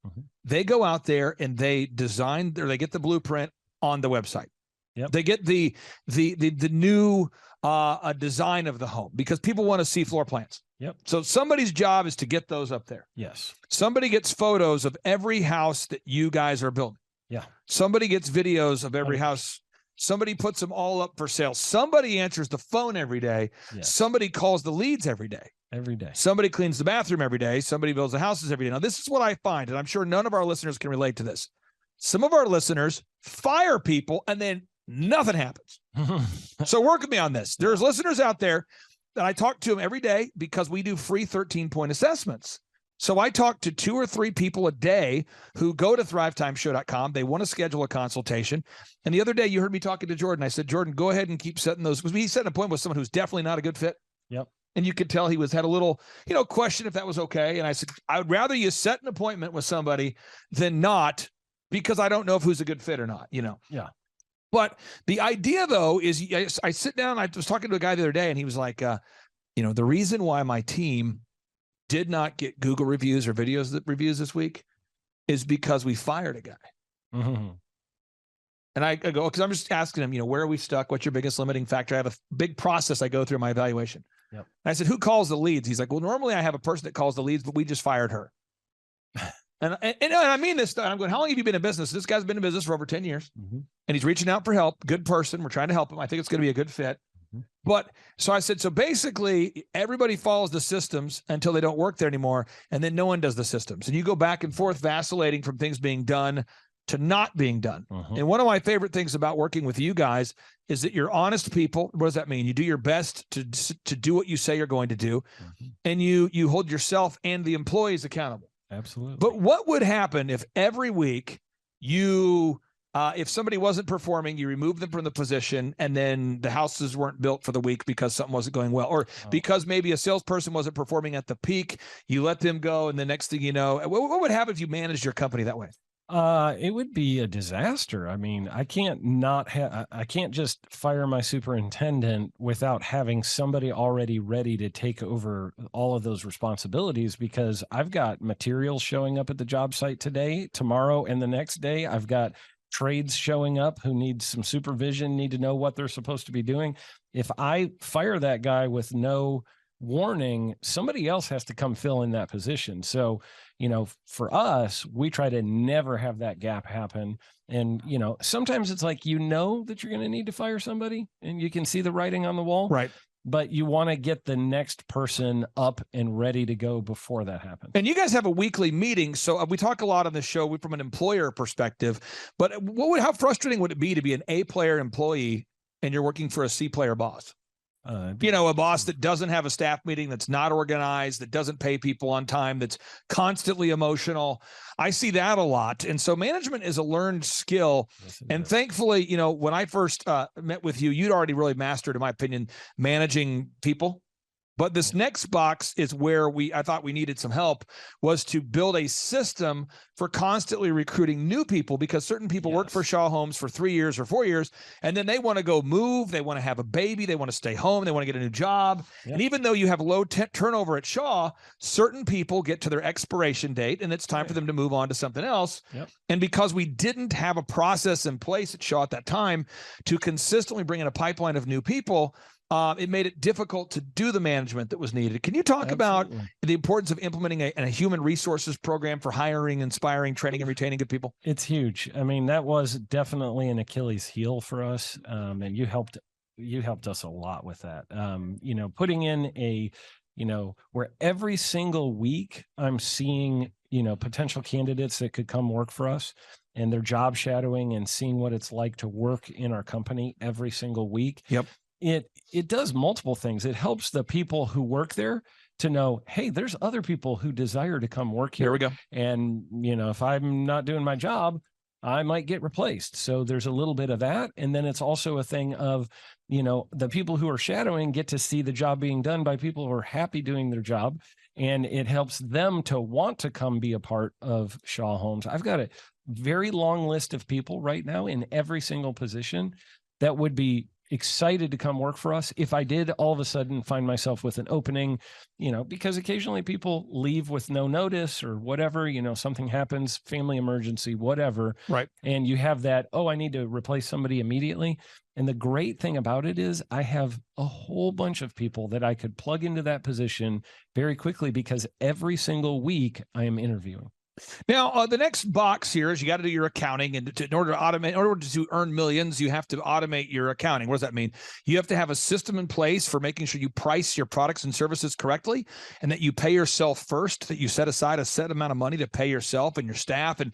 They go out there and they design, or they get the blueprint on the website. Yep. They get the new design of the home, because people want to see floor plans. Yep. So somebody's job is to get those up there. Yes. Somebody gets photos of every house that you guys are building. Yeah. Somebody gets videos of every house. Somebody puts them all up for sale. Somebody answers the phone every day. Yes. Somebody calls the leads every day. Every day. Somebody cleans the bathroom every day. Somebody builds the houses every day. Now, this is what I find, and I'm sure none of our listeners can relate to this. Some of our listeners fire people and then nothing happens. So work with me on this. There's listeners out there that I talk to them every day, because we do free 13-point assessments. So I talk to 2 or 3 people a day who go to thrivetimeshow.com. They want to schedule a consultation. And the other day you heard me talking to Jordan. I said, Jordan, go ahead and keep setting those, because we set an appointment with someone who's definitely not a good fit. Yep. And you could tell he had a little, question if that was okay. And I said, I would rather you set an appointment with somebody than not, because I don't know if who's a good fit or not, Yeah. But the idea, though, is I sit down. I was talking to a guy the other day, and he was like, the reason why my team did not get Google reviews or reviews this week is because we fired a guy. And I go, because I'm just asking him, where are we stuck? What's your biggest limiting factor? I have a big process I go through in my evaluation. Yep. And I said, who calls the leads? He's like, well, normally I have a person that calls the leads, but we just fired her. And I mean this, I'm going, how long have you been in business? This guy's been in business for over 10 years, and he's reaching out for help. Good person. We're trying to help him. I think it's going to be a good fit. But so I said, so basically everybody follows the systems until they don't work there anymore. And then no one does the systems. And you go back and forth vacillating from things being done to not being done. And one of my favorite things about working with you guys is that you're honest people. What does that mean? You do your best to do what you say you're going to do. And you hold yourself and the employees accountable. Absolutely. But what would happen if every week if somebody wasn't performing, you remove them from the position, and then the houses weren't built for the week because something wasn't going well, or because maybe a salesperson wasn't performing at the peak, you let them go, and the next thing you know, what would happen if you managed your company that way? It would be a disaster. I mean, I can't just fire my superintendent without having somebody already ready to take over all of those responsibilities, because I've got materials showing up at the job site today, tomorrow, and the next day. I've got trades showing up who need some supervision, need to know what they're supposed to be doing. If I fire that guy with no warning, somebody else has to come fill in that position. So, for us, we try to never have that gap happen. And, sometimes it's like, that you're going to need to fire somebody and you can see the writing on the wall. Right. But you want to get the next person up and ready to go before that happens. And you guys have a weekly meeting. So we talk a lot on the show from an employer perspective, but how frustrating would it be to be an A-player employee and you're working for a C-player boss? A boss that doesn't have a staff meeting, that's not organized, that doesn't pay people on time, that's constantly emotional. I see that a lot. And so management is a learned skill. Yes, and thankfully, when I first met with you, you'd already really mastered, in my opinion, managing people. But this next box is where I thought we needed some help, was to build a system for constantly recruiting new people, because certain people work for Shaw Homes for 3 years or 4 years, and then they want to go move, they want to have a baby, they want to stay home, they want to get a new job. And even though you have low turnover at Shaw, certain people get to their expiration date and it's time for them to move on to something else. And because we didn't have a process in place at Shaw at that time to consistently bring in a pipeline of new people, it made it difficult to do the management that was needed. Can you talk about the importance of implementing a human resources program for hiring, inspiring, training, and retaining good people? It's huge. I mean, that was definitely an Achilles heel for us. And you helped us a lot with that. You know, putting in where every single week I'm seeing, potential candidates that could come work for us, and they're job shadowing and seeing what it's like to work in our company every single week. It does multiple things. It helps the people who work there to know, hey, there's other people who desire to come work here. Here we go. And, if I'm not doing my job, I might get replaced. So there's a little bit of that. And then it's also a thing of, the people who are shadowing get to see the job being done by people who are happy doing their job. And it helps them to want to come be a part of Shaw Homes. I've got a very long list of people right now in every single position that would be excited to come work for us if I did all of a sudden find myself with an opening, because occasionally people leave with no notice or whatever, something happens, family emergency, whatever. Right. And you have that, I need to replace somebody immediately. And the great thing about it is I have a whole bunch of people that I could plug into that position very quickly, because every single week I am interviewing. Now, the next box here is you got to do your accounting, and in order to earn millions, you have to automate your accounting. What does that mean? You have to have a system in place for making sure you price your products and services correctly, and that you pay yourself first, that you set aside a set amount of money to pay yourself and your staff. And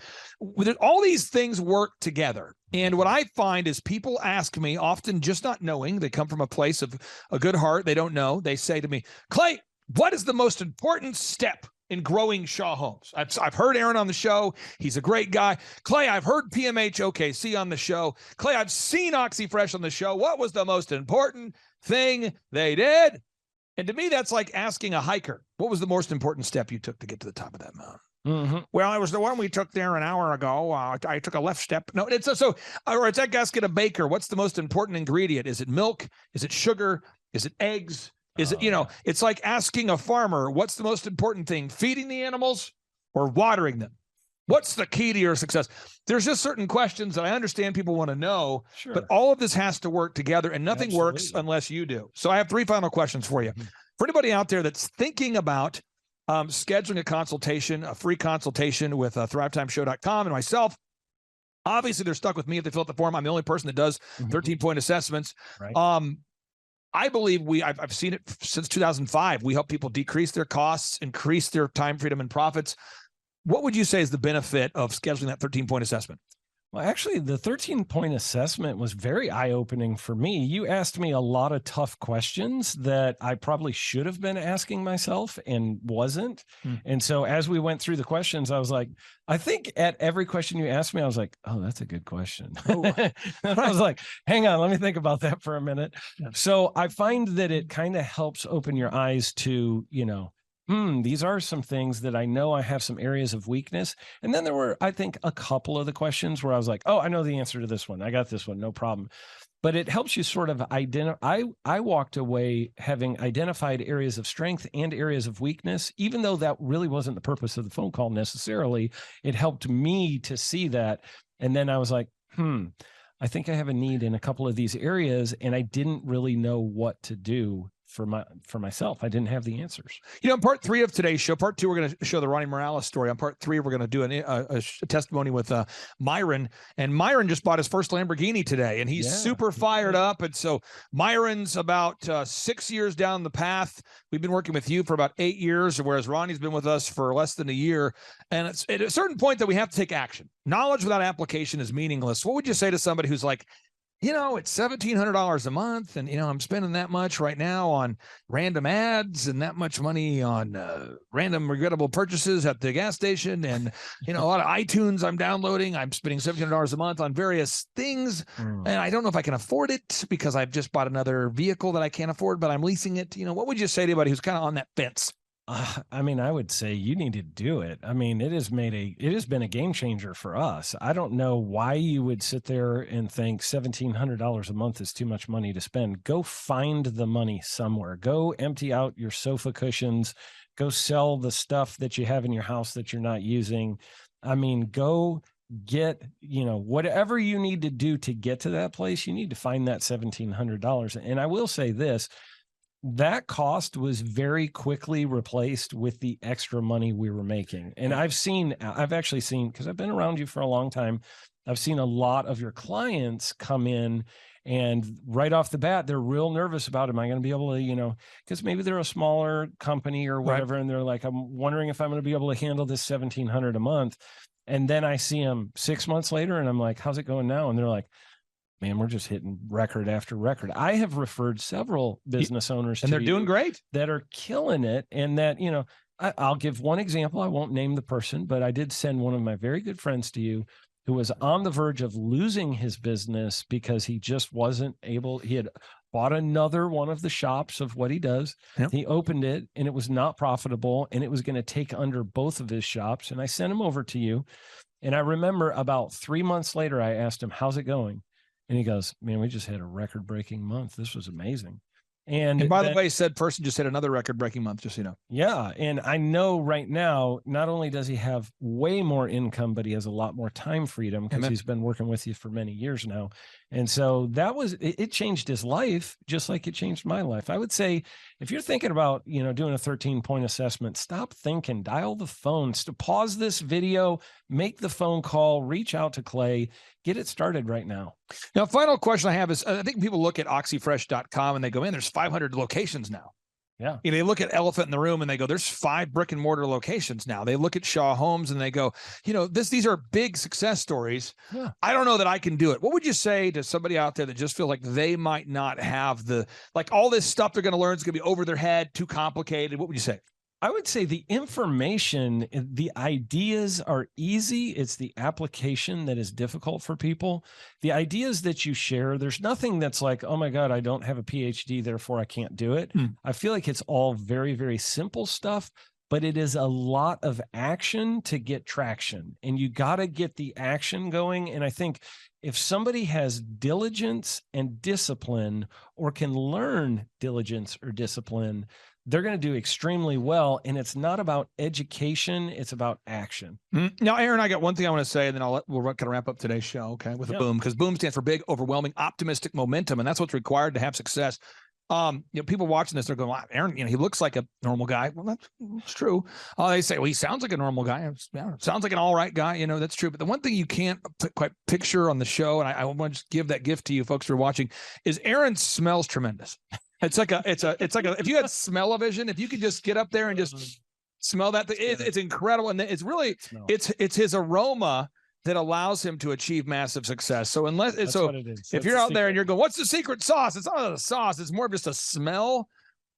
all these things work together. And what I find is people ask me, often just not knowing, they come from a place of a good heart, they don't know. They say to me, Clay, what is the most important step in growing Shaw Homes? I've heard Aaron on the show. He's a great guy. Clay, I've heard PMH OKC on the show. Clay, I've seen OxyFresh on the show. What was the most important thing they did? And to me, that's like asking a hiker, what was the most important step you took to get to the top of that mountain? Well, it was the one we took there an hour ago. I took a left step. No, it's like asking a baker, what's the most important ingredient? Is it milk? Is it sugar? Is it eggs? Is it, it's like asking a farmer, what's the most important thing, feeding the animals or watering them? What's the key to your success? There's just certain questions that I understand people want to know, but all of this has to work together, and nothing works unless you do. So I have 3 final questions for you. For anybody out there that's thinking about scheduling a consultation, a free consultation with thrivetimeshow.com and myself, obviously they're stuck with me if they fill out the form. I'm the only person that does 13-point assessments. Right. I believe I've seen it since 2005. We help people decrease their costs, increase their time, freedom, and profits. What would you say is the benefit of scheduling that 13-point assessment? Well, actually, the 13-point assessment was very eye-opening for me. You asked me a lot of tough questions that I probably should have been asking myself and wasn't. And so as we went through the questions, I was like, I think at every question you asked me, I was like, oh, that's a good question. And I was like, hang on, let me think about that for a minute. So I find that it kind of helps open your eyes to, these are some things that I know I have some areas of weakness. And then there were, I think, a couple of the questions where I was like, oh, I know the answer to this one. I got this one, no problem. But it helps you sort of identify. I walked away having identified areas of strength and areas of weakness, even though that really wasn't the purpose of the phone call necessarily. It helped me to see that. And then I was like, I think I have a need in a couple of these areas, and I didn't really know what to do for myself. I didn't have the answers. In part 3 of today's show, part 2, we're going to show the Ronnie Morales story. On part 3, we're going to do a testimony with Myron. And Myron just bought his first Lamborghini today, and he's super fired up. And so Myron's about 6 years down the path. We've been working with you for about 8 years, whereas Ronnie's been with us for less than a year. And it's at a certain point that we have to take action. Knowledge without application is meaningless. What would you say to somebody who's like, it's $1,700 a month, and I'm spending that much right now on random ads and that much money on random regrettable purchases at the gas station, and a lot of iTunes I'm downloading. I'm spending $1,700 a month on various things, and I don't know if I can afford it because I've just bought another vehicle that I can't afford, but I'm leasing it. What would you say to anybody who's kind of on that fence? I mean, I would say you need to do it. I mean, it has been a game changer for us. I don't know why you would sit there and think $1,700 a month is too much money to spend. Go find the money somewhere. Go empty out your sofa cushions. Go sell the stuff that you have in your house that you're not using. I mean, go get, whatever you need to do to get to that place. You need to find that $1,700. And I will say this. That cost was very quickly replaced with the extra money we were making. And I've actually seen, because I've been around you for a long time, I've seen a lot of your clients come in and right off the bat, they're real nervous about, am I going to be able to, because maybe they're a smaller company or whatever. Right. And they're like, I'm wondering if I'm going to be able to handle this $1,700 a month. And then I see them 6 months later and I'm like, how's it going now? And they're like, man, we're just hitting record after record. I have referred several business owners and they're doing great, that are killing it. And that, I'll give one example. I won't name the person, but I did send one of my very good friends to you who was on the verge of losing his business because he just wasn't able. He had bought another one of the shops of what he does. Yep. He opened it and it was not profitable and it was going to take under both of his shops. And I sent him over to you. And I remember about 3 months later, I asked him, how's it going? And he goes, man, we just had a record-breaking month. This was amazing. And by the way, said person just had another record-breaking month, just so you know. Yeah. And I know right now, not only does he have way more income, but he has a lot more time freedom because he's been working with you for many years now. And so it changed his life, just like it changed my life. I would say, if you're thinking about, doing a 13-point assessment, stop thinking, dial the phone, pause this video, make the phone call, reach out to Clay, get it started right now. Now, final question I have is, I think people look at oxyfresh.com and they go, man, there's 500 locations now. Yeah. They look at Elephant in the Room and they go, there's 5 brick and mortar locations now. They look at Shaw Homes and they go, these are big success stories. Yeah. I don't know that I can do it. What would you say to somebody out there that just feel like they might not have all this stuff they're going to learn is going to be over their head, too complicated? What would you say? I would say the information, the ideas are easy. It's the application that is difficult for people. The ideas that you share, there's nothing that's like, oh my God, I don't have a PhD, therefore I can't do it. I feel like it's all very, very simple stuff, but it is a lot of action to get traction. And you got to get the action going. And I think if somebody has diligence and discipline or can learn diligence or discipline, they're going to do extremely well. And it's not about education. It's about action. Now, Aaron, I got one thing I want to say, and then we'll kind of wrap up today's show, okay, with a boom, because boom stands for big, overwhelming, optimistic momentum. And that's what's required to have success. People watching this, they're going, wow, Aaron, he looks like a normal guy. Well, that's true. They say, well, he sounds like a normal guy. Sounds like an all right guy. That's true. But the one thing you can't quite picture on the show, and I want to just give that gift to you folks who are watching, is Aaron smells tremendous. It's like if you had smell-o-vision, if you could just get up there and just smell that thing, it's incredible. And it's really, it's his aroma that allows him to achieve massive success. So if you're out there and you're going, what's the secret sauce? It's not a sauce. It's more of just a smell.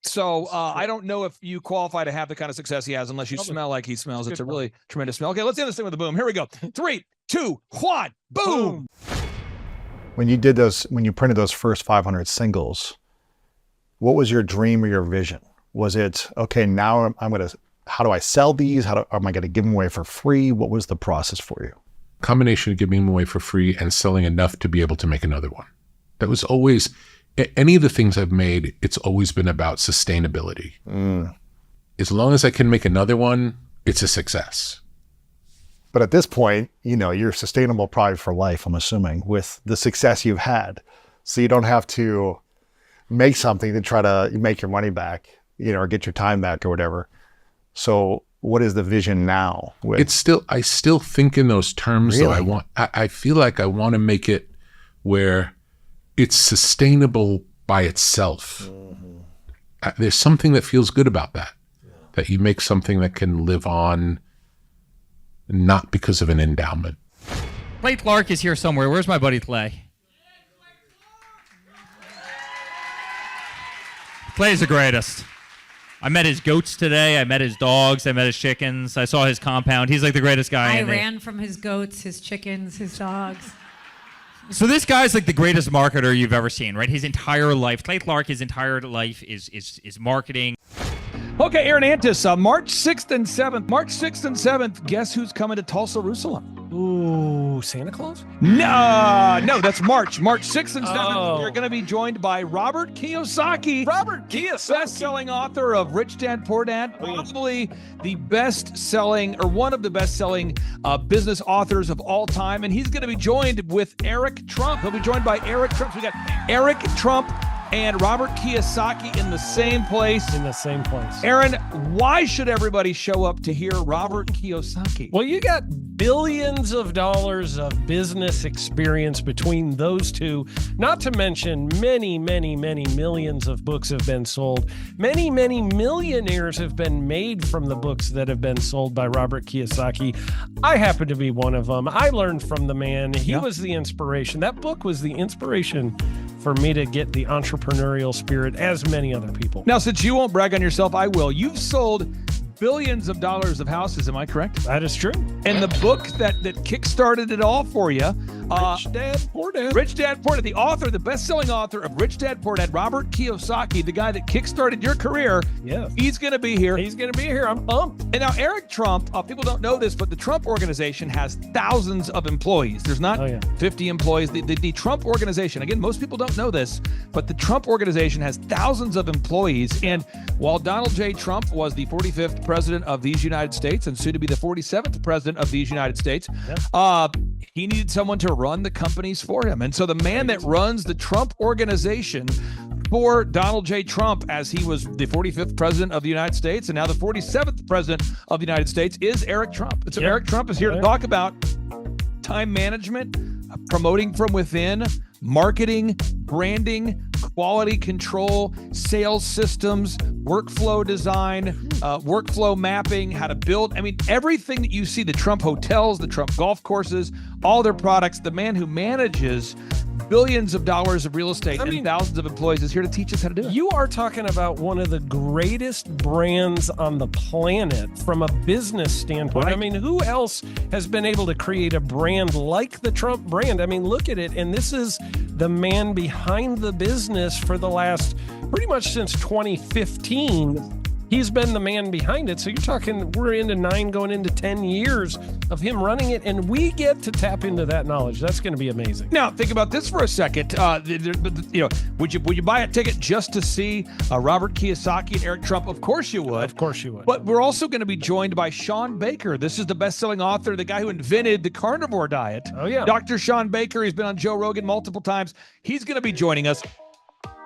So I don't know if you qualify to have the kind of success he has unless you smell like he smells. It's a really tremendous smell. Okay, let's end this thing with a boom. Here we go. 3, 2, 1, boom. When you printed those first 500 singles, what was your dream or your vision? Was it, okay, now how do I sell these? Am I going to give them away for free? What was the process for you? Combination of giving them away for free and selling enough to be able to make another one. That was always, any of the things I've made, it's always been about sustainability. As long as I can make another one, it's a success. But at this point, you're sustainable probably for life, I'm assuming, with the success you've had. So you don't have to make something to try to make your money back, or get your time back or whatever. So what is the vision now? I still think in those terms. Really? Though I feel like I want to make it where it's sustainable by itself. There's something that feels good about that, that you make something that can live on, not because of an endowment. Clay Clark is here somewhere. Where's my buddy Clay? Clay's the greatest. I met his goats today. I met his dogs. I met his chickens. I saw his compound. He's like the greatest guy. I ran from his goats, his chickens, his dogs. So this guy's like the greatest marketer you've ever seen, right? His entire life, Clay Clark, his entire life is marketing. Okay, Aaron Antis, March 6th and 7th. March 6th and 7th, guess who's coming to Tulsa, Jerusalem? Ooh, Santa Claus? No, that's March. March 6th and 7th, Oh. we're going to be joined by Robert Kiyosaki. Robert Kiyosaki. Best-selling author of Rich Dad, Poor Dad. Probably the best-selling, or one of the best-selling business authors of all time. And he's going to be joined with Eric Trump. He'll be joined by Eric Trump. So we got Eric Trump and Robert Kiyosaki in the same place. Aaron, why should everybody show up to hear Robert Kiyosaki? Well, you got billions of dollars of business experience between those two, not to mention many, many, many millions of books have been sold. Many, many millionaires have been made from the books that have been sold by Robert Kiyosaki. I happen to be one of them. I learned from the man. He was the inspiration. That book was the inspiration for me to get the entrepreneurial spirit, as many other people. Now, since you won't brag on yourself, I will. You've sold billions of dollars of houses, am I correct? That is true. And the book that kickstarted it all for you, Rich Dad, Poor Dad. Rich Dad, Poor Dad, the author, the best-selling author of Rich Dad, Poor Dad, Robert Kiyosaki, the guy that kickstarted your career. Yeah. He's going to be here. He's going to be here. I'm pumped. And now Eric Trump, people don't know this, but the Trump organization has thousands of employees. There's not 50 employees. The Trump organization, again, most people don't know this, but the Trump organization has thousands of employees. And while Donald J. Trump was the 45th president of these United States and soon to be the 47th president of these United States, he needed someone to run the companies for him. And so the man that runs the Trump organization for Donald J. Trump, as he was the 45th president of the United States and now the 47th president of the United States, is Eric Trump. And so Eric Trump is here to talk about time management, promoting from within, marketing, branding, quality control, sales systems, workflow design, workflow mapping, how to build. I mean, everything that you see, the Trump hotels, the Trump golf courses, all their products, the man who manages billions of dollars of real estate and thousands of employees is here to teach us how to do it. You are talking about one of the greatest brands on the planet from a business standpoint. Right. I mean, who else has been able to create a brand like the Trump brand? I mean, look at it. And this is the man behind the business for the last pretty much since 2015. He's been the man behind it. So you're talking, we're into 9 going into 10 years of him running it, and we get to tap into that knowledge. That's going to be amazing. Now, think about this for a second. Would you buy a ticket just to see Robert Kiyosaki and Eric Trump? Of course you would. Of course you would. But we're also going to be joined by Sean Baker. This is the best-selling author, the guy who invented the carnivore diet. Oh, yeah. Dr. Sean Baker. He's been on Joe Rogan multiple times. He's going to be joining us.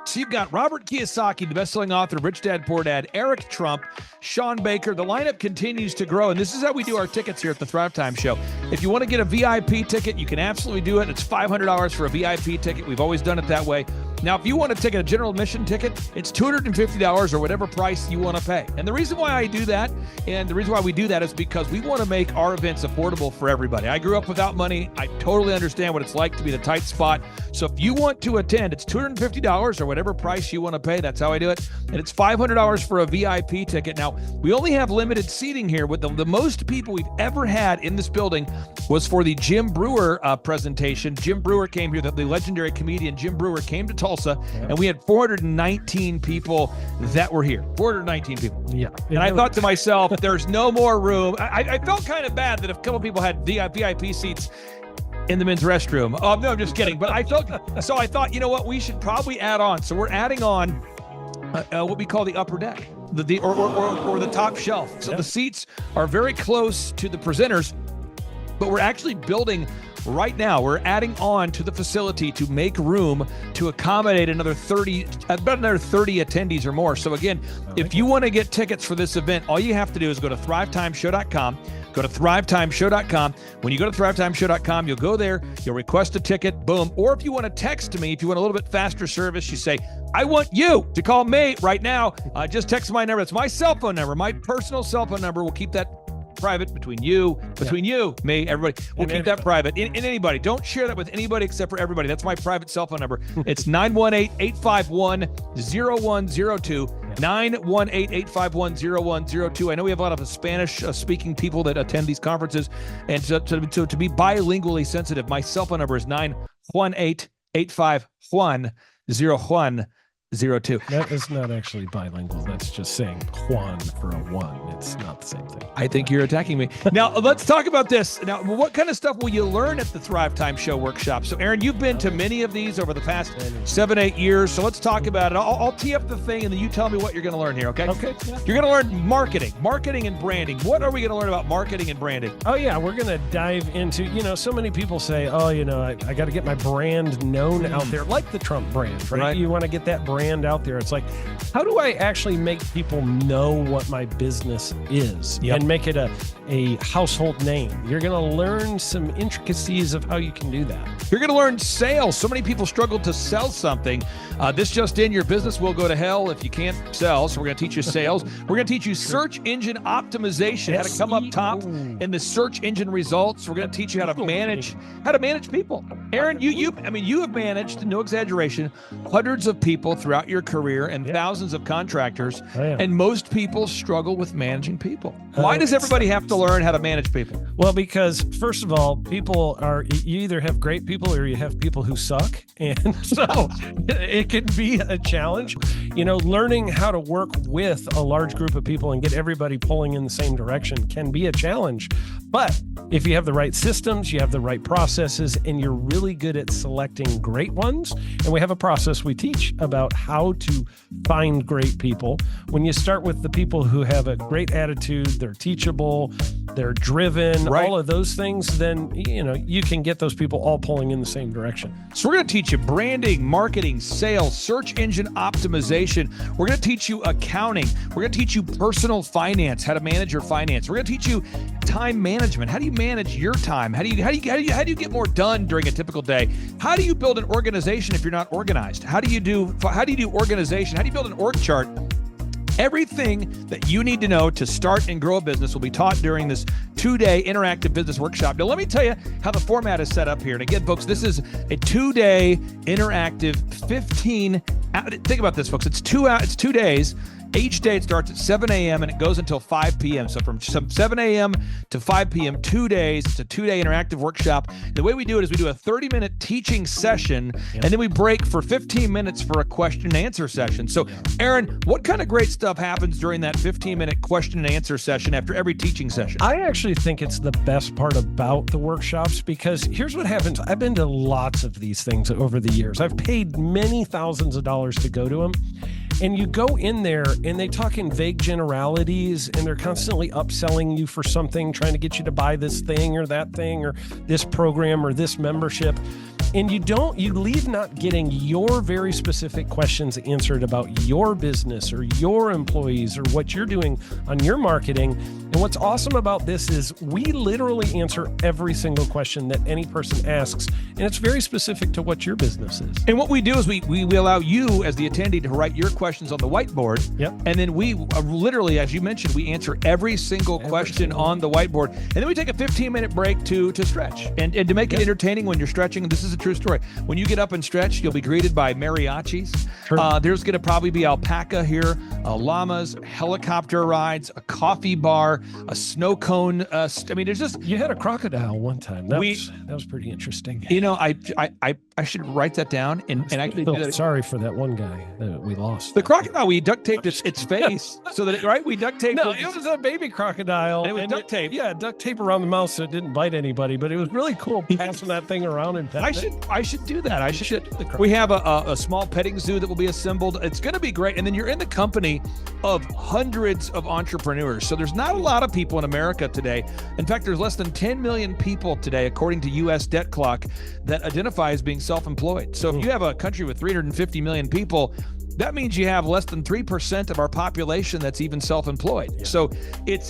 So you've got Robert Kiyosaki, the best-selling author of Rich Dad, Poor Dad, Eric Trump, Sean Baker. The lineup continues to grow, and this is how we do our tickets here at the Thrivetime Show. If you want to get a VIP ticket, you can absolutely do it. It's $500 for a VIP ticket. We've always done it that way. Now, if you want to take a general admission ticket, it's $250 or whatever price you want to pay. And the reason why I do that, and the reason why we do that is because we want to make our events affordable for everybody. I grew up without money. I totally understand what it's like to be in a tight spot. So if you want to attend, it's $250 or whatever price you want to pay. That's how I do it. And it's $500 for a VIP ticket. Now, we only have limited seating here. With the most people we've ever had in this building was for the Jim Brewer presentation. Jim Brewer came here, the legendary comedian Jim Brewer came to Tulsa, and we had 419 people that were here. 419 people. Yeah. And I thought to myself, there's no more room. I felt kind of bad that a couple people had VIP seats in the men's restroom. Oh, no, I'm just kidding. But I thought, you know what, we should probably add on. So we're adding on what we call the upper deck, or the top shelf. So the seats are very close to the presenters, but we're actually building right now. We're adding on to the facility to make room to accommodate about another 30 attendees or more. So again, if you want to get tickets for this event, all you have to do is go to thrivetimeshow.com. Go to thrivetimeshow.com. When you go to thrivetimeshow.com, you'll go there, you'll request a ticket, boom. Or if you want to text me, if you want a little bit faster service, you say, I want you to call me right now. Just text my number. It's my cell phone number, my personal cell phone number. We'll keep that private between you, me, everybody. We'll keep that private. And anybody, don't share that with anybody except for everybody. That's my private cell phone number. It's 918-851-0102. 918-851-0102. I know we have a lot of Spanish-speaking people that attend these conferences, and so to be bilingually sensitive, my cell phone number is 918-851-0102. That is not actually bilingual. That's just saying Juan for a one. It's not the same thing. I think you're attacking me. Now, let's talk about this. Now, what kind of stuff will you learn at the Thrivetime Show workshop? So, Aaron, you've been to many of these over the past 7-8 years. So let's talk about it. I'll tee up the thing, and then you tell me what you're going to learn here, okay? Okay. You're going to learn marketing and branding. What are we going to learn about marketing and branding? Oh, yeah. We're going to dive into, so many people say, I got to get my brand known out there, like the Trump brand, right? You want to get that brand out there. It's like, how do I actually make people know what my business is and make it a household name? You're going to learn some intricacies of how you can do that. You're going to learn sales. So many people struggle to sell something. This just in, your business will go to hell if you can't sell. So we're going to teach you sales. We're going to teach you search engine optimization, how to come up top in the search engine results. We're going to teach you how to manage people. Aaron, you have managed, no exaggeration, hundreds of people throughout your career and thousands of contractors. And most people struggle with managing people. Why does everybody have to learn how to manage people? Well, because first of all, you either have great people or you have people who suck. And so it can be a challenge. Learning how to work with a large group of people and get everybody pulling in the same direction can be a challenge. But if you have the right systems, you have the right processes, and you're really good at selecting great ones, and we have a process we teach about how to find great people. When you start with the people who have a great attitude, they're teachable, they're driven, all of those things, then you can get those people all pulling in the same direction. So we're going to teach you branding, marketing, sales, search engine optimization. We're going to teach you accounting. We're going to teach you personal finance, how to manage your finance. We're going to teach you time management. How do you manage your time? How do you get more done during a typical day? How do you build an organization if you're not organized? How do you do organization? How do you build an org chart? Everything that you need to know to start and grow a business will be taught during this 2-day interactive business workshop. Now, let me tell you how the format is set up here. And again, folks, this is a 2-day interactive 15. Think about this, folks. It's 2 days. Each day it starts at 7 a.m. and it goes until 5 p.m. So from 7 a.m. to 5 p.m., 2 days. It's a 2-day interactive workshop. The way we do it is we do a 30-minute teaching session, and then we break for 15 minutes for a question and answer session. So, Aaron, what kind of great stuff happens during that 15-minute question and answer session after every teaching session? I actually think it's the best part about the workshops, because here's what happens. I've been to lots of these things over the years. I've paid many thousands of dollars to go to them. And you go in there and they talk in vague generalities, and they're constantly upselling you for something, trying to get you to buy this thing or that thing or this program or this membership. And you leave not getting your very specific questions answered about your business or your employees or what you're doing on your marketing. And what's awesome about this is we literally answer every single question that any person asks, and it's very specific to what your business is. And what we do is we allow you as the attendee to write your questions on the whiteboard. Yep. And then we literally, as you mentioned, we answer every single question on the whiteboard. And then we take a 15-minute break to stretch and to make it entertaining when you're stretching. This is a true story. When you get up and stretch, you'll be greeted by mariachis. Sure. There's going to probably be alpaca here, llamas, helicopter rides, a coffee bar, a snow cone. There's just... You had a crocodile one time. That was pretty interesting. I should write that down and actually do that. Sorry for that one guy that we lost. The crocodile, we duct taped its face so that we duct taped. No, it was a baby crocodile. And it was duct tape. Yeah, duct tape around the mouth so it didn't bite anybody. But it was really cool passing that thing around and petting I should do that. We have a small petting zoo that will be assembled. It's going to be great. And then you're in the company of hundreds of entrepreneurs. So there's not a lot of people in America today. In fact, there's less than 10 million people today, according to U.S. Debt Clock, that identify as being self-employed. So if you have a country with 350 million people, that means you have less than 3% of our population that's even self-employed. Yeah. So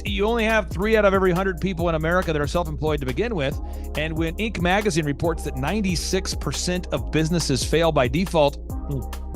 you only have 3 out of every 100 people in America that are self-employed to begin with. And when Inc. magazine reports that 96% of businesses fail by default,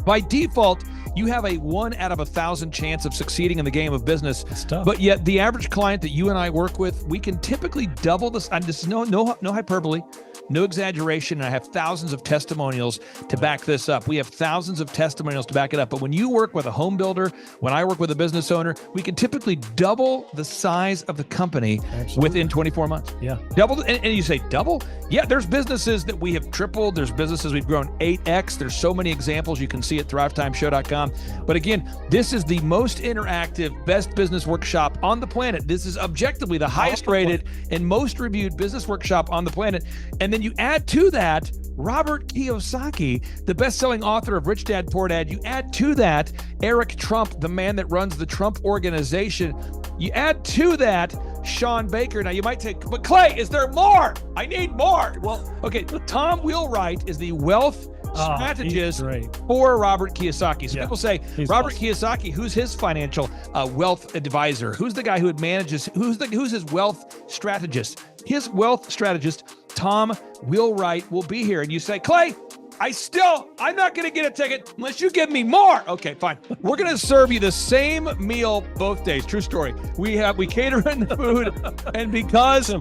By default, you have a 1 out of 1,000 chance of succeeding in the game of business. It's tough. But yet the average client that you and I work with, we can typically double this. And this is no hyperbole, no exaggeration. And I have thousands of testimonials to back this up. We have thousands of testimonials to back it up. But when you work with a home builder, when I work with a business owner, we can typically double the size of the company within 24 months. Yeah. Double. And you say double? Yeah, there's businesses that we have tripled. There's businesses we've grown 8x. There's so many examples you can see at thrivetimeshow.com. But again, this is the most interactive, best business workshop on the planet. This is objectively the highest rated and most reviewed business workshop on the planet. And then you add to that Robert Kiyosaki, the best-selling author of Rich Dad, Poor Dad. You add to that Eric Trump, the man that runs the Trump Organization. You add to that Sean Baker. Now you might say, but Clay, is there more? I need more. Well, okay, Tom Wheelwright is the wealth strategist for Robert Kiyosaki. So people say, Robert Kiyosaki, who's his financial wealth advisor? Who's the guy who manages, who's his wealth strategist? His wealth strategist, Tom Wheelwright, will be here. And you say, Clay, I'm not going to get a ticket unless you give me more. Okay, fine. We're going to serve you the same meal both days. True story. We cater in the food, and because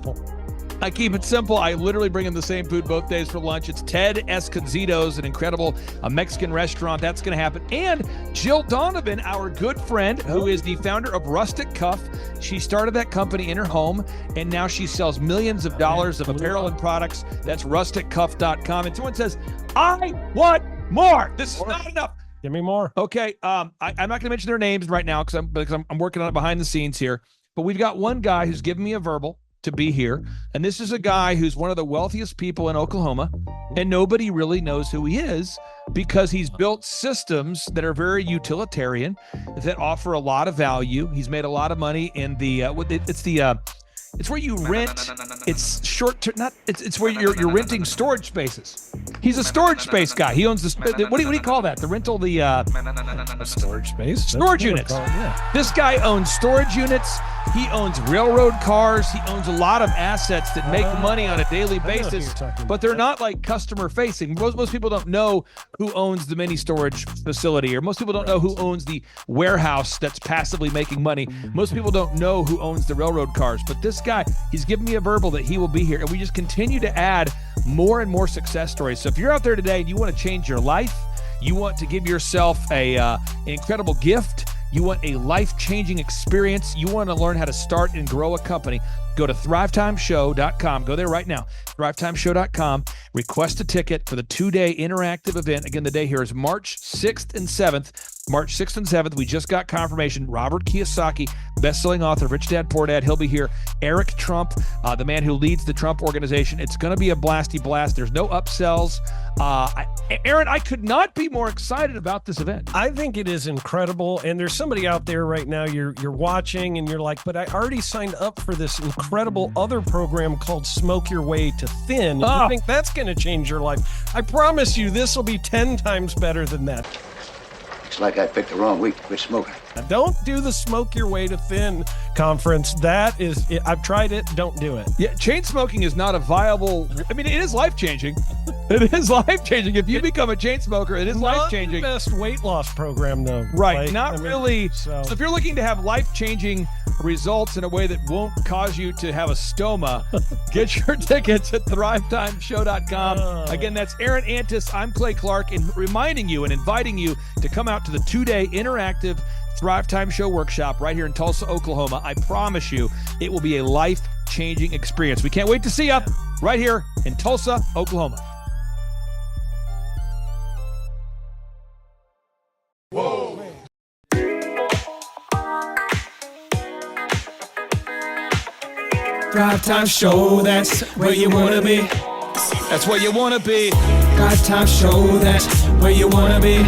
I keep it simple, I literally bring in the same food both days for lunch. It's Ted Escondido's, an incredible Mexican restaurant. That's going to happen. And Jill Donovan, our good friend, who is the founder of Rustic Cuff. She started that company in her home, and now she sells millions of dollars of apparel and products. That's rusticcuff.com. And someone says, I want more. This is not enough. Give me more. Okay. I'm not going to mention their names right now because I'm working on it behind the scenes here. But we've got one guy who's given me a verbal to be here. And this is a guy who's one of the wealthiest people in Oklahoma, and nobody really knows who he is because he's built systems that are very utilitarian, that offer a lot of value. He's made a lot of money in it's where you rent. It's short term. It's where you're renting storage spaces. He's a storage space guy. He owns what do you call that? The rental, storage space. Storage units. This guy owns storage units. He owns railroad cars. He owns a lot of assets that make money on a daily basis, but they're not like customer facing. Most people don't know who owns the mini storage facility, or most people don't know who owns the warehouse that's passively making money. Most people don't know who owns the railroad cars, but this guy, he's given me a verbal that he will be here, and we just continue to add more and more success stories. So if you're out there today and you want to change your life, you want to give yourself an incredible gift, you want a life-changing experience, you want to learn how to start and grow a company, go to thrivetimeshow.com. Go there right now, thrivetimeshow.com. Request a ticket for the 2-day interactive event. Again, the day here is March 6th and 7th. March 6th and 7th, we just got confirmation. Robert Kiyosaki, best-selling author of Rich Dad, Poor Dad, he'll be here. Eric Trump, the man who leads the Trump Organization. It's going to be a blasty blast. There's no upsells. Aaron, I could not be more excited about this event. I think it is incredible. And there's somebody out there right now, you're watching and you're like, but I already signed up for this incredible other program called Smoke Your Way to Thin. You think that's going to change your life? I promise you, this will be 10 times better than that. Looks like I picked the wrong week to quit smoking. Now, don't do the Smoke Your Way to Thin conference. That is, I've tried it. Don't do it. Yeah, chain smoking is not a viable. I mean, it is life-changing. It is life-changing. If you become a chain smoker, it is life-changing. Not the best weight loss program, though. Right, really. So if you're looking to have life-changing results in a way that won't cause you to have a stoma, get your tickets at thrivetimeshow.com. Again, that's Aaron Antis. I'm Clay Clark, and reminding you and inviting you to come out to the 2-day interactive Thrive Time Show workshop right here in Tulsa, Oklahoma. I promise you, it will be a life-changing experience. We can't wait to see you right here in Tulsa, Oklahoma. Whoa. Thrive Time Show, that's where you wanna be. That's where you wanna be. Thrive Time Show, that's where you wanna be.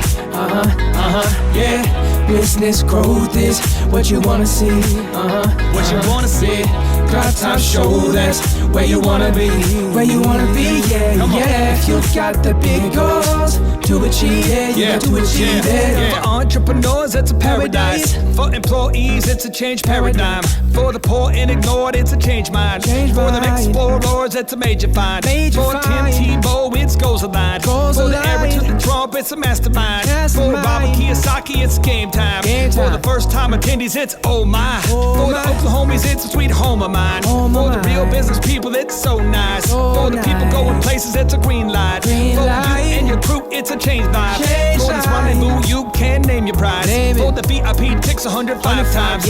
Yeah. Business growth is what you wanna see. What you wanna see. Thrive Time Show, that's where you wanna be, where you wanna be, yeah, yeah. If you've got the big goals to achieve, yeah, you got to achieve it. For entrepreneurs, it's a paradise. For employees, it's a change paradigm. For the poor and ignored, it's a change mind. For the explorers, it's a major find. For Tim Tebow, it's goals aligned. For the Eric to the Trump, it's a mastermind. For Robert Kiyosaki, it's game time. For the first time attendees, it's oh my. For the Oklahomies, it's a sweet home of mine. For the real business people, it's so nice. For the people going places, it's a green light. For you and your crew, it's a change vibe. For this rendezvous, you can name your prize. For the VIP, ticks 105 times.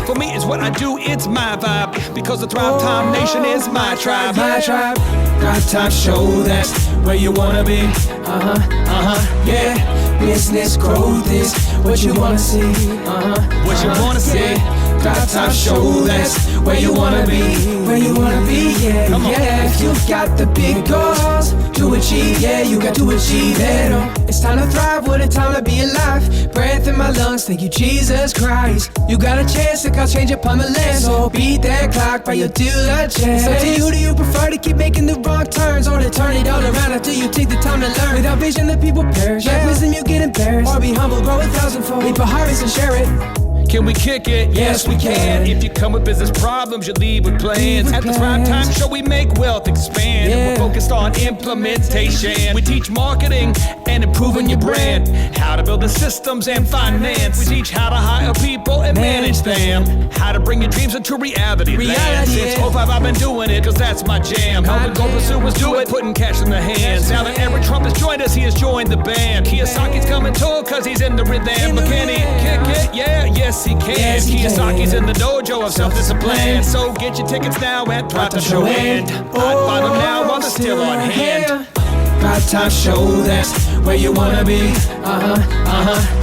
For me, it's what I do, it's my vibe. Because the Thrivetime Nation is my tribe. My tribe. Thrivetime show, that's where you wanna be. Yeah. Business growth is what you wanna see. What you wanna see. Thrivetime show, that's where you wanna be. Where you wanna be, yeah, yeah. If you've got the big goals to achieve, yeah, you got to achieve it. It's time to thrive, what a time to be alive. Breath in my lungs, thank you, Jesus Christ. You got a chance to cause change upon the land. So beat that clock by your diligence. So to you, do you prefer to keep making the wrong turns, or to turn it all around after you take the time to learn? Without vision, the people perish. Lack wisdom, you get embarrassed. Or be humble, grow 1,000-fold. Reap a harvest and share it. Can we kick it? Yes, we can. If you come with business problems, you leave with plans. At the Thrivetime Show, we make wealth expand. We're focused on implementation. We teach marketing and improving your brand. How to build the systems and finance. We teach how to hire people and manage them. How to bring your dreams into reality. Since 05, I've been doing it, cause that's my jam. Helping goal pursuers do it, putting cash in their hands. Now that Eric Trump has joined us, he has joined the band. Kiyosaki's coming too, cause he's in the rhythm. But can he kick it? Yeah, yes he can. Kiyosaki's in the dojo of self-discipline. So get your tickets now at Thrivetime Show. And I'd buy them now while they're still on hand. Thrivetime Show, that's where you wanna be.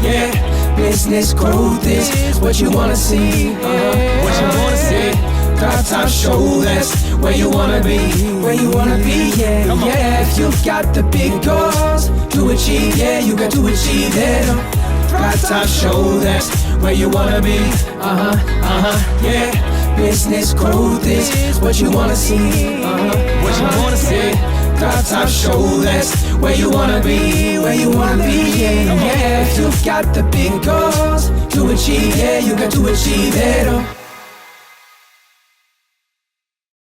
Yeah. Business growth is what you wanna see. What you wanna see. Thrivetime Show, that's where you wanna be. Where you wanna be, yeah, yeah. If you've got the big goals to achieve, yeah, you got to achieve it. Thrivetime Show, that's where you wanna be. Yeah. Business growth is what you wanna see. What you wanna see. Thrivetime Show, that's where you wanna be. Where you wanna be, yeah, yeah. If you've got the big goals to achieve, yeah, you got to achieve it.